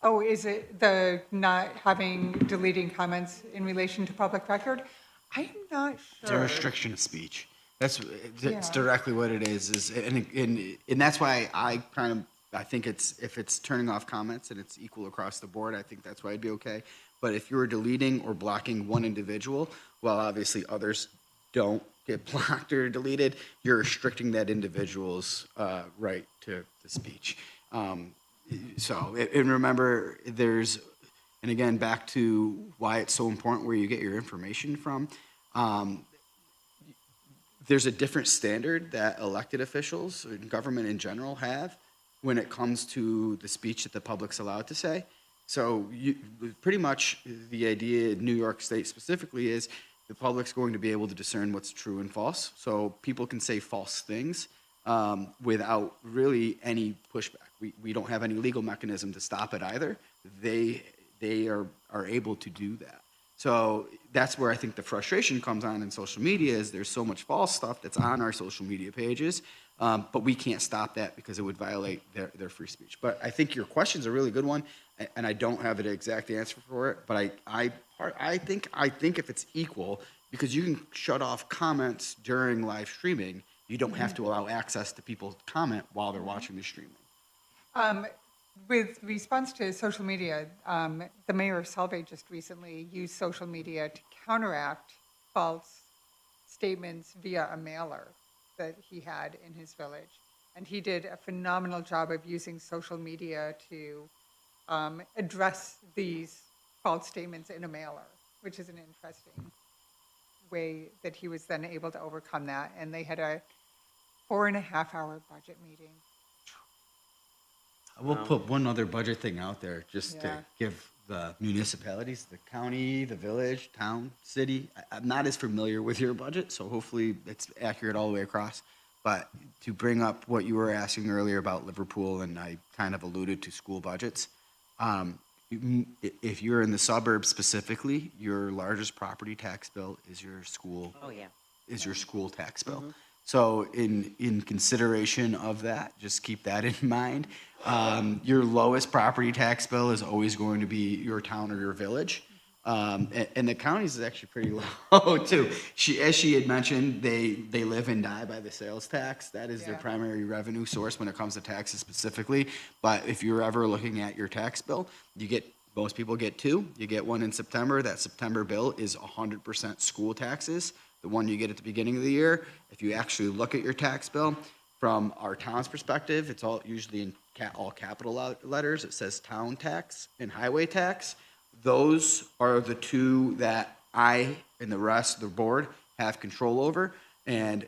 Oh, is it the not having, deleting comments in relation to public record? I'm not It's a sure. restriction of speech. That's Yeah. directly what it is and that's why I think if it's turning off comments and it's equal across the board, I think that's why it'd be okay. But if you're deleting or blocking one individual, while obviously others don't get blocked or deleted, you're restricting that individual's right to speech. So, and remember, and again, back to why it's so important where you get your information from. There's a different standard that elected officials and government in general have when it comes to the speech that the public's allowed to say. So pretty much the idea in New York State specifically is the public's going to be able to discern what's true and false. So people can say false things without really any pushback. We don't have any legal mechanism to stop it either. They are able to do that. So that's where I think the frustration comes on in social media is there's so much false stuff that's on our social media pages, but we can't stop that because it would violate their free speech. But I think your question's a really good one, and I don't have an exact answer for it, but I think if it's equal, because you can shut off comments during live streaming, you don't have to allow access to people to comment while they're watching the streaming. With response to social media, the mayor of Solvay just recently used social media to counteract false statements via a mailer that he had in his village. And he did a phenomenal job of using social media to address these false statements in a mailer, which is an interesting way that he was then able to overcome that. And they had a 4.5-hour budget meeting. We'll put one other budget thing out there just Yeah. to give the municipalities, the county, the village, town, city. I'm not as familiar with your budget, so hopefully it's accurate all the way across. But to bring up what you were asking earlier about Liverpool, and I kind of alluded to school budgets, if you're in the suburbs specifically, your largest property tax bill is your school. Oh, yeah. Is your school tax bill. So in consideration of that, just keep that in mind. Your lowest property tax bill is always going to be your town or your village. And the counties is actually pretty low too. As she had mentioned, they live and die by the sales tax. That is their primary revenue source when it comes to taxes specifically. But if you're ever looking at your tax bill, most people get two. You get one in September. That September bill is 100% school taxes. The one you get at the beginning of the year, if you actually look at your tax bill, from our town's perspective, it's all usually in all capital letters. It says town tax and highway tax. Those are the two that I and the rest of the board have control over. And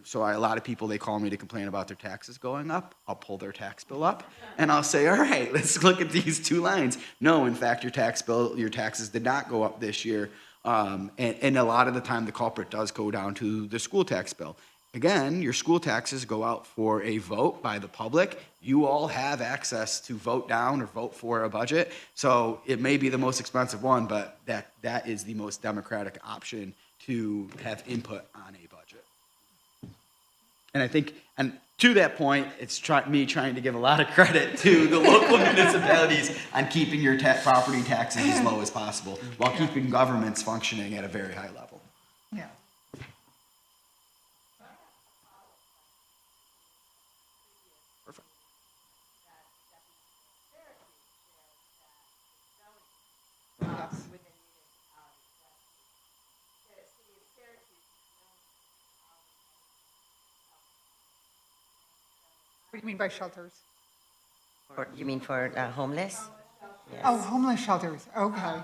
so a lot of people, they call me to complain about their taxes going up. I'll pull their tax bill up and I'll say, all right, let's look at these two lines. No, in fact, your taxes did not go up this year. And a lot of the time the culprit does go down to the school tax bill. Again, your school taxes go out for a vote by the public. You all have access to vote down or vote for a budget. So it may be the most expensive one, but that is the most democratic option to have input on a budget. And I think, and to that point, it's me trying to give a lot of credit to the local municipalities on keeping your property taxes as low as possible while keeping governments functioning at a very high level. Yeah. What do you mean by shelters? You mean for homeless? Yes. Oh, homeless shelters, okay.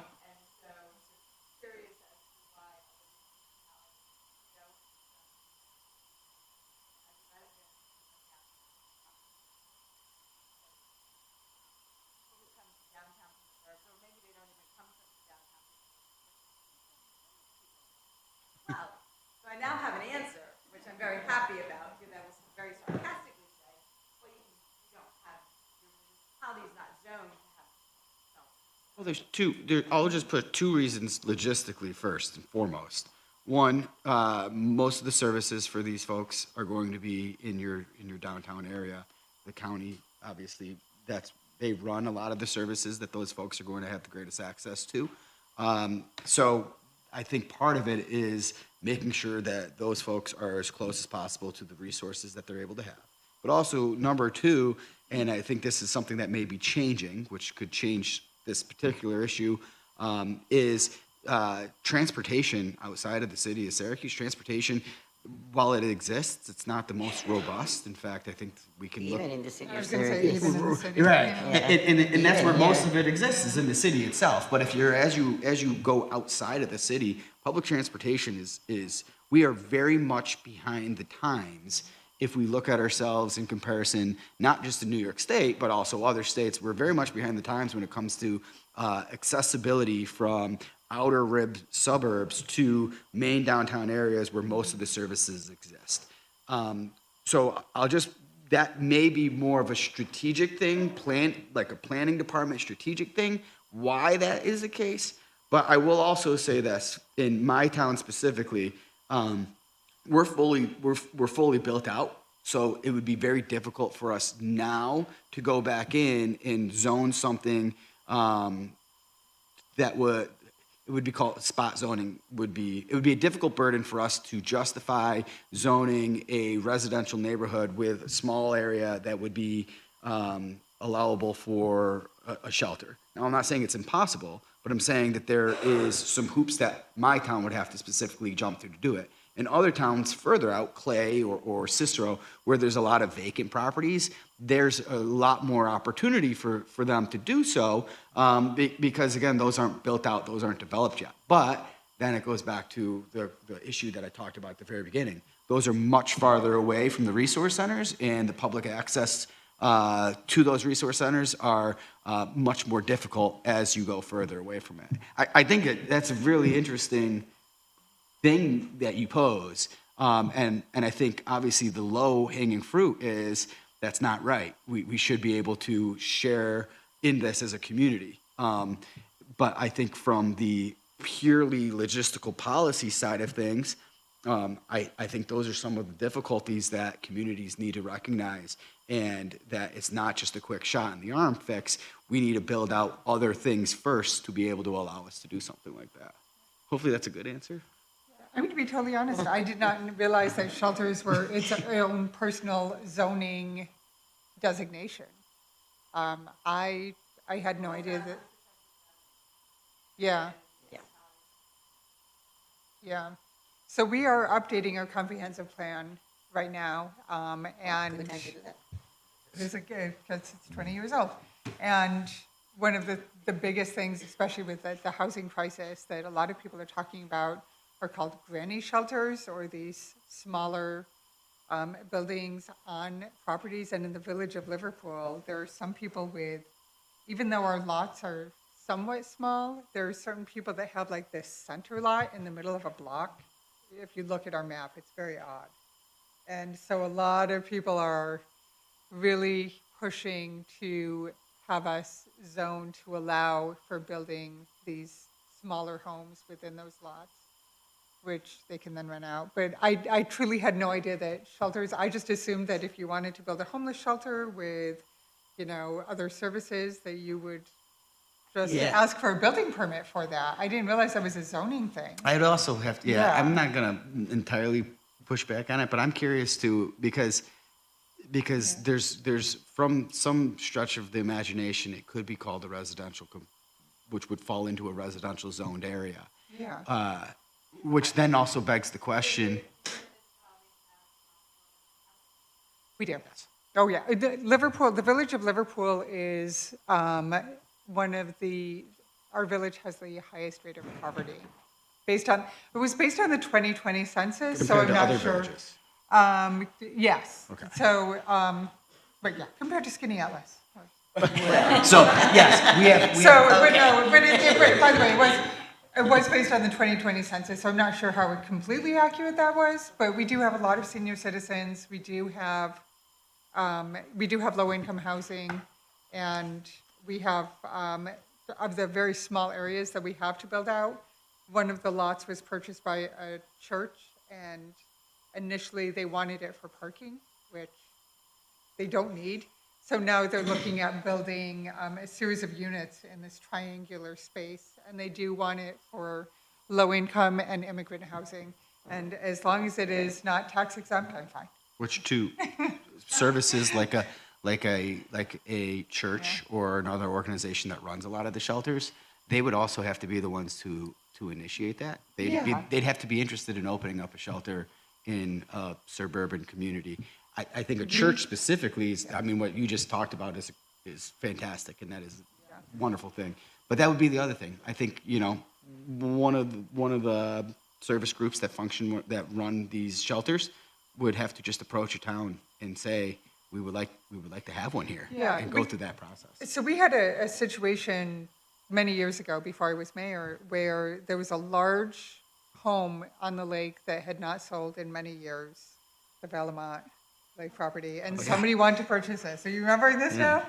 Well, so I now have an answer, which I'm very happy about, because I was very sarcastically saying, well, you don't have, your municipality is not zoned to have shelters. Well, I'll just put two reasons logistically first and foremost. One, most of the services for these folks are going to be in your downtown area. The county, obviously, they run a lot of the services that those folks are going to have the greatest access to. So I think part of it is making sure that those folks are as close as possible to the resources that they're able to have. But also, number two, and I think this is something that may be changing, which could change this particular issue, is transportation outside of the city of Syracuse. Transportation, while it exists, it's not the most robust. In fact, I think we can look. Even in the city I of was gonna say, Syracuse. even in the city. Right, Yeah. and that's where Even most here. of it exists, is in the city itself. But if you're as you go outside of the city, public transportation is we are very much behind the times. If we look at ourselves in comparison, not just to New York State, but also other states, we're very much behind the times when it comes to accessibility from outer rib suburbs to main downtown areas where most of the services exist. So that may be more of a strategic thing, like a planning department strategic thing, why that is the case. But I will also say this, in my town specifically, we're fully built out. So it would be very difficult for us now to go back in and zone something that would be called spot zoning. It would be a difficult burden for us to justify zoning a residential neighborhood with a small area that would be allowable for a shelter. Now, I'm not saying it's impossible, but I'm saying that there is some hoops that my town would have to specifically jump through to do it. In other towns further out, Clay or Cicero, where there's a lot of vacant properties, there's a lot more opportunity for them to do so because, again, those aren't built out, those aren't developed yet. But then it goes back to the issue that I talked about at the very beginning. Those are much farther away from the resource centers, and the public access to those resource centers are much more difficult as you go further away from it. I think that's a really interesting thing that you pose. And I think obviously the low hanging fruit is that's not right. We should be able to share in this as a community. But I think from the purely logistical policy side of things, I think those are some of the difficulties that communities need to recognize, and that it's not just a quick shot in the arm fix. we need to build out other things first to be able to allow us to do something like that. Hopefully that's a good answer. I'm going to be totally honest, I did not realize that shelters were its own personal zoning designation. I had no idea that, yeah. Yeah. So we are updating our comprehensive plan right now, and it's 20 years old. And one of the biggest things, especially with the housing crisis, that a lot of people are talking about are called granny shelters, or these smaller buildings on properties. And in the village of Liverpool, there are some people with, even though our lots are somewhat small, there are certain people that have like this center lot in the middle of a block. If you look at our map, it's very odd. And so a lot of people are really pushing to have us zone to allow for building these smaller homes within those lots, which they can then rent out. But I truly had no idea that shelters, I just assumed that if you wanted to build a homeless shelter with, other services, that you would just ask for a building permit for that. I didn't realize that was a zoning thing. I'd also have to, I'm not gonna entirely push back on it, but I'm curious too, because there's from some stretch of the imagination, it could be called a residential, which would fall into a residential zoned area. Yeah. Which then also begs the question. We do. Oh, yeah. The village of Liverpool is our village has the highest rate of poverty. It was based on the 2020 census, Compared so I'm to not other sure. villages. Yes. Okay. So, but yeah, compared to Skinny Atlas. So, yes, we have. By the way, it was based on the 2020 census, so I'm not sure how completely accurate that was, but we do have a lot of senior citizens. We do have low-income housing, and we have, of the very small areas that we have to build out, one of the lots was purchased by a church, and initially they wanted it for parking, which they don't need. So now they're looking at building a series of units in this triangular space, and they do want it for low-income and immigrant housing. And as long as it is not tax exempt, I'm fine. Which to services like a church or another organization that runs a lot of the shelters, they would also have to be the ones to initiate that. They'd have to be interested in opening up a shelter in a suburban community. I think a church specifically is, what you just talked about is fantastic, and that is a wonderful thing. But that would be the other thing. I think, one of the service groups that run these shelters would have to just approach a town and say, we would like to have one here, and go through that process. So we had a situation many years ago, before I was mayor, where there was a large home on the lake that had not sold in many years, the Valamont Lake property, and somebody wanted to purchase it. So you remember this now?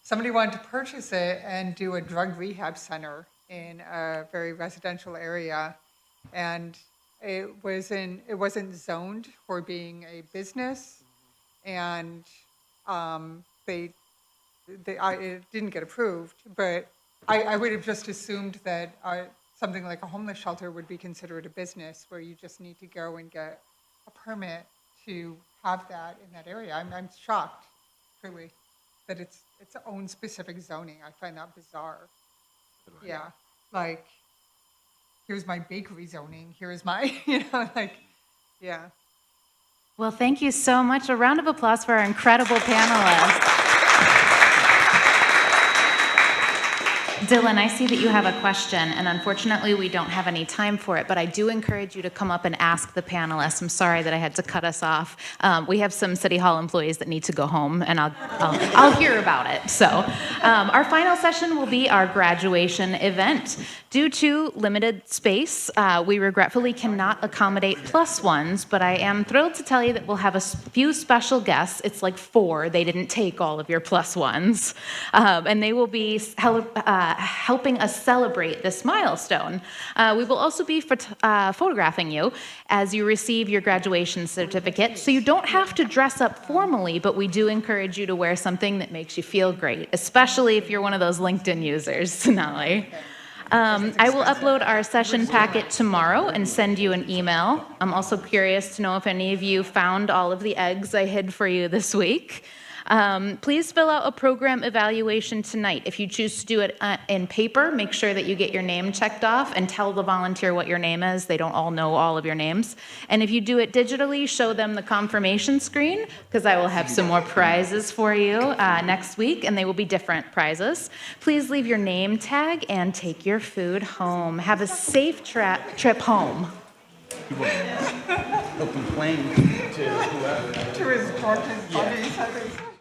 Somebody wanted to purchase it and do a drug rehab center in a very residential area, and it wasn't zoned for being a business, and it didn't get approved. But I would have just assumed that something like a homeless shelter would be considered a business, where you just need to go and get a permit to have that in that area. I'm shocked, truly, that it's its own specific zoning. I find that bizarre. Yeah, like, here's my bakery zoning, here's my, yeah. Well, thank you so much. A round of applause for our incredible panelists. Dylan, I see that you have a question, and unfortunately we don't have any time for it, but I do encourage you to come up and ask the panelists. I'm sorry that I had to cut us off. We have some City Hall employees that need to go home, and I'll hear about it. So our final session will be our graduation event. Due to limited space, we regretfully cannot accommodate plus ones, but I am thrilled to tell you that we'll have a few special guests. It's like 4. They didn't take all of your plus ones. And they will be helping us celebrate this milestone. We will also be photographing you as you receive your graduation certificate, so you don't have to dress up formally, but we do encourage you to wear something that makes you feel great, especially if you're one of those LinkedIn users, Sonali. I will upload our session packet tomorrow and send you an email. I'm also curious to know if any of you found all of the eggs I hid for you this week. Please fill out a program evaluation tonight. If you choose to do it in paper, make sure that you get your name checked off and tell the volunteer what your name is. They don't all know all of your names. And if you do it digitally, show them the confirmation screen, because I will have some more prizes for you next week, and they will be different prizes. Please leave your name tag and take your food home. Have a safe trip home. He'll complain to whoever. To his buddies, I think.